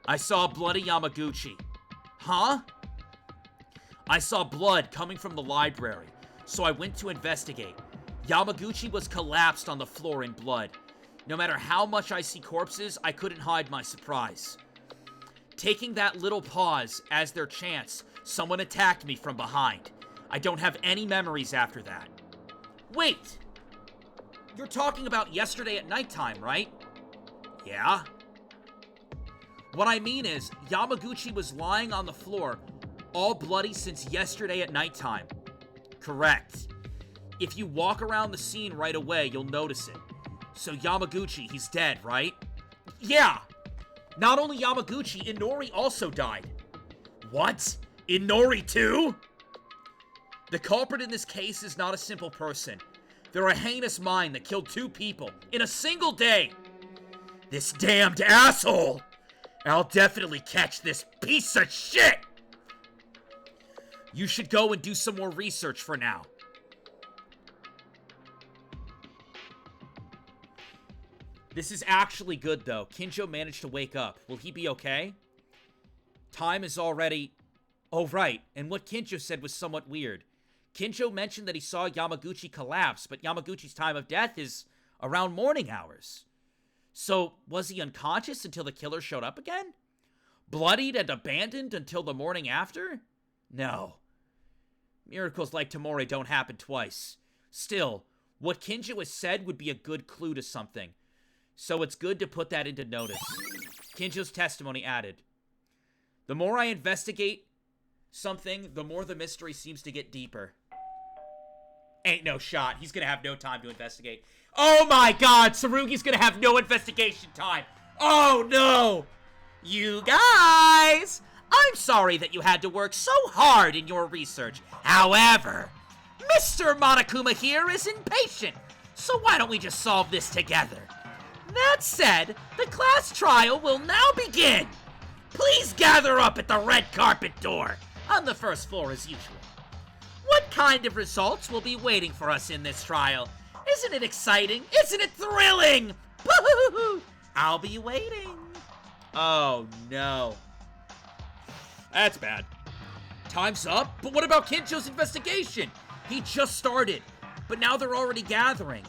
I saw bloody Yamaguchi. Huh? I saw blood coming from the library, so I went to investigate. Yamaguchi was collapsed on the floor in blood. No matter how much I see corpses, I couldn't hide my surprise. Taking that little pause as their chance, someone attacked me from behind. I don't have any memories after that. Wait! You're talking about yesterday at nighttime, right? Yeah? What I mean is, Yamaguchi was lying on the floor, all bloody since yesterday at nighttime. Correct. If you walk around the scene right away, you'll notice it. So Yamaguchi, he's dead, right? Yeah! Not only Yamaguchi, Inori also died. What? Inori too? The culprit in this case is not a simple person. They're a heinous mind that killed 2 people in a single day. This damned asshole! I'll definitely catch this piece of shit! You should go and do some more research for now. This is actually good, though. Kinjo managed to wake up. Will he be okay? Time is already... Oh, right. And what Kinjo said was somewhat weird. Kinjo mentioned that he saw Yamaguchi collapse, but Yamaguchi's time of death is around morning hours. So, was he unconscious until the killer showed up again? Bloodied and abandoned until the morning after? No. Miracles like Tamori don't happen twice. Still, what Kinjo has said would be a good clue to something. So it's good to put that into notice. Kinjo's testimony added. The more I investigate something, the more the mystery seems to get deeper. Ain't no shot. He's gonna have no time to investigate. Oh my god, Tsurugi's gonna have no investigation time. Oh no! You guys! I'm sorry that you had to work so hard in your research. However, Mr. Monokuma here is impatient. So why don't we just solve this together? That said, the class trial will now begin. Please gather up at the red carpet door on the first floor as usual. What kind of results will be waiting for us in this trial? Isn't it exciting? Isn't it thrilling? I'll be waiting. Oh no. That's bad. Time's up? But what about Kinjo's investigation? He just started, but now they're already gathering.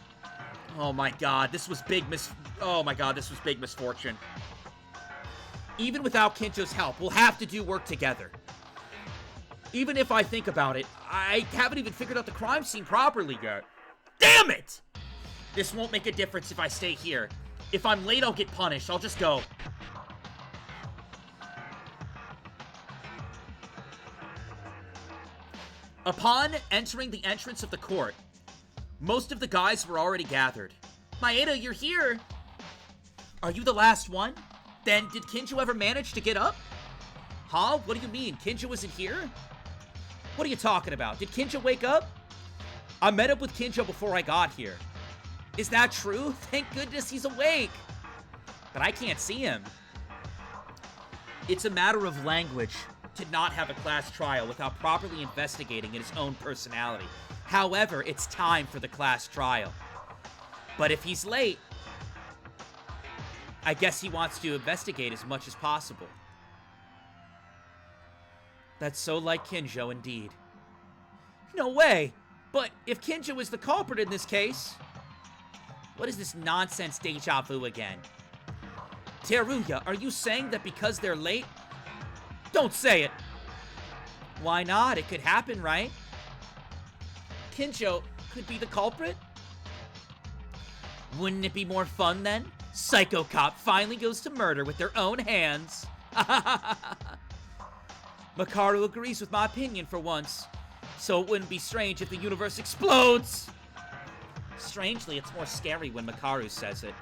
Oh my god, this was big misfortune. Even without Kinjo's help, we'll have to do work together. Even if I think about it, I haven't even figured out the crime scene properly yet. Damn it! This won't make a difference if I stay here. If I'm late, I'll get punished. I'll just go. Upon entering the entrance of the court, most of the guys were already gathered. Maeda, you're here! Are you the last one? Then, did Kinjo ever manage to get up? Huh? What do you mean? Kinjo isn't here? What are you talking about? Did Kinjo wake up? I met up with Kinjo before I got here. Is that true? Thank goodness he's awake! But I can't see him. It's a matter of language to not have a class trial without properly investigating his own personality. However, it's time for the class trial. But if he's late, I guess he wants to investigate as much as possible. That's so like Kinjo indeed. No way! But if Kinjo is the culprit in this case... What is this nonsense deja vu again? Teruya, are you saying that because they're late? Don't say it! Why not? It could happen, right? Kinjo could be the culprit? Wouldn't it be more fun then? Psycho Cop finally goes to murder with their own hands. Makaru agrees with my opinion for once. So it wouldn't be strange if the universe explodes. Strangely, it's more scary when Makaru says it.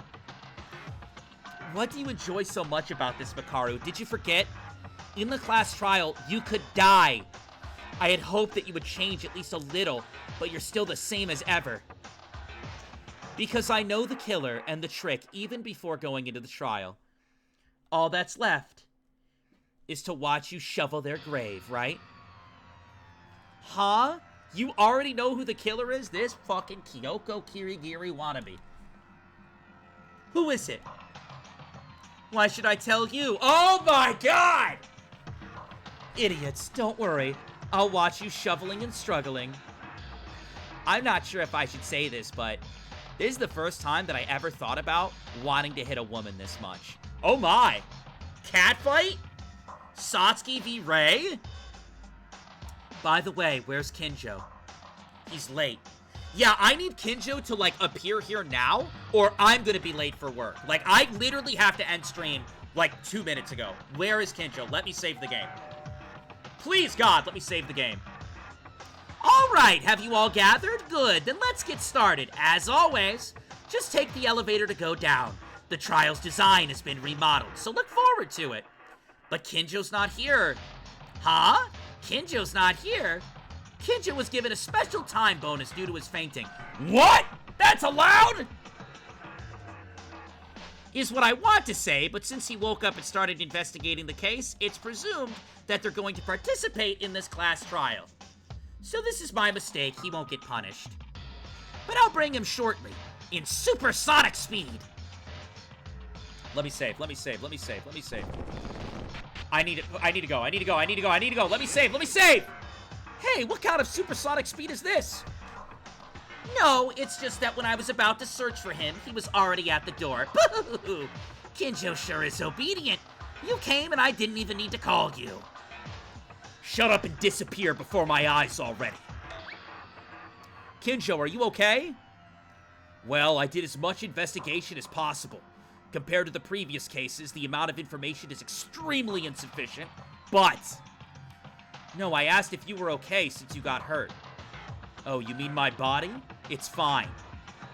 What do you enjoy so much about this, Makaru? Did you forget? In the class trial, you could die. I had hoped that you would change at least a little, but you're still the same as ever. Because I know the killer and the trick even before going into the trial. All that's left is to watch you shovel their grave, right? Huh? You already know who the killer is? This fucking Kyoko Kirigiri wannabe. Who is it? Why should I tell you? Oh my god! Idiots, don't worry. I'll watch you shoveling and struggling. I'm not sure if I should say this, but this is the first time that I ever thought about wanting to hit a woman this much. Oh my! Catfight? Satsuki v. Rei? By the way, where's Kinjo? He's late. Yeah, I need Kinjo to, like, appear here now, or I'm gonna be late for work. Like, I literally have to end stream, like, 2 minutes ago. Where is Kinjo? Let me save the game. Please, God, let me save the game. Alright, have you all gathered? Good, then let's get started. As always, just take the elevator to go down. The trial's design has been remodeled, so look forward to it. But Kinjo's not here. Huh? Kinjo's not here? Kinjo was given a special time bonus due to his fainting. What? That's allowed? Is what I want to say, but since he woke up and started investigating the case, it's presumed that they're going to participate in this class trial. So this is my mistake, he won't get punished. But I'll bring him shortly, in supersonic speed. Let me save. Let me save. I need to go. Let me save. Hey, what kind of supersonic speed is this? No, it's just that when I was about to search for him, he was already at the door. Boo-hoo-hoo. Kinjo sure is obedient. You came and I didn't even need to call you. Shut up and disappear before my eyes already. Kinjo, are you okay? Well, I did as much investigation as possible. Compared to the previous cases, the amount of information is extremely insufficient, but... No, I asked if you were okay since you got hurt. Oh, you mean my body? It's fine.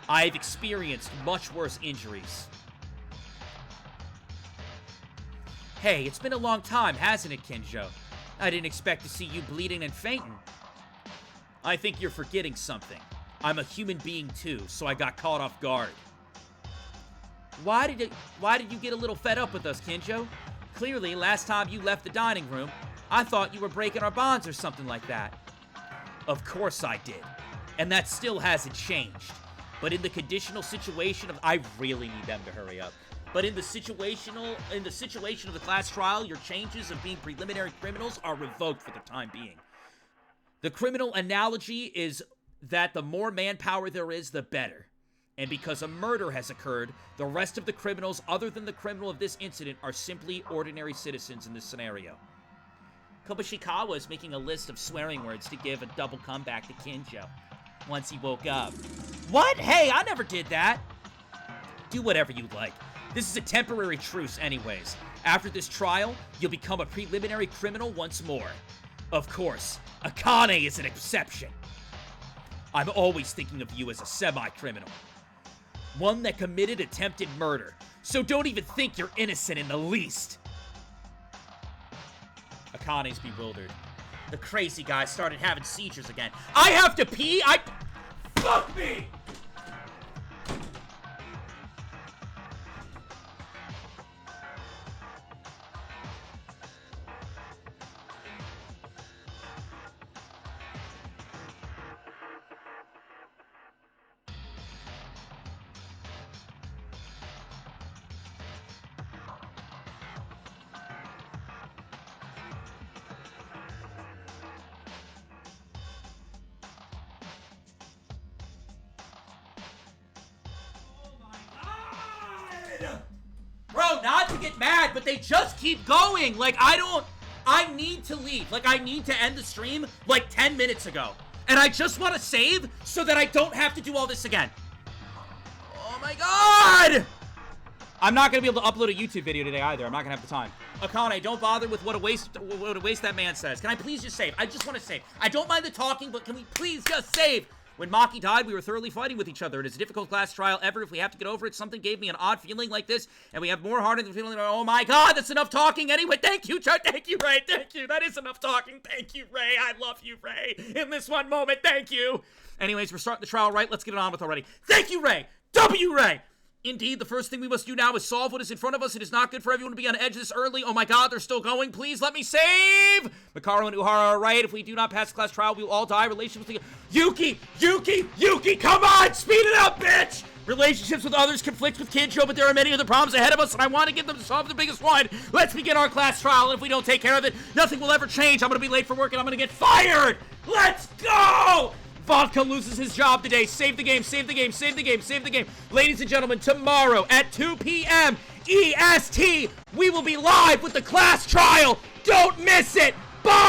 I've experienced much worse injuries. Hey, it's been a long time, hasn't it, Kinjo? I didn't expect to see you bleeding and fainting. I think you're forgetting something. I'm a human being too, so I got caught off guard. Why did you get a little fed up with us, Kinjo? Clearly, last time you left the dining room, I thought you were breaking our bonds or something like that. Of course I did. And that still hasn't changed. But in the conditional situation of... I really need them to hurry up. But in the situation of the class trial, your changes of being preliminary criminals are revoked for the time being. The criminal analogy is that the more manpower there is, the better. And because a murder has occurred, the rest of the criminals other than the criminal of this incident are simply ordinary citizens in this scenario. Kobushikawa is making a list of swearing words to give a double comeback to Kinjo once he woke up. What? Hey, I never did that! Do whatever you like. This is a temporary truce anyways. After this trial, you'll become a preliminary criminal once more. Of course, Akane is an exception. I'm always thinking of you as a semi-criminal. One that committed attempted murder. So don't even think you're innocent in the least. Akane's bewildered. The crazy guy started having seizures again. I have to pee? Fuck me! Bro, not to get mad, but they just keep going. Like, I need to leave. Like, I need to end the stream, like, 10 minutes ago. And I just want to save so that I don't have to do all this again. Oh my god! I'm not gonna be able to upload a YouTube video today either. I'm not gonna have the time. Akane, don't bother with what a waste that man says. Can I please just save? I just want to save. I don't mind the talking, but can we please just save? When Maki died, we were thoroughly fighting with each other. It is a difficult class trial ever. If we have to get over it, something gave me an odd feeling like this, and we have more heart in the feeling. Oh my God, that's enough talking. Anyway, thank you, Joe. Thank you, Ray. Thank you. That is enough talking. Thank you, Ray. I love you, Ray. In this one moment, thank you. Anyways, we're starting the trial right. Let's get it on with already. Thank you, Ray. W, Ray. Indeed, the first thing we must do now is solve what is in front of us. It is not good for everyone to be on edge this early. Oh my God, they're still going. Please let me save. Mikaro and Uhara are right. If we do not pass the class trial, we will all die. Relationships with Yuki, come on, speed it up, bitch. Relationships with others conflict with Kincho, but there are many other problems ahead of us, and I want to get them to solve the biggest one. Let's begin our class trial, and if we don't take care of it, nothing will ever change. I'm going to be late for work, and I'm going to get fired. Let's go. Vodka loses his job today. Save the game, save the game, save the game, save the game. Ladies and gentlemen, tomorrow at 2 p.m. EST, we will be live with the class trial. Don't miss it. Bye!